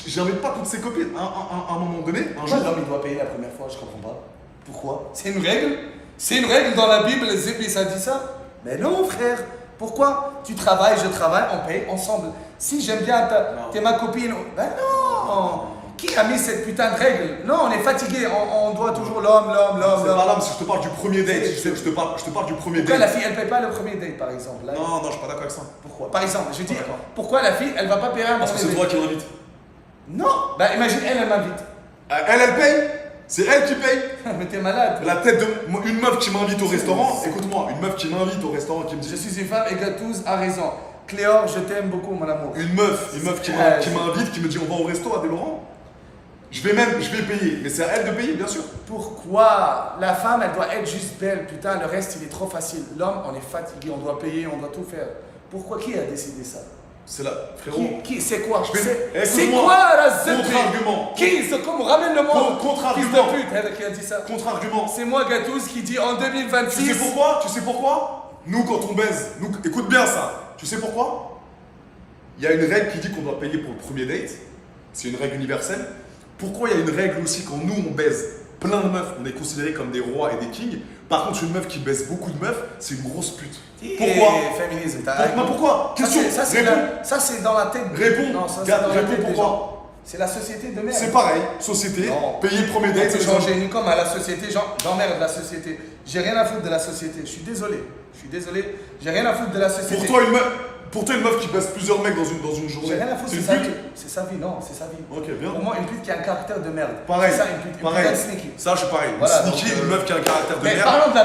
j'invite pas toutes ces copines. À un moment donné, un jour. Pourquoi l'homme il doit payer la première fois? Je comprends pas. Pourquoi? C'est une règle? C'est une règle dans la Bible, Zébi ça dit ça? Mais non frère. Pourquoi? Tu travailles, je travaille, on paye ensemble. Si j'aime bien t'es ma copine. Ben non. Qui a mis cette putain de règle? Non, on est fatigué, on doit toujours l'homme. C'est pas l'homme, si je te parle du premier date, je te parle du premier Pourquoi date. la fille elle paye pas le premier date par exemple? Là, Non, je suis pas d'accord avec ça. pourquoi? Par exemple, je dis, D'accord. pourquoi la fille elle va pas payer un Parce que premier c'est date? toi qui l'invite. Non, bah imagine elle m'invite. Elle paye. C'est elle qui paye. Mais t'es malade. La tête de. Une meuf qui m'invite au restaurant, écoute-moi, une meuf qui m'invite au restaurant qui me Je dit. suis une femme et Gatouz a raison. Cléor, je t'aime beaucoup mon amour. Une meuf qui m'invite, qui me dit on va au resto à des Laurent. Je vais payer, mais c'est à elle de payer, bien sûr. Pourquoi? La femme elle doit être juste belle, putain, le reste il est trop facile. L'homme on est fatigué, on doit payer, on doit tout faire. Pourquoi? Qui a décidé ça? C'est là, frérot. Qui c'est quoi? C'est Écoute-moi. quoi la zébi? Contre-argument. Qui? C'est comme ramène le monde. Contre-argument. Fils de pute, elle qui a dit ça. Contre-argument. C'est moi Gatouz qui dit en 2026. Tu sais pourquoi? Nous, quand on baise, écoute bien ça. Tu sais pourquoi? Il y a une règle qui dit qu'on doit payer pour le premier date. C'est une règle universelle. Pourquoi il y a une règle aussi quand nous, on baise plein de meufs, on est considérés comme des rois et des kings. Par contre, une meuf qui baise beaucoup de meufs, c'est une grosse pute. Pourquoi? Féminisme. Pourquoi? Question. Ça c'est dans la tête. Réponds. Non, ça c'est dans la Réponds tête des pourquoi? gens. C'est la société de merde. C'est pareil, société, Non. payer le premier On date, peut c'est changer ni comme à la société, j'emmerde la société. J'ai rien à foutre de la société. Je suis désolé. J'ai rien à foutre de la société. Pour toi, une meuf qui baisse plusieurs mecs dans une journée, J'ai rien à foutre, c'est c'est une sa vie. pute. C'est sa vie, non, c'est sa vie. Ok, bien. Pour moi, une pute qui a un caractère de merde. Pareil, C'est ça, une pute. pareil. Une pute sneaky. Ça, je suis pareil. Voilà, Sneaky, donc, une meuf qui a un caractère de Mais merde. parlons de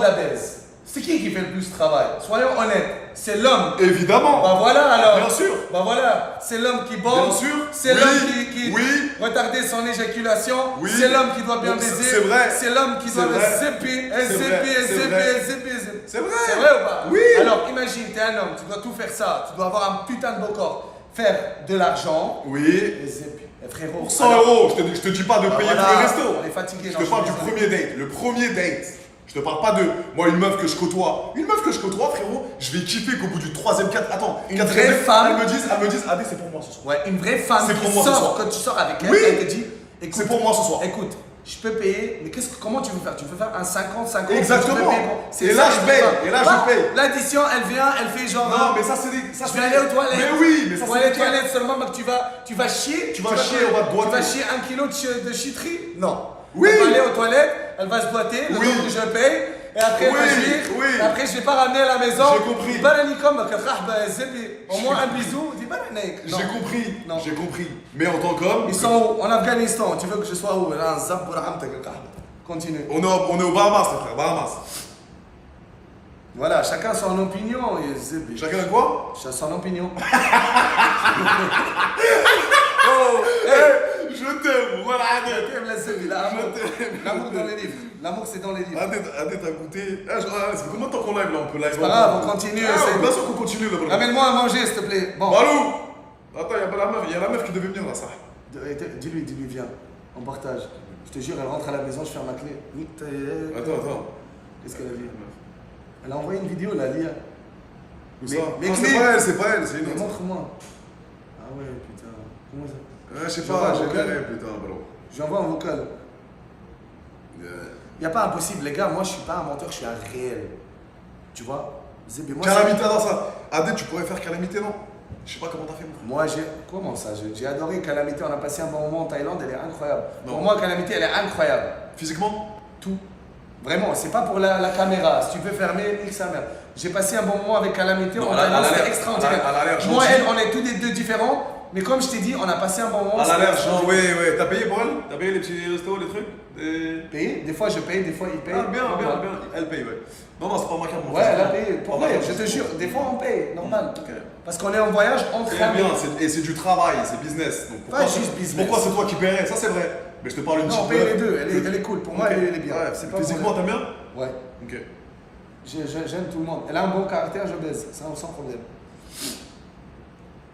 la baise. C'est qui fait le plus de travail? Soyons honnêtes. C'est l'homme. Évidemment. Bah voilà alors. Bien sûr. Bah voilà. C'est l'homme qui bosse. Bien sûr. C'est Oui. l'homme qui Oui. retardait son éjaculation. Oui. C'est l'homme qui doit bien Donc, baiser. c'est vrai. C'est l'homme qui doit C'est le vrai. zipper. C'est vrai. C'est vrai. C'est vrai ou pas? Oui. Alors imagine, t'es un homme, tu dois tout faire ça. Tu dois avoir un putain de beau corps. Faire de l'argent. Oui. Et zip. Et frérot. Pour 100 euros, je te dis pas de Bah payer voilà. pour les restos. On est fatigué. Je te parle du premier date. Le premier date. Je te parle pas de moi, une meuf que je côtoie. Une meuf que je côtoie, frérot, je vais kiffer qu'au bout du troisième, Une quatrième vraie date, femme. elle me dise, Adé, c'est pour moi ce soir. Ouais, une vraie femme C'est qui pour moi ce sort, soir. quand tu sors avec elle, Oui. elle te dit, écoute, C'est pour moi ce soir. Écoute, je peux payer, mais comment tu veux faire? Tu veux faire un 50-50? Exactement. Tu peux payer pour- c'est Et ça, là, je veux paye. faire. Et là, je Bah, paye. L'addition, elle vient, elle fait genre. Non, mais ça, c'est des. Ça, Je c'est vais des- aller aux toilettes. Mais oui, mais ça, Pour c'est aller aux des- toilettes seulement, mais tu vas chier. Tu vas chier, on va te boiter. Tu vas chier 1 kilo de chiterie? Non. Oui. Elle va aller aux toilettes, elle va se boiter, le Oui. temps que je paye. et après Oui, oui. et après je vais pas ramener à la maison. J'ai compris. Dis pas comme au moins un bisou, dis pas J'ai compris, Non. j'ai compris. Mais en tant qu'homme, Ils sont où? En Afghanistan, tu veux que je sois où? Là, continue. on est au Bahamas, les frères, Bahamas. Voilà, chacun son opinion. Et Zébi. Chacun quoi? Son opinion. Oh, hey, je t'aime, voilà, Adé. T'aimes la Zébi, là, Je t'aime. l'amour dans les livres. L'amour, c'est dans les livres. Adé, t'as goûté. Ah, c'est combien de temps qu'on live là? On peut live. C'est pas grave, on continue. Bien sûr qu'on continue là. Ramène-moi à manger, s'il te plaît. Bon. Balou! Attends, il y a la meuf qui devait venir là, ça. Dis-lui, viens. On partage. Je te jure, elle rentre à la maison, je ferme ma clé. Attends. Qu'est-ce qu'elle a dit? Elle a envoyé une vidéo, là, Lia. Où ça? mais Non, clés. c'est pas elle, c'est une Mais autre. montre-moi. Ah ouais, putain. Comment ça? Je sais J'envoie pas, un j'ai vocal. verré, putain, bro. J'envoie un vocal. Il n'y a pas impossible, les gars. Moi, je suis pas un menteur, je suis un réel. Tu vois? Zébi, moi, Calamité dans ça. Adé, tu pourrais faire calamité, non? Je sais pas comment t'as fait, moi. Moi, comment ça? J'ai adoré Calamité. On a passé un bon moment en Thaïlande. Elle est incroyable. Non. Pour moi, Calamité, elle est incroyable. Physiquement? Tout. Vraiment, c'est pas pour la caméra. Si tu veux fermer, nique sa mère. J'ai passé un bon moment avec Calamité. Non, en elle a Thaïlande, l'air- c'était extraordinaire. elle a l'air Moi, gentille. elle, on est tous les deux différents. Mais comme je t'ai dit, on a passé un bon moment. Elle a l'air c'était genre, extraordinaire. ouais. T'as payé pour elle? T'as payé les petits restos, les trucs? Payer. Des fois, je paye, des fois, il paye. Ah, bien. Elle paye, ouais. Non, c'est pas ma carte. Ouais, elle a payé. Pour Oh, vrai, d'accord. je te jure, des fois, on paye, normal. Ok. Parce qu'on est en voyage entre Très amis. bien, et c'est du travail, c'est business. Donc Pas juste business. Pourquoi c'est toi qui paierais? Ça, c'est vrai. Mais je te parle d'une Non, on petite paye meuf. les deux. Elle est cool. Pour moi, Ok. elle est bien. Ouais, C'est pas physiquement, t'aimes bien? Ouais. Ok. J'aime tout le monde. Elle a un bon caractère, je baise, sans problème.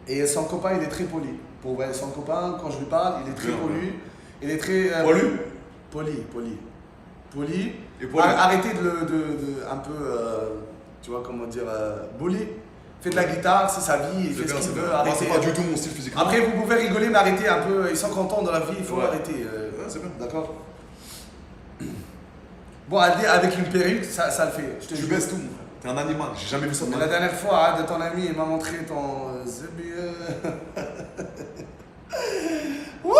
Et son copain, il est très poli. Pour vrai, son copain, quand je lui parle, il est très Bien, poli. Il est très. Poilu? Poli. Et poli. Arrêtez de un peu, tu vois, comment dire, bully. Fait de la guitare, c'est sa vie, il fait ce qu'il veut. Moi, Arrêtez. c'est pas du tout mon style physiquement. Après, vous pouvez rigoler, mais arrêtez un peu. Ils sont contents dans la vie, il faut Ouais. arrêter. Ouais, c'est bien. D'accord. Bon, avec une perruque, ça le fait. Je te Tu jure. baisses tout, mon frère. T'es un animal, j'ai jamais vu ça de Mais ma la vie. dernière fois, de ton ami, il m'a montré ton Zébi. Wouh!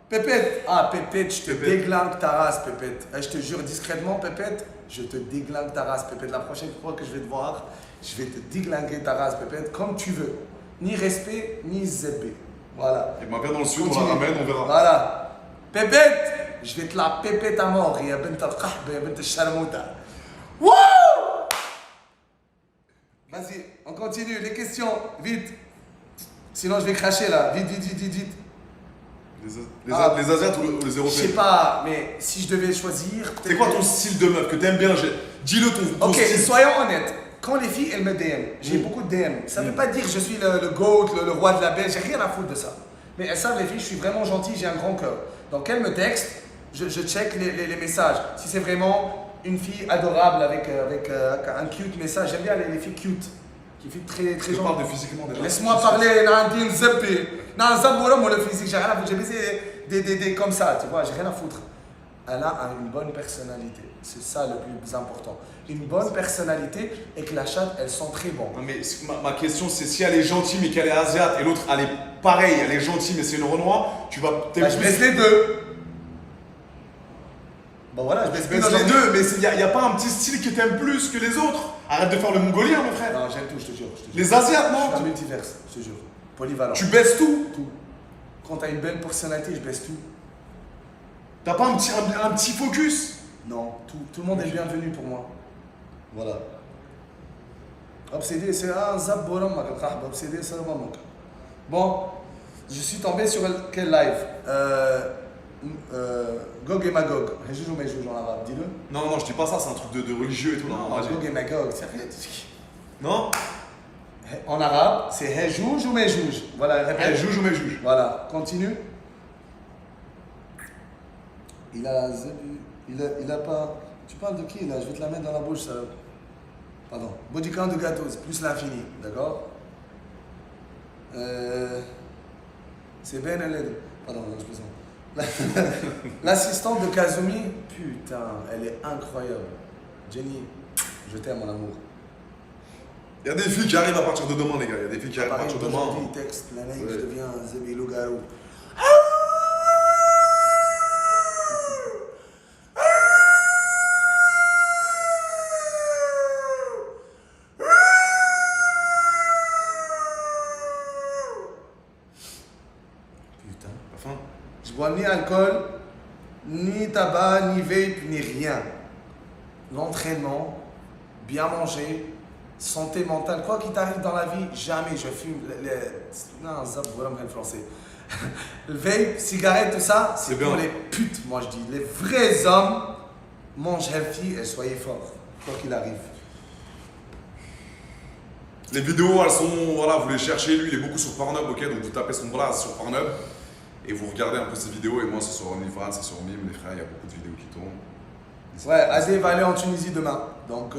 Pépette! Ah, Pépette, je te Pépette. déglingue ta race, Pépette. Je te jure discrètement, Pépette, je te déglingue ta race, Pépette. La prochaine fois que je vais te voir, je vais te déglinguer ta race, Pépette, comme tu veux. Ni respect, ni Zébi. Voilà. Et ma viens dans le sud, on Continue. la ramène, on verra. Voilà. Pépette! Je vais te la pépette à mort. Ya bint al-qahba, ya bint al-sharmouta. Wouh! Vas-y, on continue. Les questions, vite. Sinon, je vais cracher là. Vite. Les Asiates ou les Je sais Européens? pas, mais si je devais choisir. C'est quoi ton style de meuf que t'aimes bien? Dis-le ton Ok, style. soyons honnêtes. Quand les filles, elles me DM, j'ai beaucoup de DM. Ça ne veut pas dire que je suis le GOAT, le roi de la belle. J'ai rien à foutre de ça. Mais elles savent, les filles, je suis vraiment gentil, j'ai un grand cœur. Donc, elles me textent, je check les messages. Si c'est vraiment une fille adorable avec un cute message, j'aime bien les filles cute. Qui filles très, très Je parle gentilles. de physiquement déjà. Laisse-moi parler, Nandine Zeppi. Non, Zaboura, moi, le physique, j'ai rien à foutre. J'ai baisé des comme ça, tu vois, j'ai rien à foutre. Elle a une bonne personnalité. C'est ça le plus important. Une bonne personnalité et que la chatte, elles sont très bonnes. Non, mais ma question, c'est si elle est gentille mais qu'elle est asiate et l'autre, elle est pareille, elle est gentille mais c'est une Renoir, tu vas Bah, je baisse les deux. Bon voilà, je baisse baisses les deux, mais il n'y a pas un petit style que t'aimes plus que les autres. Arrête de faire le mongolien, mon frère. Non, j'aime tout, je te jure. Les Asiates, Je suis un non? multiverse, je te jure. Polyvalent. Tu baisses tout. Tout. Quand t'as une belle personnalité, je baisse tout. T'as pas un petit focus? Non, tout le monde est bienvenu pour moi. Voilà. Obsédé, c'est un zap bolam, obsédé, c'est le moment. Bon, je suis tombé sur quel live Gog et Magog. Réjouis ou Méjouj en arabe, dis-le. Non, je dis pas ça, c'est un truc de religieux et tout. Non, vas-y. Gog et Magog, c'est rien. Non? En arabe, c'est Réjouj ou Méjouj. Voilà, Elle répète. juge ou mais juge? Voilà, continue. Il a pas. Tu parles de qui là? Je vais te la mettre dans la bouche, ça. Pardon. Bodycount de gâteaux, c'est plus l'infini, d'accord? C'est Ben El. Pardon, non, je plaisante. L'assistante de Kazumi, putain, elle est incroyable. Jenny, je t'aime mon amour. Il y a des filles qui arrivent à partir de demain, les gars. Il y a des filles qui arrivent à Pareil, partir de demain. aujourd'hui, texte, la neige, Ouais. je deviens Zébi Loup-Garou. bois ni alcool, ni tabac, ni vape, ni rien. L'entraînement, bien manger, santé mentale, quoi qu'il t'arrive dans la vie, jamais je fume. Non, ça, voilà, le français. Le vape, cigarette, tout ça, c'est pour les putes, moi je dis. Les vrais hommes mangent healthy et soyez forts, quoi qu'il arrive. Les vidéos, elles sont, voilà, vous les cherchez, lui il est beaucoup sur Pornhub, ok, donc vous tapez son blaze sur Pornhub et vous regardez un peu ses vidéos, et moi c'est sur OnlyFans, c'est sur Mime, les frères, il y a beaucoup de vidéos qui tournent. Ouais, Adé va aller en Tunisie demain, donc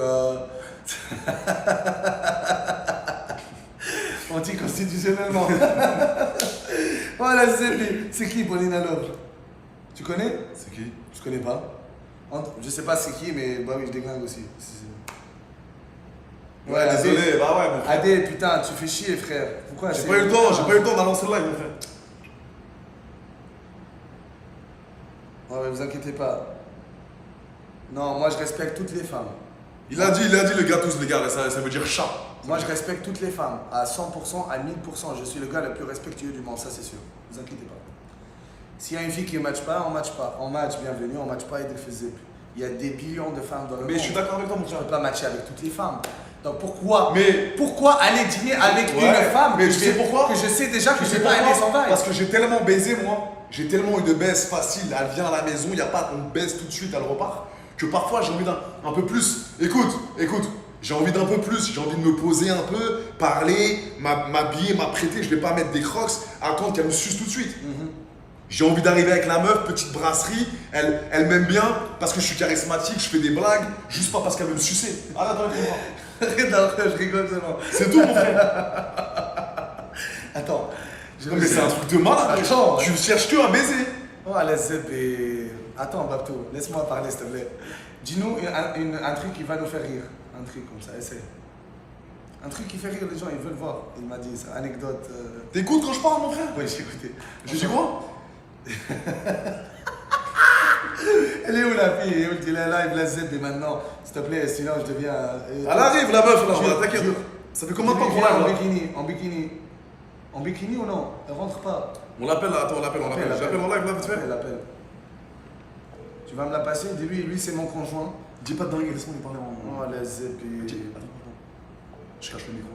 anticonstitutionnellement. Voilà, c'est qui Paulina Love? Tu connais? C'est qui? Je connais pas. Je sais pas c'est qui, mais bah oui, je déglingue aussi. Ouais, désolé, bah ouais, mon frère. Adé, putain, tu fais chier, frère. Pourquoi? J'ai pas eu le temps d'annoncer le live, mon frère. Ouais, vous inquiétez pas. Non, moi je respecte toutes les femmes. Il a dit le gars tous, les gars, ça veut dire chat. Moi je respecte toutes les femmes, à 100%, à 1000%. Je suis le gars le plus respectueux du monde, ça c'est sûr. Vous inquiétez pas. S'il y a une fille qui ne match pas, on match pas. On match, bienvenue, on match pas et des faisait. Il y a des billions de femmes dans le monde. Mais je suis d'accord avec toi, mon Tu frère. ne peux pas matcher avec toutes les femmes. Donc pourquoi aller dîner avec une femme mais tu sais pourquoi? que je sais déjà que Tu je sais vais pas pourquoi? aimer son vibe? Parce que j'ai tellement baisé, moi. J'ai tellement eu de baisse facile. Elle vient à la maison, il n'y a pas on baisse tout de suite, elle repart. Que parfois j'ai envie d'un peu plus. Écoute, j'ai envie d'un peu plus. J'ai envie de me poser un peu, parler, m'habiller, m'apprêter. Je vais pas mettre des crocs, attendre qu'elle me suce tout de suite. J'ai envie d'arriver avec la meuf, petite brasserie. Elle m'aime bien parce que je suis charismatique, je fais des blagues, juste pas parce qu'elle veut me sucer. Ah, attends, Je rigole seulement. c'est tout, mon frère. Attends. Non, mais c'est un truc de malade. Attends. Tu cherches que à baiser. Oh, attends, Babto, laisse-moi parler, s'il te plaît. Dis-nous un truc qui va nous faire rire. Un truc comme ça, essaie. Un truc qui fait rire les gens, ils veulent voir. Il m'a dit, c'est une anecdote. T'écoutes quand je parle, mon frère? Oui, j'ai écouté. Je dis quoi? Elle est où la fille? Elle est où? Elle est live, la Z, et maintenant, s'il te plaît, sinon je deviens. Elle arrive, la meuf, là, Jure, t'inquiète. jure. Ça fait combien de temps qu'on Viens l'a en là? bikini, en bikini. En bikini ou non? Elle rentre pas. On l'appelle là, attends, on l'appelle. J'appelle en live là, vite fait. Elle l'appelle. Tu vas me la passer? Dis-lui, lui c'est mon conjoint. Dis pas de dingue, laisse-moi lui parler en. Oh, la Z, Attends. Je cache le micro.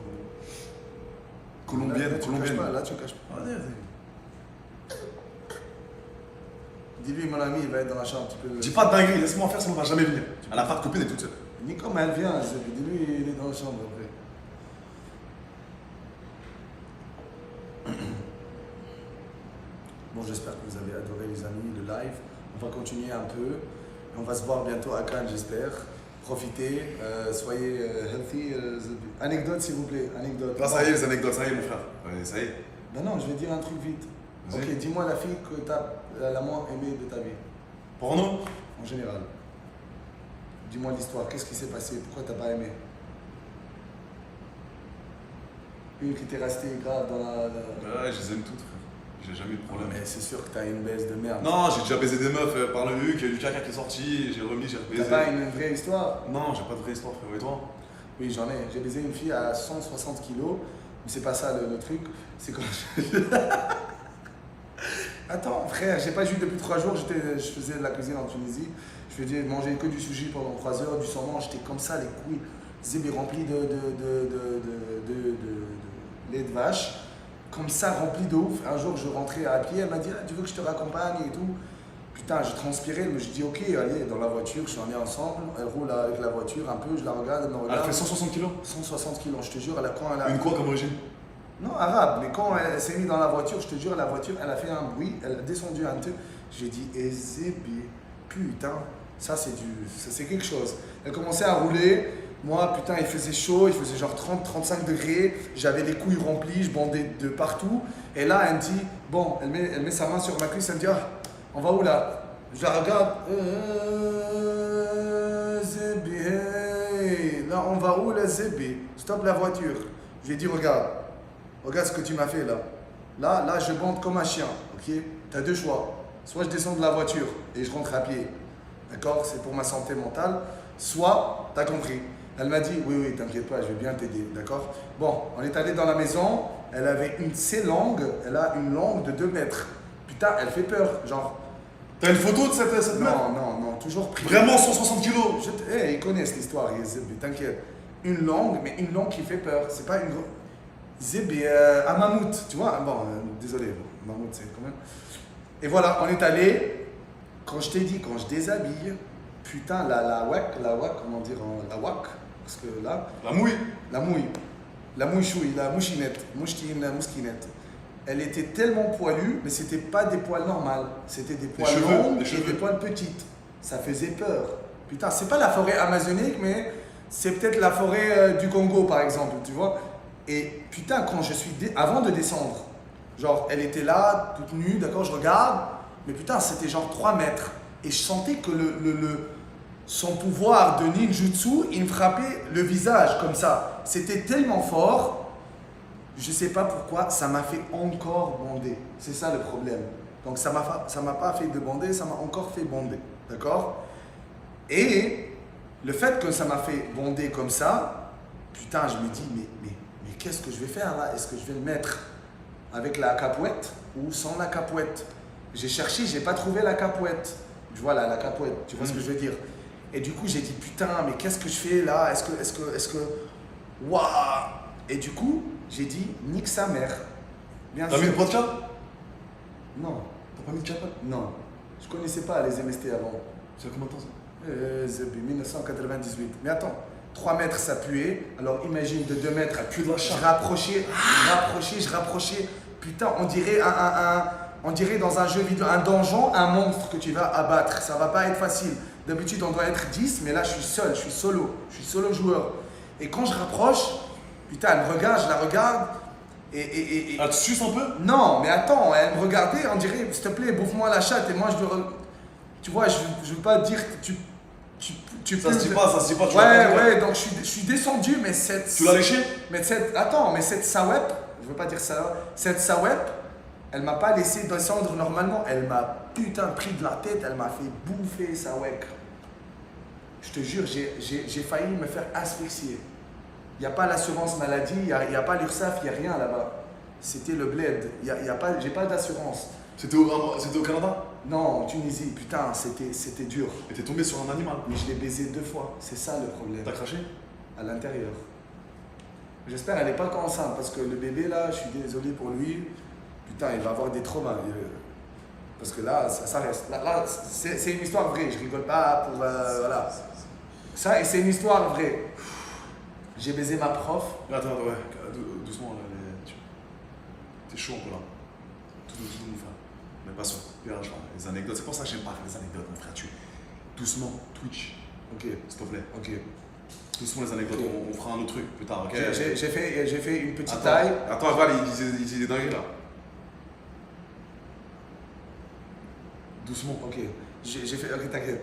Colombienne, colombienne. Là, tu caches pas. Vas-y. Dis-lui, mon ami, il va être dans la chambre. Tu peux... Dis pas de dinguerie, laisse-moi faire, sinon on va jamais venir. Elle a pas de copine, elle est toute seule. Ni comme elle vient, dis-lui, il est dans la chambre après. Bon, j'espère que vous avez adoré, les amis, le live. On va continuer un peu. On va se voir bientôt à Cannes, j'espère. Profitez, soyez healthy. Anecdote, s'il vous plaît. Anecdote. Là, ça y est, les anecdotes, ça y est, mon frère. Ouais, ça y est. Ben non, je vais dire un truc vite. Vas-y. Ok, dis-moi la fille que tu as la moins aimée de ta vie, Porno? en général. Dis-moi l'histoire. Qu'est-ce qui s'est passé? Pourquoi t'as pas aimé? Une qui t'est restée grave dans la... Ouais, je les aime toutes, frère. J'ai jamais eu de problème. Mais c'est sûr que t'as une baisse de merde. Non, j'ai déjà baisé des meufs par le vu, qu'il y a eu du caca qui est sorti, j'ai remis, j'ai rebaisé. T'as pas une vraie histoire? Non, j'ai pas de vraie histoire, frère. Et toi? Oui, j'en ai. J'ai baisé une fille à 160 kilos. Mais c'est pas ça le truc. C'est quand Attends, frère, j'ai pas joué depuis 3 jours. Je faisais de la cuisine en Tunisie. Je faisais manger que du sushi pendant 3 heures, du saumon. J'étais comme ça, les couilles zébé remplis de lait de vache. Comme ça, rempli de ouf. Un jour, je rentrais à pied. Elle m'a dit, ah, tu veux que je te raccompagne et tout. Putain, j'ai transpiré. Mais je dis, ok, allez, dans la voiture. Je suis allé ensemble. Elle roule avec la voiture un peu. Je la regarde, elle me regarde. Elle fait 160 kilos? 160 kilos, je te jure. Quand elle a... Une quoi comme origine? Non, arabe, mais quand elle s'est mise dans la voiture, je te jure, la voiture, elle a fait un bruit, elle a descendu un peu. J'ai dit, Ezébé, putain, ça c'est quelque chose. Elle commençait à rouler, moi, putain, il faisait chaud, il faisait genre 30-35 degrés, j'avais les couilles remplies, je bandais de partout. Et là, elle me dit, bon, elle met sa main sur ma cuisse, elle me dit, ah, on va où là? Je la regarde, Ezébé, là, on va où là, Ezébé? Stop la voiture. Je lui ai dit, regarde ce que tu m'as fait là. Là, je bande comme un chien, ok? Tu as 2 choix. Soit je descends de la voiture et je rentre à pied, d'accord? C'est pour ma santé mentale. Soit, tu as compris. Elle m'a dit, oui, t'inquiète pas, je vais bien t'aider, d'accord? Bon, on est allé dans la maison, elle avait elle a une langue de 2 mètres. putain, elle fait peur. Genre, T'as une photo de cette meuf? non, toujours pris. Vraiment 160 kilos? Ils connaissent l'histoire, t'inquiète. Une langue, mais une langue qui fait peur. C'est pas une grande. Zébi, un mammouth, tu vois. Bon, désolé, mammouth, c'est quand même. Et voilà, on est allé. Quand je t'ai dit, quand je déshabille, putain, la wak, comment dire, la wak, parce que là, La mouille. la mouchouille, la mouchinette, mousquinette. Elle était tellement poilue, mais c'était pas des poils normaux, c'était des poils cheveux, longs des et cheveux. des poils petites. Ça faisait peur. Putain, c'est pas la forêt amazonique, mais c'est peut-être la forêt du Congo, par exemple, tu vois. Et putain, quand je suis avant de descendre, genre, elle était là, toute nue, d'accord, je regarde, mais putain, c'était genre 3 mètres. Et je sentais que son pouvoir de ninjutsu, il me frappait le visage comme ça. C'était tellement fort, je sais pas pourquoi, ça m'a fait encore bander. C'est ça le problème. Donc ça m'a pas fait de bander, ça m'a encore fait bander, d'accord? Et le fait que ça m'a fait bander comme ça, putain, je me dis, mais qu'est-ce que je vais faire là? Est-ce que je vais le mettre avec la capouette ou sans la capouette? J'ai cherché, j'ai pas trouvé la capouette. Tu vois là, la capouette, tu vois ce que je veux dire? Et du coup, j'ai dit, putain, mais qu'est-ce que je fais là? Est-ce que... Waouh! Et du coup, j'ai dit, nique sa mère. Bien T'as mis sûr. le podcast? Non, T'as pas mis de capot? non. Je connaissais pas les MST avant. C'est combien de temps ça? C'est 1998. Mais attends, 3 mètres ça puait. Alors imagine de 2 mètres. Ça pue de la Je chatte. rapprochais. Putain, on dirait dans un jeu vidéo, un donjon, un monstre que tu vas abattre. Ça va pas être facile. D'habitude, on doit être 10, mais là, je suis seul, je suis solo joueur. Et quand je rapproche, putain, elle me regarde, je la regarde. Et Ah, tu suces un peu? non, mais attends, elle me regardait, on dirait, s'il te plaît, bouffe-moi la chatte. Et moi, tu vois, je veux pas dire que tu Ça se dit pas, tu l'as pas Ouais, donc je suis descendu, mais cette. Tu l'as léché? Mais cette sawep, je veux pas dire ça, cette sawep, elle m'a pas laissé descendre normalement. Elle m'a putain pris de la tête, elle m'a fait bouffer sawek. Je te jure, j'ai failli me faire asphyxier. Il n'y a pas l'assurance maladie, il n'y a pas l'URSSAF, il n'y a rien là-bas. C'était le bled, j'ai pas d'assurance. C'était au Canada? Non, en Tunisie, putain, c'était dur. Et t'es tombé sur un animal. Mais je l'ai baisé 2 fois, c'est ça le problème. T'as craché? À l'intérieur. J'espère qu'elle n'est pas enceinte parce que le bébé là, je suis désolé pour lui, putain, il va avoir des traumas. Parce que là, ça reste. Là c'est une histoire vraie, je rigole pas pour. Voilà. Ça, et c'est une histoire vraie. J'ai baisé ma prof. Attends, ouais, doucement là. T'es chaud un peu là. Tout mon frère. Mais pas sûr. Regarde, les anecdotes. C'est pour ça que j'aime pas faire les anecdotes, mon frère. Doucement, Twitch. Ok. S'il te plaît. Ok. Doucement les anecdotes. Ok. On fera un autre truc plus tard, ok? J'ai fait une petite Attends. taille. Attends, Val, il dit des dingueries là. Doucement. Ok. J'ai fait. Ok, t'inquiète.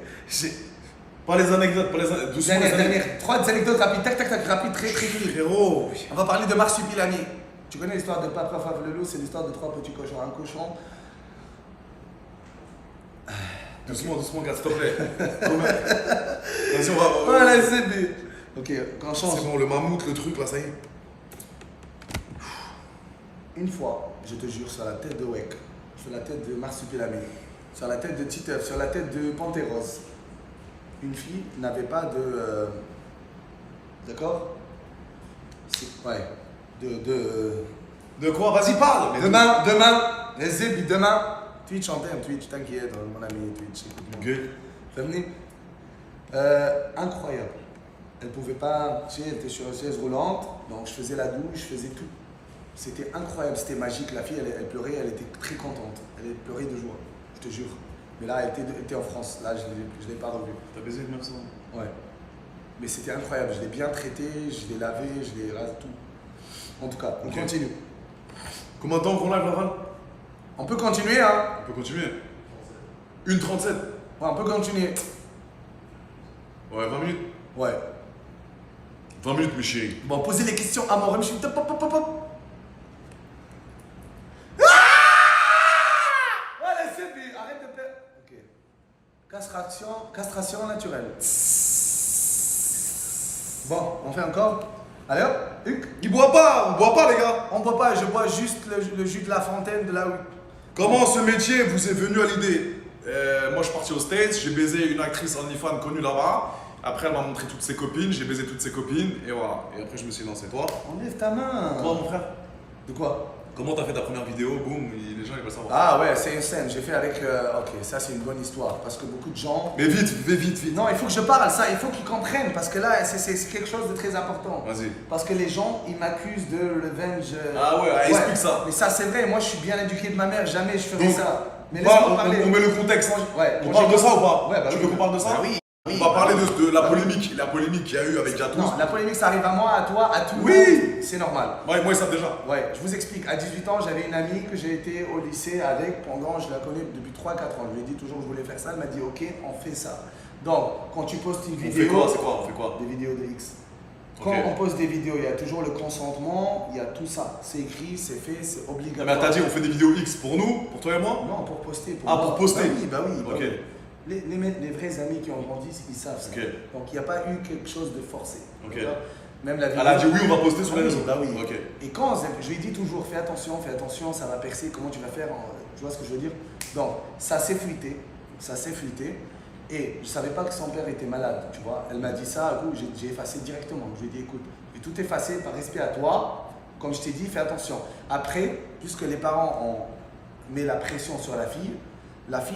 Pas les anecdotes, pas les anecdotes. Doucement. Dernière. 3 anecdotes rapides. Tac, rapide, très vite. Frérot. On va parler de Marsupilami. Tu connais l'histoire de Papa Favelelou, c'est l'histoire de 3 petits cochons. Un cochon. Doucement, gars, s'il te plaît. Vas-y, on va. Voilà, c'est bien. Ok, quand on change. C'est bon, le mammouth, le truc là, ça y est. Une fois, je te jure, sur la tête de Wek, sur la tête de Marsupilami, sur la tête de Titeuf, sur la tête de Panthéros, une fille n'avait pas de. D'accord? Ouais. De quoi? Vas-y, parle. Mais Demain, les zébis, demain. Twitch antenne, Twitch, t'inquiète, mon ami, Twitch, écoute-moi. Ok. Venez. Incroyable. Elle pouvait pas, tu sais, elle était sur une chaise roulante, donc je faisais la douche, je faisais tout. C'était incroyable, c'était magique. La fille, elle pleurait, elle était très contente. Elle pleurait de joie, je te jure. Mais là, elle était en France, là, je ne l'ai pas revue. T'as baisé une meuf ça? Ouais. Mais c'était incroyable, je l'ai bien traité, je l'ai lavé, je l'ai rasé, tout. En tout cas, on Ok. continue. Combien de temps qu'on live, Laval? On peut continuer, hein? On peut continuer. 1h37. Ouais, on peut continuer. Ouais, 20 minutes. Ouais. 20 minutes, mes chéris. Bon, posez les questions à moi, je suis top, pop, pop, pop. Ouais, c'est bien, arrête de faire. Ok. Castration naturelle. Bon, on fait encore. Allez hop, Huc. Il boit pas, on boit pas, les gars. On boit pas, je bois juste le jus de la fontaine de là où. Comment ce métier vous est venu à l'idée? Moi, je suis parti aux States, j'ai baisé une actrice OnlyFans connue là-bas. Après, elle m'a montré toutes ses copines, j'ai baisé toutes ses copines, et voilà. Et après, je me suis lancé. Toi? Enlève ta main. Toi, mon frère? De quoi? Comment t'as fait ta première vidéo? Boum, les gens ils veulent savoir. Ah ouais, c'est une scène. J'ai fait avec. Ok, ça c'est une bonne histoire parce que beaucoup de gens. Mais vite. Non, il faut que je parle ça, il faut qu'ils comprennent parce que là c'est quelque chose de très important. Vas-y. Parce que les gens ils m'accusent de revenge. Ah ouais, explique ça. Mais ça c'est vrai, moi je suis bien éduqué de ma mère, jamais je ferais Donc, ça. Mais Bah, laisse-moi parler. on met le contexte. Ouais, On moi, parle de ça ou pas? Ouais, bah tu oui. veux qu'on parle de ça? Bah oui. On va parler de la polémique. La polémique qu'il y a eu avec Jatous. Non, la polémique ça arrive à moi, à toi, à tout le Oui. monde. C'est normal. Ouais, moi ils savent déjà. Ouais, je vous explique. À 18 ans, j'avais une amie que j'ai été au lycée avec pendant, je la connais depuis 3-4 ans. Je lui ai dit toujours que je voulais faire ça. Elle m'a dit, ok, on fait ça. Donc, quand tu postes une On vidéo. fait quoi? C'est quoi? On fait quoi? Des vidéos de X. Quand Ok. on poste des vidéos, il y a toujours le consentement, il y a tout ça. C'est écrit, c'est fait, c'est Non, obligatoire. mais t'as dit on fait des vidéos X pour nous, pour toi et moi? Non, pour poster. Ah, moi. pour poster. Bah oui. Ok. Les vrais amis qui ont grandi, ils savent ça. Ok. Donc, il n'y a pas eu quelque chose de forcé. Ok. D'accord. Même la vidéo. Elle a dit oui, on va poster sur les réseaux. Bah oui. Ok. Et quand je lui dis toujours, fais attention, ça va percer, comment tu vas faire, tu vois ce que je veux dire? Donc, ça s'est fuité, et je ne savais pas que son père était malade, tu vois. Elle m'a dit ça, à coup, j'ai effacé directement. Je lui ai dit, écoute, je vais tout effacer par respect à toi, comme je t'ai dit, fais attention. Après, puisque les parents ont mis la pression sur la fille,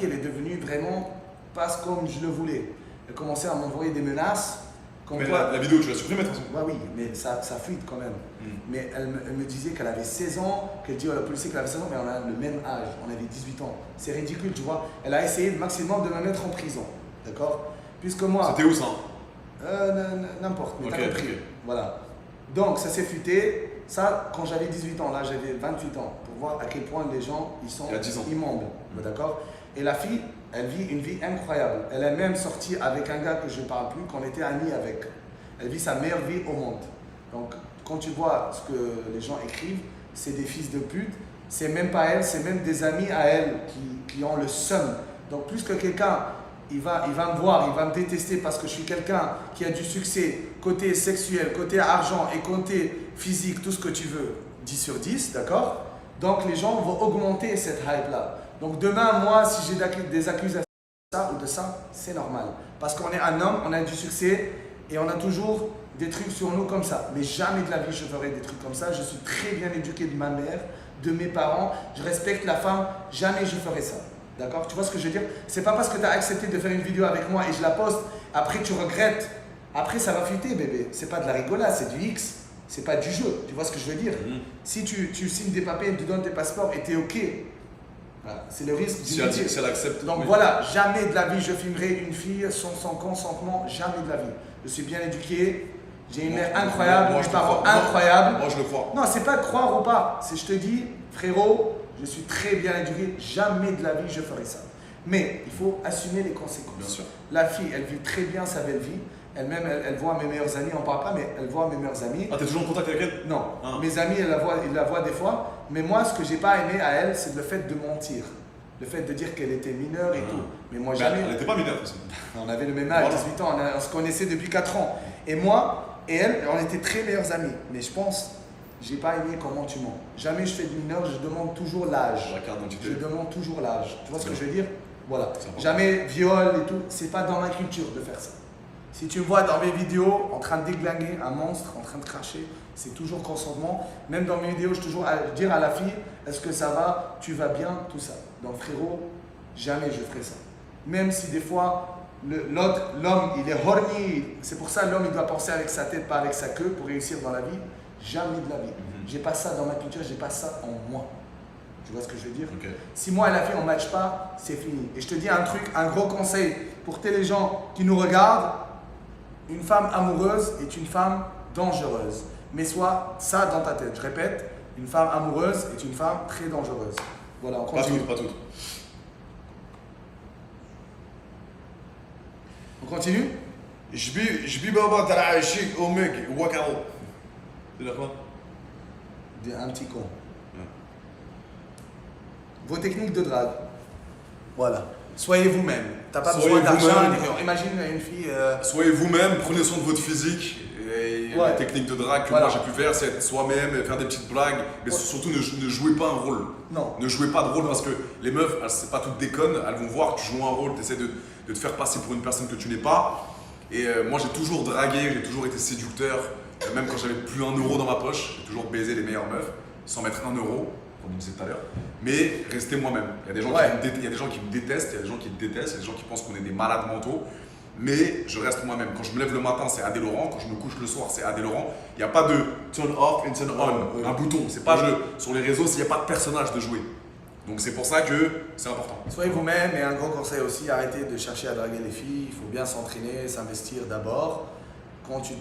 elle est devenue vraiment pas comme je le voulais. Elle commençait à m'envoyer des menaces. Comme Mais quoi, la vidéo, tu l'as supprimée de toute façon. ouais, oui, mais ça fuite quand même. Mais elle me disait qu'elle avait 16 ans, qu'elle dit au policier qu'elle avait 16 ans, mais on a le même âge, on avait 18 ans. C'est ridicule, tu vois. Elle a essayé le maximum de me mettre en prison, d'accord? Puisque moi... C'était où ça? N'importe, mais Ok, t'as compris. ok. Voilà. Donc ça s'est fuité. Ça, quand j'avais 18 ans, là j'avais 28 ans, pour voir à quel point les gens, ils sont Il y a 10 ans. immondes, d'accord? Et la fille, elle vit une vie incroyable. Elle est même sortie avec un gars que je ne parle plus, qu'on était amis avec. Elle vit sa meilleure vie au monde. Donc, quand tu vois ce que les gens écrivent, c'est des fils de pute. C'est même pas elle, c'est même des amis à elle qui ont le seum. Donc, plus que quelqu'un, il va me voir, il va me détester parce que je suis quelqu'un qui a du succès, côté sexuel, côté argent et côté physique, tout ce que tu veux, 10 sur 10, d'accord? Donc, les gens vont augmenter cette hype-là. Donc, demain, moi, si j'ai des accusations de ça ou de ça, c'est normal. Parce qu'on est un homme, on a du succès, et on a toujours des trucs sur nous comme ça. Mais jamais de la vie je ferai des trucs comme ça. Je suis très bien éduqué de ma mère, de mes parents. Je respecte la femme. Jamais je ferai ça. D'accord? Tu vois ce que je veux dire? C'est pas parce que tu as accepté de faire une vidéo avec moi et je la poste, après tu regrettes. Après ça va fuiter bébé. C'est pas de la rigolade, c'est du X. C'est pas du jeu. Tu vois ce que je veux dire? Si tu signes des papiers, tu donnes tes passeports et tu es OK. Voilà. C'est le risque du métier. Si elle accepte. Donc voilà, jamais de la vie je filmerai une fille sans son consentement, jamais de la vie. Je suis bien éduqué, j'ai une mère incroyable, des parents incroyables. Moi je le crois. Non, c'est pas de croire ou pas, c'est je te dis, frérot, je suis très bien éduqué, jamais de la vie je ferai ça. Mais il faut assumer les conséquences. Bien sûr. La fille, elle vit très bien sa belle vie. Elle-même, elle voit mes meilleurs amis, on parle pas, mais elle voit mes meilleurs amis. Ah, t'es toujours en contact avec elle? Non, Ah. mes amis, ils la voient des fois. Mais moi, ce que j'ai pas aimé à elle, c'est le fait de mentir. Le fait de dire qu'elle était mineure et tout. Mais moi, jamais. Elle n'était pas mineure de toute façon. On avait le même âge, Voilà. 18 ans, on se connaissait depuis 4 ans. Et moi et elle, on était très meilleurs amis. Mais je pense, j'ai pas aimé comment tu mens. Jamais je fais de mineur, je demande toujours l'âge. La carte d'identité. Je demande toujours l'âge. Tu vois ce que je veux dire? Voilà. C'est important. Jamais viol et tout. C'est pas dans ma culture de faire ça. Si tu me vois dans mes vidéos en train de déglinguer un monstre, en train de cracher, c'est toujours consentement. Même dans mes vidéos, je toujours dire à la fille, est-ce que ça va, tu vas bien, tout ça. Donc frérot, jamais je ferai ça. Même si des fois, l'homme, il est horny. C'est pour ça l'homme, il doit penser avec sa tête, pas avec sa queue pour réussir dans la vie. Jamais de la vie. J'ai pas ça dans ma culture, j'ai pas ça en moi. Tu vois ce que je veux dire? Ok. Si moi et la fille on ne match pas, c'est fini. Et je te dis un truc, un gros conseil pour tous les gens qui nous regardent. Une femme amoureuse est une femme dangereuse. Mais sois ça dans ta tête. Je répète, une femme amoureuse est une femme très dangereuse. Voilà, on Pas continue. toutes, pas toutes. On continue? جبي بابا ترى عايشيك امك وكاو. C'est la fin. Un petit con. Vos techniques de drague. Voilà. Soyez vous-même. T'as pas Soyez besoin d'argent. vous-même. Imagine une fille. Soyez vous-même, prenez soin de votre physique et Ouais. les techniques de drague que Voilà. moi j'ai pu faire, c'est être soi-même, et faire des petites blagues, mais surtout ne jouez pas un rôle. Non. Ne jouez pas de rôle parce que les meufs, c'est pas toutes déconnes, elles vont voir que tu joues un rôle, tu essaies de te faire passer pour une personne que tu n'es pas. Et moi j'ai toujours dragué, j'ai toujours été séducteur, même quand j'avais plus un euro dans ma poche, j'ai toujours baisé les meilleures meufs, sans mettre un euro, comme on disait tout à l'heure. Mais restez moi-même. Il y a des gens il y a des gens qui me détestent, il y a des gens qui me détestent, il y a des gens qui pensent qu'on est des malades mentaux. Mais je reste moi-même. Quand je me lève le matin, c'est Adé Laurent. Quand je me couche le soir, c'est Adé Laurent. Il n'y a pas de turn off and turn on, un bouton. C'est pas sur les réseaux, il n'y a pas de personnage de jouer. Donc c'est pour ça que c'est important. Soyez vous-même et un gros conseil aussi, arrêtez de chercher à draguer les filles. Il faut bien s'entraîner, s'investir d'abord. Quand tu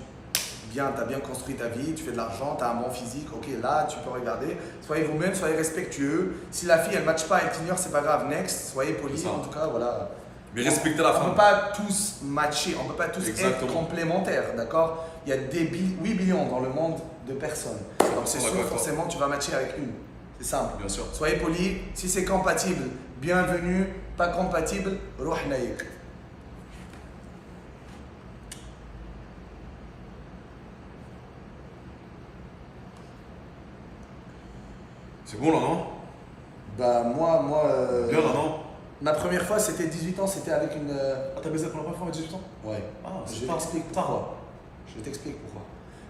as bien construit ta vie, tu fais de l'argent, tu as un bon physique, ok, là tu peux regarder. Soyez vous-même, soyez respectueux. Si la fille elle ne matche pas, elle t'ignore, c'est pas grave, next. Soyez poli, en tout cas, voilà. Mais respectez la On ne femme. peut pas tous matcher, on ne peut pas tous Exactement. être complémentaires, d'accord? Il y a 8 billions dans le monde de personnes. Donc c'est sûr, forcément, tu vas matcher avec une. C'est simple. Bien sûr. Soyez poli. Si c'est compatible, bienvenue. Pas compatible, روح naïk. C'est bon là, non? Bah moi, Bien là, non? ma première fois, c'était 18 ans, c'était avec une... Ah, t'as baisé pour la première fois à 18 ans? Ouais. Ah, Je t'explique pourquoi. Je t'explique pourquoi.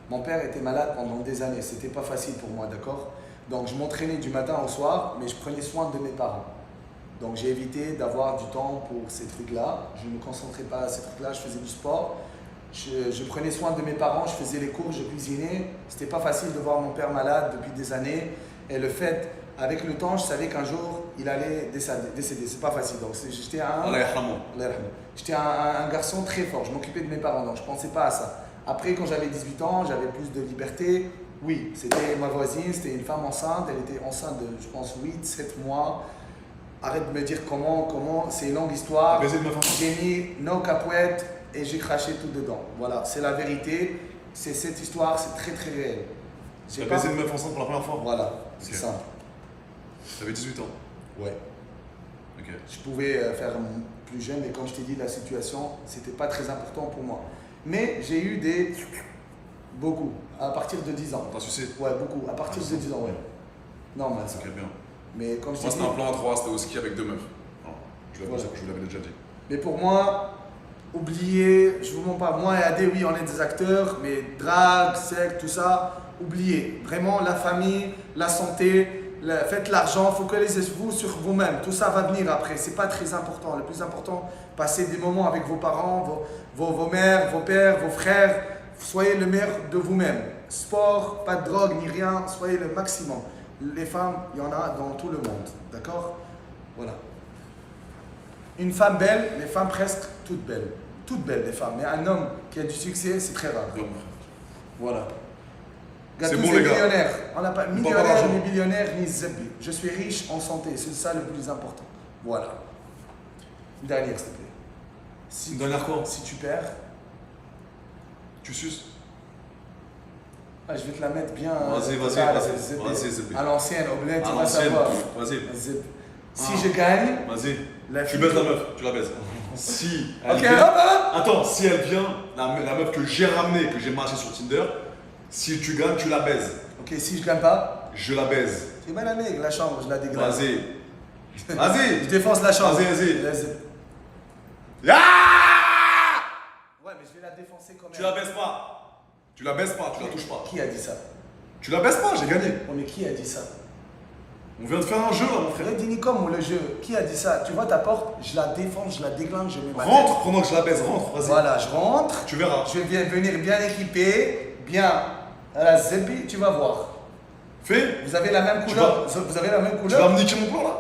Mon père était malade pendant des années, c'était pas facile pour moi, d'accord? Donc je m'entraînais du matin au soir, mais je prenais soin de mes parents. Donc j'ai évité d'avoir du temps pour ces trucs-là. Je ne me concentrais pas à ces trucs-là, je faisais du sport. Je prenais soin de mes parents, je faisais les cours, je cuisinais. C'était pas facile de voir mon père malade depuis des années. Et le fait, avec le temps, je savais qu'un jour, il allait décéder. C'est pas facile. Donc j'étais un garçon très fort. Je m'occupais de mes parents, donc je pensais pas à ça. Après, quand j'avais 18 ans, j'avais plus de liberté. Oui, c'était ma voisine, c'était une femme enceinte. Elle était enceinte de, je pense, 8, 7 mois. Arrête de me dire comment, c'est une longue histoire. Baiser de meuf enceinte. J'ai mis nos capouettes et j'ai craché tout dedans. Voilà, c'est la vérité. C'est cette histoire, c'est très très réel. T'as baisé une meuf enceinte pour la première fois? Voilà, c'est Ok. simple. T'avais 18 ans? Ouais. Ok. Je pouvais faire plus jeune, mais comme je t'ai dit, la situation, c'était pas très important pour moi. Mais j'ai eu beaucoup, à partir de 10 ans. T'as sucé? Ouais, beaucoup, à partir de 10 ans, ouais. Normal ça. Ok, bien. Mais comme je t'ai Moi, dit, c'était un plan à 3, c'était au ski avec 2 meufs. Non, je Voilà. vous l'avais déjà dit. mais pour moi, oubliez, je vous mens pas, moi et Adé, oui, on est des acteurs, mais drague, sexe, tout ça, oubliez. Vraiment, la famille, la santé, faites l'argent, focalisez-vous sur vous-même. Tout ça va venir après, c'est pas très important. Le plus important, passez des moments avec vos parents, vos mères, vos pères, vos frères. Soyez le meilleur de vous-même. Sport, pas de drogue ni rien, soyez le maximum. Les femmes, il y en a dans tout le monde, d'accord? Voilà. Une femme belle, les femmes presque toutes belles. Toutes belles les femmes, mais un homme qui a du succès, c'est très rare. Bien, mon frère. Voilà. C'est Tous bon, les les gars. millionnaires. On n'a pas pas millionnaire, d'argent. ni billionnaire, ni zebbi. Je suis riche en santé, c'est ça le plus important. Voilà. Une dernière, s'il te plaît. Une dernière quoi? Si tu perds, Tu suces? je vais te la mettre bien. Vas-y, vas-y, à vas-y. zebbi. Vas-y, zebbi. À l'ancienne, au bled, tu À vas l'ancienne, savoir. vas-y. Zebbi. Si Ah. je gagne, Vas-y. la Tu fille- baises la meuf, tu la baises. Si elle Ok, vient... hop, hop. Attends, si elle vient, la meuf que j'ai ramenée, que j'ai matchée sur Tinder, si tu gagnes, tu la baises. Ok, si je gagne pas, Je la baise. c'est mal année, la chambre, je la dégage. Vas-y. Je Vas-y. défonce la chambre. Vas-y, vas-y. La zeb- Ah Ouais, mais je vais la défoncer quand même. Tu la baises pas. Tu la baises pas, tu la touches pas. Qui a dit ça? Tu la baises pas, j'ai gagné. Oh, mais qui a dit ça? On vient de faire un jeu là, mon frère. Frère Dinicom ou le jeu? Qui a dit ça? Tu vois ta porte, je la défonce, je la déglingue, je mets ma tête. Rentre pendant que je la baise, rentre, vas-y. Voilà, je rentre. Tu verras. Je vais venir bien équipé, bien à la zébi, tu vas voir. Fais. Vous avez la même Tu couleur? Vous avez la même Tu vas couleur? me niquer mon plan là.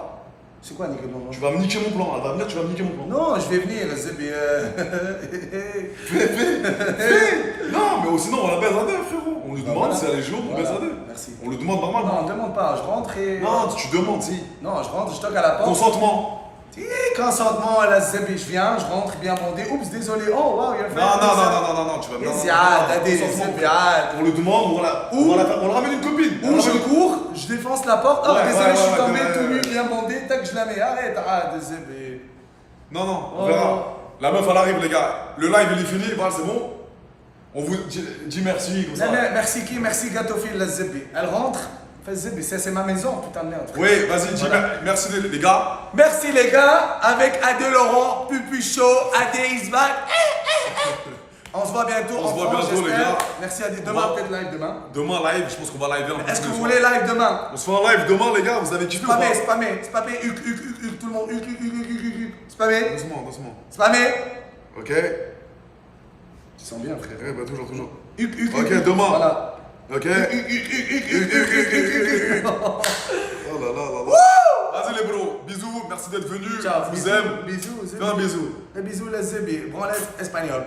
C'est quoi, Nicolas? Tu vas me niquer mon plan. Elle va venir, tu vas me niquer mon plan. Non, je vais venir, la zébi. Non, mais sinon on la baise à deux, frérot. On lui demande voilà. si elle est jaune, on Voilà. baise à deux. Merci. On le demande Non, normalement. on ne demande pas, je rentre et. Non, tu demandes, si. Non, je rentre, je toque à la porte. Consentement. Consentement à la zébi, je viens, je rentre bien bondé. Oups, désolé. Oh, wow, il a fait. Non, tu vas me On le demande, on le ramène une copine. Ou je cours, je défonce la porte. Oh, Ouais, désolé, ouais, je suis ouais, tombé ouais, tout nu, ouais. bien bondé. Tac, je la mets. Arrête, désolé. Non, on Oh. verra. La meuf, elle arrive, les gars. Le live, il est fini, voilà, c'est bon. On vous dit merci comme ça. Non, merci qui? Merci Gâteauphile, la Zébi. Elle rentre. Fais Zébi, c'est ma maison, putain de merde. Oui, vas-y, dis merci les gars. Merci les gars, avec Adé Laurent, Pupu Show, Adé is back. On se voit bientôt. On se voit bientôt, les gars. Merci Adé. Demain, peut-être live demain. Demain live, je pense qu'on va live. Est-ce que vous voulez live demain? On se fait un live demain, les gars. Vous avez kiffé ou pas? Spammé, tout le monde, spammé. Doucement. Spammé. Ok. Tu sens bien, frère. Ouais, bah toujours. Ok, demain. Voilà. Ok. Oh là là. Vas-y les bros, bisous, merci d'être venus. Ciao. Je vous aime. Bisous. Fais un bisou. Bisous, les Zébi. Branlette espagnole.